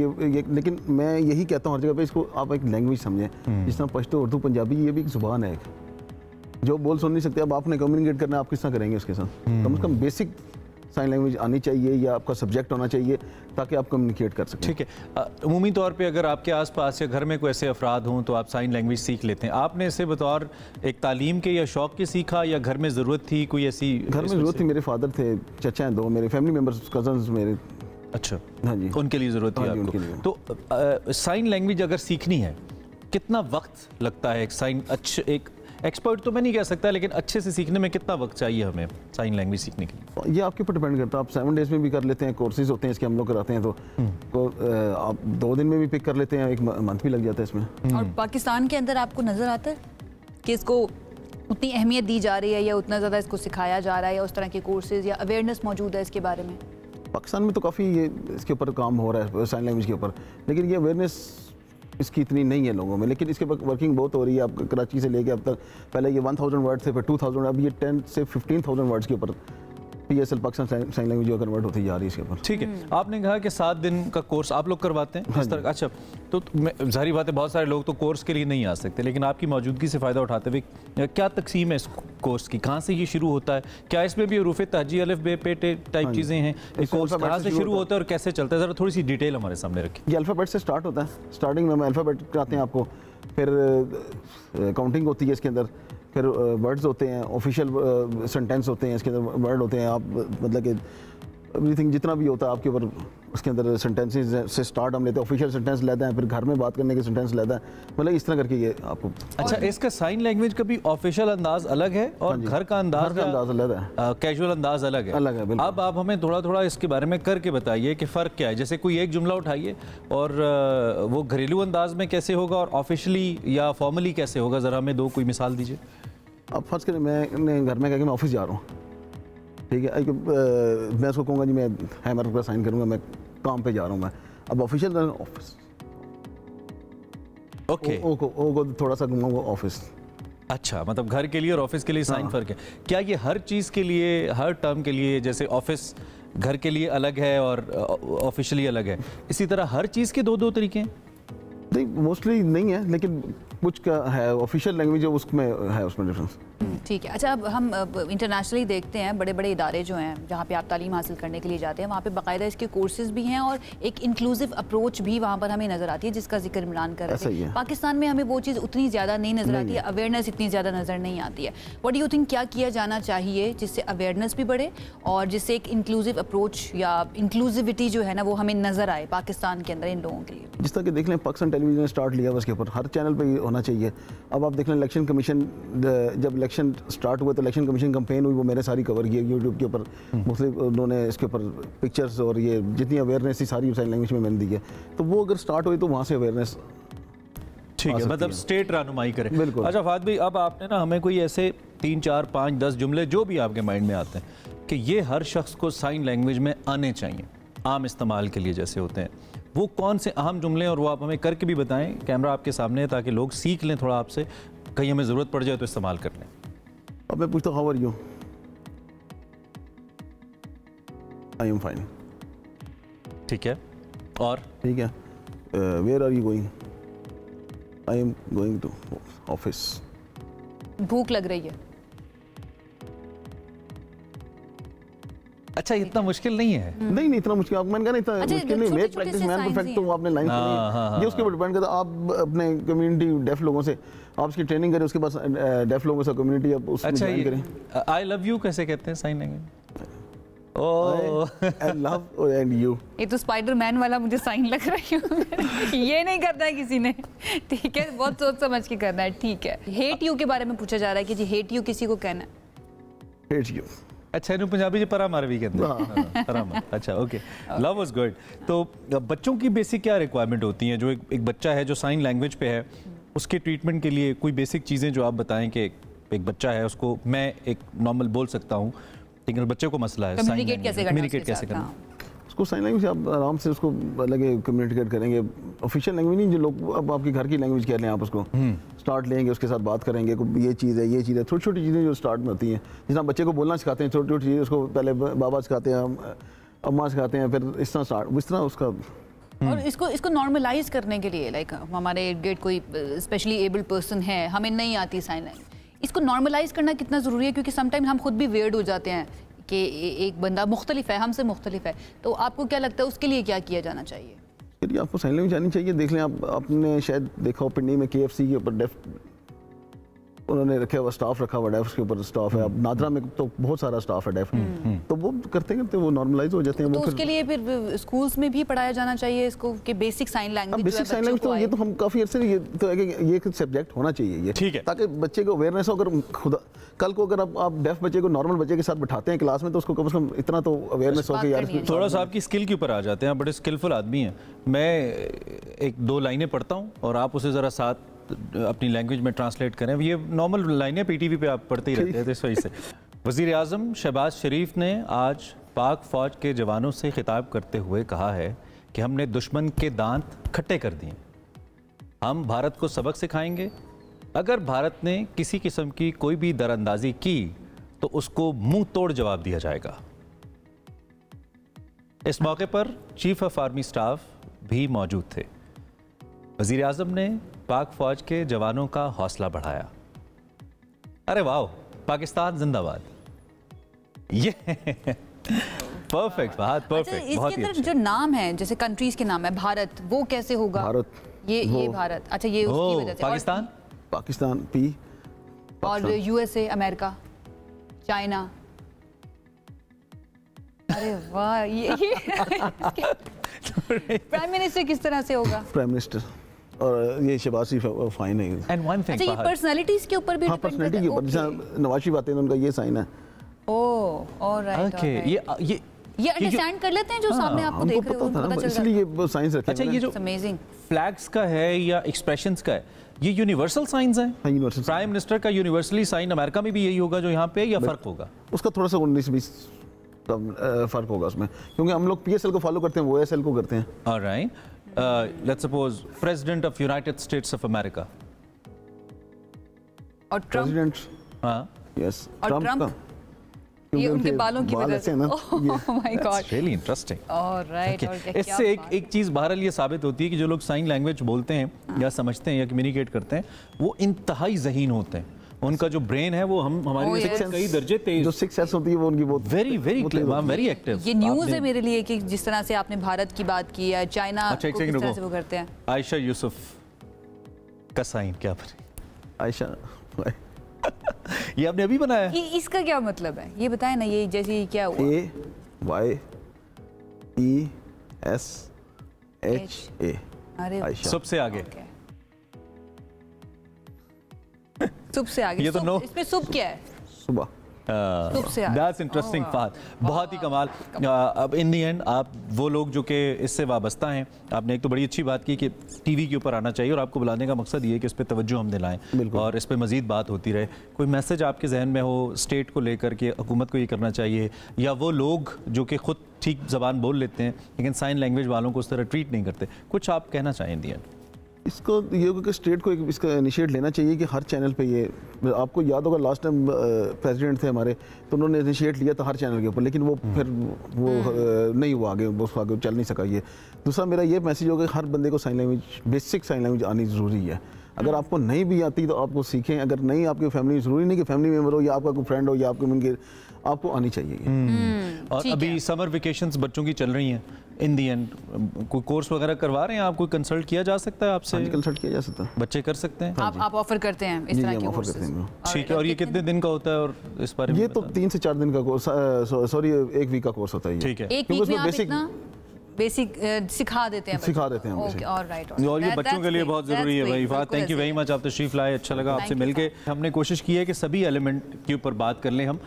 लेकिन मैं यही कहता हूँ हर जगह पे इसको आप एक लैंग्वेज समझें, जिस तरह पश्तो, उर्दू, पंजाबी, ये भी एक ज़ुबान है जो बोल सुन नहीं सकते। अब आपने कम्युनिकेट करना, आप किस तरह करेंगे उसके साथ? कम से कम बेसिक साइन लैंग्वेज आनी चाहिए या आपका सब्जेक्ट होना चाहिए ताकि आप कम्युनिकेट कर सकें। ठीक है, उमूमी तौर पे अगर आपके आसपास या घर में कोई ऐसे अफराद हों तो आप साइन लैंग्वेज सीख लेते हैं। आपने इसे बतौर एक तालीम के या शौक के सीखा या घर में ज़रूरत थी कोई ऐसी? घर में ज़रूरत थी, मेरे फादर थे, चचा हैं, दो मेरे फैमिली मेम्बर्स, कजन्स मेरे। अच्छा, हाँ जी, उनके लिए ज़रूरत थी आपको। तो साइन लैंग्वेज अगर सीखनी है कितना वक्त लगता है? एक एक्सपर्ट तो मैं नहीं कह सकता, लेकिन अच्छे से सीखने में कितना वक्त चाहिए हमें साइन लैंग्वेज सीखने के लिए? ये आपके ऊपर डिपेंड करता है। आप 7 डेज़ में भी कर लेते हैं, कोर्सेज होते हैं इसके हम लोग कराते हैं, तो आप 2 दिन में भी पिक कर लेते हैं, 1 मंथ भी लग जाता है इसमें। और पाकिस्तान के अंदर आपको नज़र आता है कि इसको उतनी अहमियत दी जा रही है या उतना ज़्यादा इसको सिखाया जा रहा है या उस तरह के कोर्सेज या अवेयरनेस मौजूद है इसके बारे में? पाकिस्तान में तो काफ़ी ये इसके ऊपर काम हो रहा है साइन लैंग्वेज के ऊपर, लेकिन ये अवेयरनेस इसकी इतनी नहीं है लोगों में, लेकिन इसके पर वर्किंग बहुत हो रही है। आप कराची से लेके अब तक, पहले ये 1000 वर्ड थे, फिर 2000, अब ये 10 से 15,000 वर्ड्स के ऊपर PSL Pakistan sign language convert होती जा रही है इसके ऊपर। ठीक है, आपने कहा कि 7 दिन का कोर्स आप लोग करवाते हैं? हाँ, इस तरह। अच्छा, तो जाहिर बात है बहुत सारे लोग तो कोर्स के लिए नहीं आ सकते, लेकिन आपकी मौजूदगी से फ़ायदा उठाते हुए क्या तकसीम है इस कोर्स की? कहाँ से ये शुरू होता है? क्या इसमें भी हरूफ तहजी, अलिफ बे पे टाइप चीज़ें हैं? कोर्स कहाँ से शुरू होता है और कैसे चलता है? ज़रा थोड़ी सी डिटेल हमारे सामने रखें। ये अल्फ़ाबेट से स्टार्ट होता है, स्टार्टिंग में हम अल्फ़ाबेट कराते हैं आपको, फिर काउंटिंग होती है इसके अंदर, फिर वर्ड्स होते हैं, ऑफिशियल सेंटेंस होते हैं इसके अंदर, वर्ड होते हैं, आप मतलब कि एवरीथिंग जितना भी होता है आपके ऊपर, उसके अंदर सेंटेंसेस से स्टार्ट हम लेते हैं, ऑफिशियल सेंटेंस लेते हैं, फिर घर में बात करने के सेंटेंस लेते हैं, मतलब इस तरह करके ये आपको। अच्छा, इसका साइन लैंग्वेज का भी ऑफिशियल अंदाज अलग है और घर का अंदाज अलग है, कैजुअल अंदाज अलग है। अब आप हमें थोड़ा थोड़ा इसके बारे में करके बताइए कि फ़र्क क्या है। जैसे कोई एक जुमला उठाइए और वो घरेलू अंदाज में कैसे होगा और ऑफिशियली या फॉर्मली कैसे होगा, ज़रा हमें दो कोई मिसाल दीजिए। अब फर्ज करें मैं घर में कह के मैं ऑफिस जा रहा हूँ, ठीक है, मैं उसको कहूँगा जी मैं हैमर पर साइन करूँगा, मैं काम पे जा रहा हूँ मैं। अब ऑफिशियल ऑफिस, ओके, ओ को थोड़ा सा घुमाऊंगा ऑफिस। अच्छा, मतलब घर के लिए और ऑफिस के लिए साइन फ़र्क है। क्या ये हर चीज़ के लिए, हर टर्म के लिए, जैसे ऑफिस घर के लिए अलग है और ऑफिशियली अलग है, इसी तरह हर चीज़ के दो तरीके हैं? नहीं, मोस्टली नहीं है, लेकिन कुछ का है ऑफिशियल लैंग्वेज है, उसमें है उसमें डिफरेंस। ठीक है। अच्छा, अब हम इंटरनेशनली देखते हैं बड़े बड़े इदारे जो हैं जहाँ पे आप तालीम हासिल करने के लिए जाते हैं, वहाँ पे बाकायदा इसके कोर्सेज भी हैं और एक इंक्लूसिव अप्रोच भी वहाँ पर हमें नज़र आती है, जिसका जिक्र इमरान कर रहे थे। पाकिस्तान में हमें वो चीज़ उतनी ज़्यादा नहीं नज़र आती है, अवेयरनेस इतनी ज़्यादा नज़र नहीं आती है। व्हाट डू यू थिंक, क्या किया जाना चाहिए जिससे अवेयरनेस भी बढ़े और जिससे एक इंक्लूसिव अप्रोच या इंक्लूसिविटी जो है ना वो हमें नज़र आए पाकिस्तान के अंदर इन लोगों के लिए? जिस तरह के देख लें, पाकिस्तान टेलीविजन ने स्टार्ट लिया उसके ऊपर हर चैनल पर होना चाहिए। अब आप देख लें, इलेक्शन कमीशन, जब इलेक्शन स्टार्ट हुआ तो इलेक्शन कमीशन कैंपेन हुई, वो मैंने सारी कवर की यूट्यूब के ऊपर, मुख्तलिफ उन्होंने इसके ऊपर पिक्चर्स और ये जितनी अवेयरनेस थी सारी साइन लैंग्वेज में मैंने दी है, तो वो अगर स्टार्ट हुई तो वहाँ से अवेयरनेस, ठीक है, मतलब स्टेट रहनुमाई करें। बिल्कुल। अच्छा फाद भाई, अब आपने ना हमें कोई ऐसे 3, 4, 5, 10 जुमले जो भी आपके माइंड में आते हैं कि ये हर शख्स को साइन लैंग्वेज में आने चाहिए, आम इस्तेमाल के लिए जैसे होते हैं, वो कौन से अहम जुमले हैं और वो आप हमें करके भी बताएं। कैमरा आपके सामने है ताकि लोग सीख लें थोड़ा आपसे, कहीं हमें ज़रूरत पड़ जाए तो इस्तेमाल कर लें। अब मैं पूछता हूँ, how are you? I am fine. ठीक है, और ठीक है, where are you going? I am going to office. भूख लग रही है। अच्छा, इतना मुश्किल नहीं है। नहीं, इतना मुश्किल, मैंने कहा नहीं था मुश्किल नहीं। मेक प्रैक्टिस मैन परफेक्ट, तो आपने लाइन सुनी, ये उसके ऊपर डिपेंड करता है। आप अपने कम्युनिटी डेफ लोगों से आप उसकी ट्रेनिंग करें, उसके पास डेफ लोगों से कम्युनिटी आप उसमें ज्वाइन करें। आई लव यू कैसे कहते हैं sign language? I love and you. ये तो स्पाइडरमैन वाला मुझे साइन लग रही है। ये नहीं करना है किसी ने, ठीक है, बहुत सोच समझ के करना है। ठीक है, हेट यू के बारे में पूछा जा रहा है कि जी हेट यू किसी को कहना है? Hate you. अच्छा, इन्होंने पंजाबी जी परा मार भी कहते हैं। परा, अच्छा, ओके, लव वाज गुड। तो बच्चों की बेसिक क्या रिक्वायरमेंट होती हैं? जो एक बच्चा है जो साइन लैंग्वेज पे है, उसके ट्रीटमेंट के लिए कोई बेसिक चीज़ें जो आप बताएं कि एक बच्चा है, उसको मैं एक नॉर्मल बोल सकता हूँ, लेकिन बच्चे को मसला है कम्युनिकेट कैसे करना, उसको साइन लैंग्वेज आप आराम से उसको लगे कम्युनिकेट करेंगे। ऑफिशियल लैंग्वेज नहीं, जो लोग अब आपके घर की लैंग्वेज कह लें, आप उसको स्टार्ट लेंगे, उसके साथ बात करेंगे, ये चीज़ है, ये चीज़ है, छोटी छोटी चीज़ें जो स्टार्ट में होती हैं, जिस तरह बच्चे को बोलना सिखाते हैं, छोटी छोटी चीज़ें उसको पहले बाबा सिखाते हैं, अम्मा सिखाते हैं, फिर इस तरह स्टार्ट, इस तरह उसका। और इसको नॉर्मलाइज करने के लिए, लाइक हमारे इर्द गिर्द कोई स्पेशली एबल्ड पर्सन है, हमें नहीं आती साइन लैंग्वेज, इसको नॉर्मलाइज करना कितना ज़रूरी है? क्योंकि समटाइम हम खुद भी वेयर्ड हो जाते हैं कि एक बंदा मुख्तलिफ है, हमसे मुख्तलिफ है, तो आपको क्या लगता है उसके लिए क्या किया जाना चाहिए? फिर आपको साइन लैंग्वेज आनी चाहिए। देख लें, आपने शायद देखा हो पिंडी में KFC के ऊपर डेफ उन्होंने रखा हुआ स्टाफ रखा हुआ, डेफ के ऊपर स्टाफ है। अब नादरा में तो बहुत सारा स्टाफ है डेफ, तो वो करते करते वो नॉर्मलाइज हो जाते हैं। तो उसके लिए फिर स्कूल्स में भी पढ़ाया जाना चाहिए इसको कि basic sign language. Basic sign language तो ये तो हम काफ़ी अर्से ये तो है कि ये एक सब्जेक्ट होना चाहिए ये, ठीक है, ताकि बच्चे को अवेयरनेस हो। अगर खुदा कल को अगर आप डेफ बच्चे को नॉर्मल बच्चे के साथ बिठाते हैं क्लास में, तो उसको कम से कम इतना तो अवेयरनेस हो कि यार। थोड़ा सा आपकी स्किल के ऊपर आ जाते हैं, बड़े स्किलफुल आदमी हैं। मैं 1-2 लाइनें पढ़ता हूँ और आप उसे ज़रा साथ अपनी लैंग्वेज में ट्रांसलेट करें। ये नॉर्मल लाइनें PTV पे आप पढ़ते ही रहते हैं, तो इस वजह से। वज़ीर आज़म शहबाज शरीफ ने आज पाक फ़ौज के जवानों से खिताब करते हुए कहा है कि हमने दुश्मन के दांत खट्टे कर दिए, हम भारत को सबक सिखाएंगे। अगर भारत ने किसी किस्म की कोई भी दरअंदाजी की तो उसको मुंह तोड़ जवाब दिया जाएगा। इस मौके पर चीफ ऑफ आर्मी स्टाफ भी मौजूद थे। वज़ीर आज़म ने पाक फ़ौज के जवानों का हौसला बढ़ाया। अरे वाह, पाकिस्तान जिंदाबाद। ये परफेक्ट बात, परफेक्ट। बहुत ही अच्छा। जो नाम है, जैसे कंट्रीज के नाम है, भारत, वो कैसे होगा? भारत, ये भारत, अच्छा, ये उसकी वजह से। पाकिस्तान पी, और USA, अमेरिका, चाइना, अरे वाह, ये प्राइम मिनिस्टर किस तरह से होगा? प्राइम मिनिस्टर और ये शहबाज शरीफ फाइन है। एंड वन थिंग, अच्छा, ये पर्सनालिटीज के ऊपर भी हाँ, पर्सनालिटी के ऊपर, जैसे नवाज शरीफ आते हैं उनका ये साइन है। ओह, ऑलराइट, ओके, ये अंडरस्टैंड कर लेते हैं जो सामने आपको देख रहे हो, उनको पता चल जाता है, इसलिए ये साइंस रखे। अच्छा, ये जो अमेजिंग फ्लैग्स का है या एक्सप्रेशंस का है, ये यूनिवर्सल साइंस है? हाँ, यूनिवर्सल। प्राइम मिनिस्टर का यूनिवर्सली साइन अमेरिका में भी यही होगा जो यहाँ पे, या फर्क होगा? उसका थोड़ा सा 19-20 फर्क होगा उसमें, क्योंकि हम लोग PSL को फॉलो करते हैं, वो ASL को करते हैं। Alright, let's suppose president of United states of America और प्रेसिडेंट, हाँ, यस, ट्रम्प, ये उनके बालों की वजह से। Oh my God, really interesting. Alright, इससे एक चीज बहरहाल ये साबित होती है कि जो लोग साइन लैंग्वेज बोलते हैं या समझते हैं या कम्युनिकेट करते हैं, वो इंतहाई ज़हीन होते हैं। उनका जो ब्रेन है वो हमारी कई दर्जे तेज, जो 6 सेंस होती है वो उनकी बहुत वेरी एक्टिव। ये न्यूज़ है मेरे लिए कि जिस तरह से आपने भारत की बात की है, चाइना को किस तरह से वो करते हैं। आयशा यूसुफ का साइन क्या बने? आयशा ये आपने अभी बनाया? इसका क्या मतलब है ये बताएं ना, ये जैसे क्या हुआ? AYESHA, अरे सबसे आगे, सुबह से आगे, ये तो नो, इसमें सुबह क्या है? सुबह। दैट्स इंटरेस्टिंग बात, बहुत ही कमाल। अब इन दी एंड आप वो लोग जो कि इससे वाबस्ता हैं, आपने एक तो बड़ी अच्छी बात की कि टीवी के ऊपर आना चाहिए, और आपको बुलाने का मकसद ये है कि इस पर तवज्जो हम दिलाएं और इस पर मजीद बात होती रहे। कोई मैसेज आपके जहन में हो स्टेट को लेकर के, हुकूमत को ये करना चाहिए, या वो लोग जो कि खुद ठीक ज़बान बोल लेते हैं लेकिन साइन लैंग्वेज वालों को उस तरह ट्रीट नहीं करते, कुछ आप कहना चाहें इन दी एंड? इसको ये कि स्टेट को इसका इनिशिएट लेना चाहिए कि हर चैनल पे ये, आपको याद होगा लास्ट टाइम प्रेसिडेंट थे हमारे, तो उन्होंने इनिशिएट लिया था हर चैनल के ऊपर, लेकिन वो फिर वो नहीं हुआ आगे, वो आगे चल नहीं सका। ये दूसरा मेरा ये मैसेज होगा कि हर बंदे को sign language, basic sign language आनी ज़रूरी है। अगर आपको नहीं भी आती तो आपको सीखें, अगर नहीं आपकी फैमिली, ज़रूरी नहीं कि फैमिली मेम्बर हो या आपका कोई फ्रेंड हो या आपके मिल, आपको आनी चाहिए। और अभी समर वेकेशंस बच्चों की चल रही हैं, इन दी एंड कोई कोर्स वगैरह करवा रहे हैं आप? कोई कंसल्ट किया जा सकता है आपसे? कंसल्ट किया जा सकता है, बच्चे कर सकते हैं। आप ऑफर करते हैं इस तरह के कोर्सेज? ठीक है, और ये कितने दिन का होता है और इस बारे में? ये तो 3 से 4 दिन का कोर्स, सॉरी 1 वीक का कोर्स होता है। ठीक है, एक वीक में आप इतना बेसिक सिखा देते हैं? Okay, alright. और ये बच्चों के लिए बहुत ज़रूरी है भाई। फात, थैंक यू वेरी मच, आप तशरीफ लाए, अच्छा लगा आपसे मिलके। हमने कोशिश की है कि सभी एलिमेंट के ऊपर बात कर लें हम,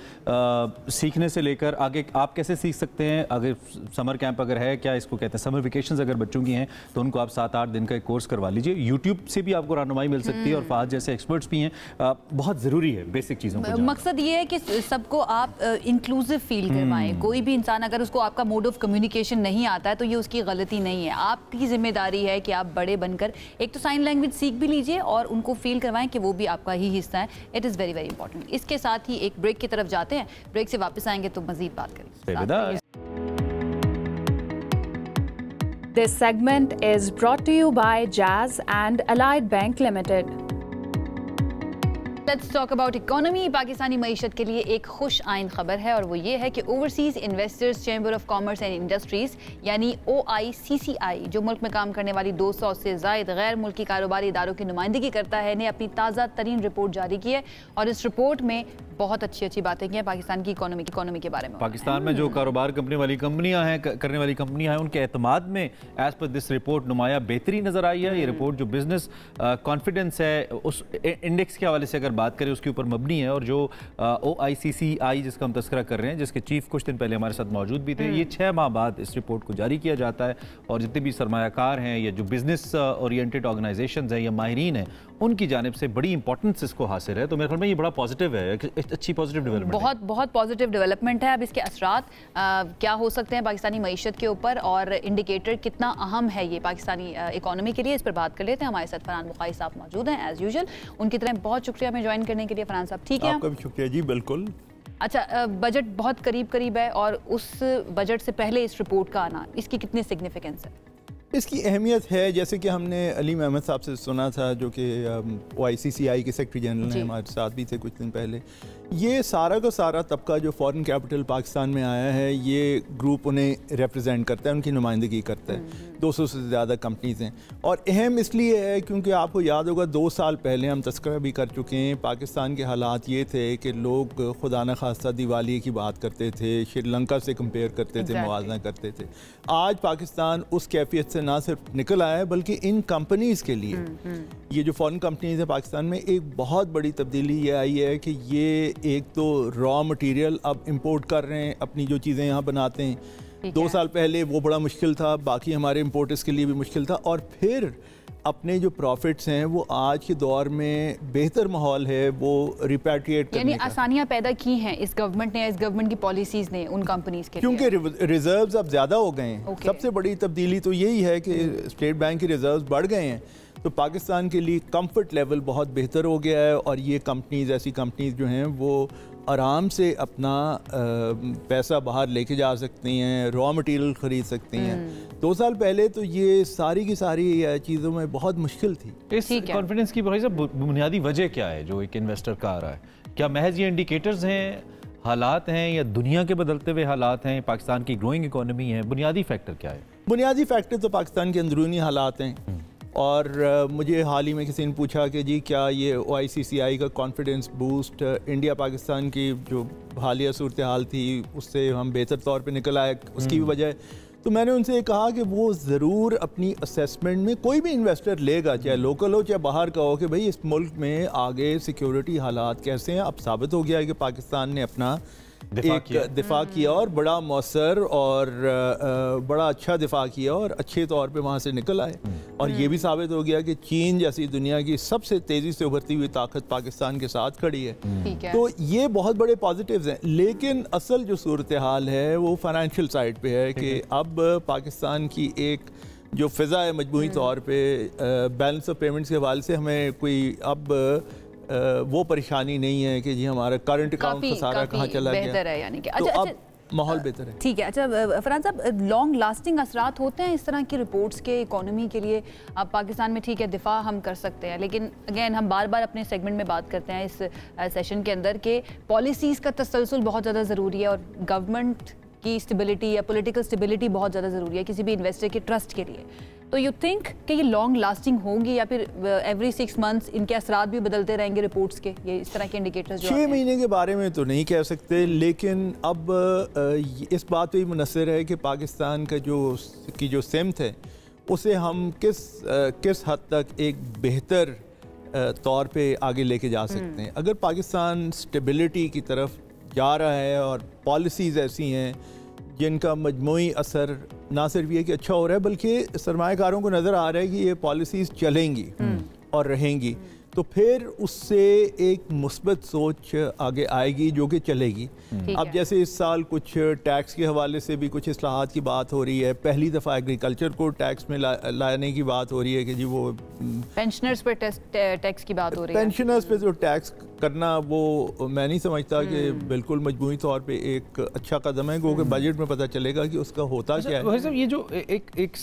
सीखने से लेकर आगे आप कैसे सीख सकते हैं। अगर समर कैंप अगर है, क्या इसको कहते हैं, समर वेकेशंस अगर बच्चों की हैं तो उनको आप 7-8 दिन का एक कोर्स करवा लीजिए। यूट्यूब से भी आपको रहनुमाई मिल सकती है, और फात जैसे एक्सपर्ट्स भी हैं। बहुत ज़रूरी है बेसिक चीज़ों को। मकसद ये है कि सबको आप इंक्लूसिव फील करवाएं। कोई भी इंसान अगर उसको आपका मोड ऑफ कम्युनिकेशन नहीं आता है तो ये उसकी गलती नहीं है, आपकी जिम्मेदारी है कि आप बड़े बनकर एक तो साइन लैंग्वेज सीख भी लीजिए और उनको फील करवाएं कि वो भी आपका ही हिस्सा है। It is very very important. इसके साथ ही एक ब्रेक की तरफ जाते हैं, ब्रेक से वापस आएंगे तो मजीद बात करेंगे। This segment is brought to you by Jazz and Allied Bank Limited. Let's talk about economy. Pakistani मईशत के लिए एक खुश आइन खबर है, और वो ये है कि overseas investors chamber of commerce and industries यानी OICCI, जो मुल्क में काम करने वाली 200 से ज़ायद गैर मुल्की कारोबारी इदारों की नुमाइंदगी करता है, ने अपनी ताज़ा तरीन रिपोर्ट जारी की है, और इस रिपोर्ट में बहुत अच्छी बातें की हैं पाकिस्तान की इकोनॉमी के बारे में। पाकिस्तान में जो कारोबार करने वाली कंपनियां हैं उनके एतमाद में एज पर दिस रिपोर्ट नुमाया बेहतरी नज़र आई है। ये रिपोर्ट जो बिजनेस कॉन्फिडेंस है उस इंडेक्स के हवाले से अगर बात करें उसके ऊपर मबनी है, और जो OICCI जिसका हम तस्करा कर रहे हैं, जिसके चीफ कुछ दिन पहले हमारे साथ मौजूद भी थे, ये 6 माह बाद इस रिपोर्ट को जारी किया जाता है, और जितने भी सरमायाकार हैं या जो बिजनेस ओरिएंटेड ऑर्गेनाइजेशंस हैं या माहिरीन हैं, उनकी जानिब से बड़ी इंपॉर्टेंस इसको हासिल है। तो मेरे ख्याल में ये बड़ा पॉजिटिव है, अच्छी पॉजिटिव डेवलपमेंट, बहुत पॉजिटिव डेवलपमेंट है। अब इसके असरात क्या हो सकते हैं पाकिस्तानी मईशत के ऊपर, और इंडिकेटर कितना अहम है ये पाकिस्तानी इकोनॉमी के लिए, इस पर बात कर लेते हैं। हमारे साथ फरहान बुखारी साहब मौजूद हैं एज यूजुअल, उनकी तरह बहुत शुक्रिया हमें ज्वाइन करने के लिए। फरहान साहब ठीक है? आपका भी शुक्रिया जी। बिल्कुल। अच्छा, बजट बहुत करीब है, और उस बजट से पहले इस रिपोर्ट का आना, इसकी कितनी सिग्निफिकेंस है? इसकी अहमियत है, जैसे कि हमने अली अहमद साहब से सुना था जो कि OICCI के सेक्रेटरी जनरल हैं, हमारे साथ भी थे कुछ दिन पहले। ये सारा का सारा तबका जो फॉरेन कैपिटल पाकिस्तान में आया है, ये ग्रुप उन्हें रिप्रेजेंट करता है, उनकी नुमाइंदगी करता है। 200 से ज़्यादा कंपनीज़ हैं और अहम इसलिए है क्योंकि आपको याद होगा 2 साल पहले हम तस्करा भी कर चुके हैं। पाकिस्तान के हालात ये थे कि लोग खुदा न खास्ता दिवाली की बात करते थे, श्रीलंका से कंपेयर करते थे, मुआवजा करते थे। आज पाकिस्तान उस कैफियत से ना सिर्फ निकल आया है बल्कि इन कंपनीज़ के लिए ये जो फॉरेन कंपनीज़ हैं पाकिस्तान में, एक बहुत बड़ी तब्दीली ये आई है कि ये एक तो रॉ मटेरियल अब इंपोर्ट कर रहे हैं, अपनी जो चीज़ें यहाँ बनाते हैं। 2 साल पहले वो बड़ा मुश्किल था, बाकी हमारे इंपोर्टर्स के लिए भी मुश्किल था, और फिर अपने जो प्रॉफिट्स हैं वो आज के दौर में बेहतर माहौल है वो रिपैट्रिएट करने यानी आसानियाँ पैदा की हैं इस गवर्नमेंट ने, इस गवर्नमेंट की पॉलिसीज़ ने उन कंपनीज़ के लिए, क्योंकि रिजर्व्स अब ज़्यादा हो गए हैं। सबसे बड़ी तब्दीली तो यही है कि स्टेट बैंक के रिजर्व्स बढ़ गए हैं, तो पाकिस्तान के लिए कंफर्ट लेवल बहुत बेहतर हो गया है और ये कंपनीज़, ऐसी कंपनीज़ जो हैं वो आराम से अपना पैसा बाहर लेके जा सकती हैं, रॉ मटेरियल ख़रीद सकती हैं। 2 साल पहले तो ये सारी की सारी चीज़ों में बहुत मुश्किल थी। इस कॉन्फिडेंस की बुनियादी वजह क्या है जो एक इन्वेस्टर का आ रहा है? क्या महज ये इंडिकेटर्स हैं, हालात हैं, या दुनिया के बदलते हुए हालात हैं, पाकिस्तान की ग्रोइंग इकोनॉमी है? बुनियादी फैक्टर क्या है? बुनियादी फैक्टर तो पाकिस्तान के अंदरूनी हालात हैं। और मुझे हाल ही में किसी ने पूछा कि जी क्या ये OICCI का कॉन्फिडेंस बूस्ट इंडिया पाकिस्तान की जो हालिया सूरत हाल थी उससे हम बेहतर तौर पे निकल आए, उसकी भी वजह है? तो मैंने उनसे कहा कि वो ज़रूर अपनी असेसमेंट में, कोई भी इन्वेस्टर लेगा, चाहे लोकल हो चाहे बाहर का हो, कि भाई इस मुल्क में आगे सिक्योरिटी हालात कैसे हैं। अब साबित हो गया है कि पाकिस्तान ने अपना दिफा किया और बड़ा मौसर और बड़ा अच्छा दिफा किया और अच्छे तौर पे वहाँ से निकल आए। और ये भी साबित हो गया कि चीन जैसी दुनिया की सबसे तेज़ी से उभरती हुई ताकत पाकिस्तान के साथ खड़ी है। तो ये बहुत बड़े पॉजिटिव्स हैं, लेकिन असल जो सूरत हाल है वो फाइनेंशियल साइड पे है कि अब पाकिस्तान की एक जो फ़िज़ा है मजमूई तौर पर बैलेंस ऑफ पेमेंट्स के हवाले से हमें कोई अब वो परेशानी नहीं है कि जी हमारा करंट अकाउंट का सारा कहाँ चला गया। बेहतर है यानी कि तो अब माहौल बेहतर है। ठीक है। अच्छा फरहान साहब, लॉन्ग लास्टिंग असरात होते हैं इस तरह की रिपोर्ट्स के इकोनॉमी के लिए? अब पाकिस्तान में ठीक है दिफा हम कर सकते हैं, लेकिन अगेन हम बार बार अपने सेगमेंट में बात करते हैं इस सेशन के अंदर के पॉलिसीज़ का तसलसल बहुत ज़्यादा ज़रूरी है और गवर्नमेंट की स्टेबिलिटी या पॉलिटिकल स्टेबिलिटी बहुत ज़्यादा ज़रूरी है किसी भी इन्वेस्टर के ट्रस्ट के लिए। तो यू थिंक कि ये लॉन्ग लास्टिंग होंगी या फिर एवरी 6 मंथ्स इनके असरात भी बदलते रहेंगे रिपोर्ट्स के? ये इस तरह के इंडिकेटर्स जो 6 महीने के बारे में तो नहीं कह सकते, लेकिन अब इस बात पे मुनसर है कि पाकिस्तान का जो सिमत है उसे हम किस हद तक एक बेहतर तौर पे आगे लेके जा सकते हैं। अगर पाकिस्तान स्टेबिलिटी की तरफ जा रहा है और पॉलिसीज़ ऐसी हैं जिनका मजमूई असर ना सिर्फ ये कि अच्छा हो रहा है बल्कि सरमायाकारों को नज़र आ रहा है कि ये पॉलिसीज़ चलेंगी और रहेंगी, तो फिर उससे एक मुस्बत सोच आगे आएगी जो कि चलेगी। अब जैसे इस साल कुछ टैक्स के हवाले से भी कुछ इस्लाहात की बात हो रही है, पहली दफ़ा एग्रीकल्चर को टैक्स में लाने की बात हो रही है कि जी वो पेंशनर्स पर टैक्स की बात हो रही है। पेंशनर्स पे जो टैक्स करना वो मैं नहीं समझता कि बिल्कुल मजबूरी तौर पे एक अच्छा कदम है, क्योंकि बजट में पता चलेगा कि उसका होता क्या है। साहब, ये जो एक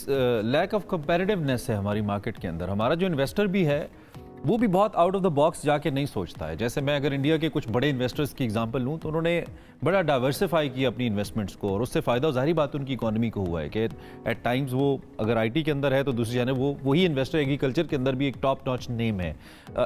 लैक ऑफ कंपैरेटिवनेस है हमारी मार्केट के अंदर, हमारा जो इन्वेस्टर भी है वो भी बहुत आउट ऑफ द बॉक्स जाके नहीं सोचता है। जैसे मैं अगर इंडिया के कुछ बड़े इन्वेस्टर्स की एग्जांपल लूँ तो उन्होंने बड़ा डाइवर्सिफाई किया अपनी इन्वेस्टमेंट्स को और उससे फ़ायदा ज़ाहिर बात उनकी इकोनॉमी को हुआ है कि एट टाइम्स वो अगर आईटी के अंदर है तो दूसरी जाने वही इन्वेस्टर एग्रीकल्चर के अंदर भी एक टॉप नॉच नेम है।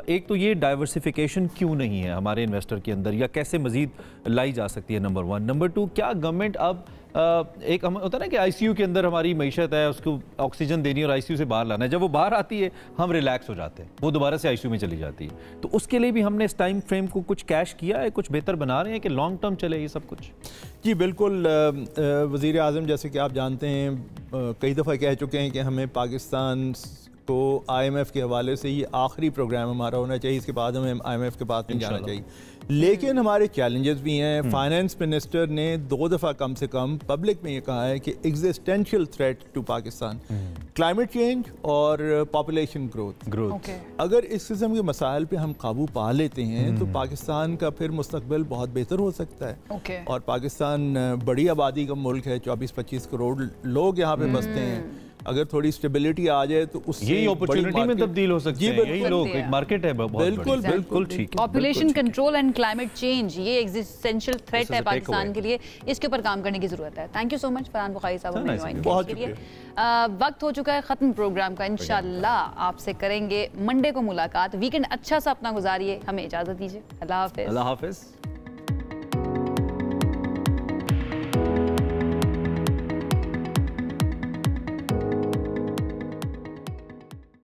एक तो ये डाइवर्सिफिकेशन क्यों नहीं है हमारे इन्वेस्टर के अंदर या कैसे मज़ीद लाई जा सकती है, नंबर 1। नंबर 2, क्या गवर्नमेंट अब एक हम होता है ना कि आईसीयू के अंदर हमारी मईशत है, उसको ऑक्सीजन देनी और आईसीयू से बाहर लाना है, जब वो बाहर आती है हम रिलैक्स हो जाते हैं, वो दोबारा से आईसीयू में चली जाती है। तो उसके लिए भी हमने इस टाइम फ्रेम को कुछ कैश किया है, कुछ बेहतर बना रहे हैं कि लॉन्ग टर्म चले ये सब कुछ? जी बिल्कुल। वज़ीर आज़म जैसे कि आप जानते हैं कई दफ़ा कह चुके हैं कि हमें पाकिस्तान को IMF के हवाले से ये आखिरी प्रोग्राम हमारा होना चाहिए, इसके बाद हमें IMF के पास नहीं जाना चाहिए। लेकिन हमारे चैलेंजेस भी हैं। फाइनेंस मिनिस्टर ने 2 दफ़ा कम से कम पब्लिक में ये कहा है कि existential threat to Pakistan climate change और पॉपुलेशन ग्रोथ। अगर इस किस्म के मसाइल पे हम काबू पा लेते हैं तो पाकिस्तान का फिर मुस्तकबिल बहुत बेहतर हो सकता है। और पाकिस्तान बड़ी आबादी का मुल्क है, 24-25 करोड़ लोग यहाँ पे बसते हैं अगर थोड़ी स्टेबिलिटी आ जाए तो उससे यही अपॉर्चुनिटी में तब्दील हो सकती है। यही लोग एक मार्केट है बिल्कुल बिल्कुल ठीक है। Population control and climate change ये एग्जिस्टेंशियल थ्रेट है पाकिस्तान के लिए, इसके ऊपर काम करने की जरूरत है। Thank you so much Farhan Bukhari साहब हमें ज्वाइन करने के लिए। वक्त हो चुका है खत्म प्रोग्राम का, इंशाल्लाह आपसे करेंगे मंडे को मुलाकात। वीकेंड अच्छा सा अपना गुजारिए, हमें इजाजत दीजिए। अल्लाह हाफिज। अल्लाह हाफिज।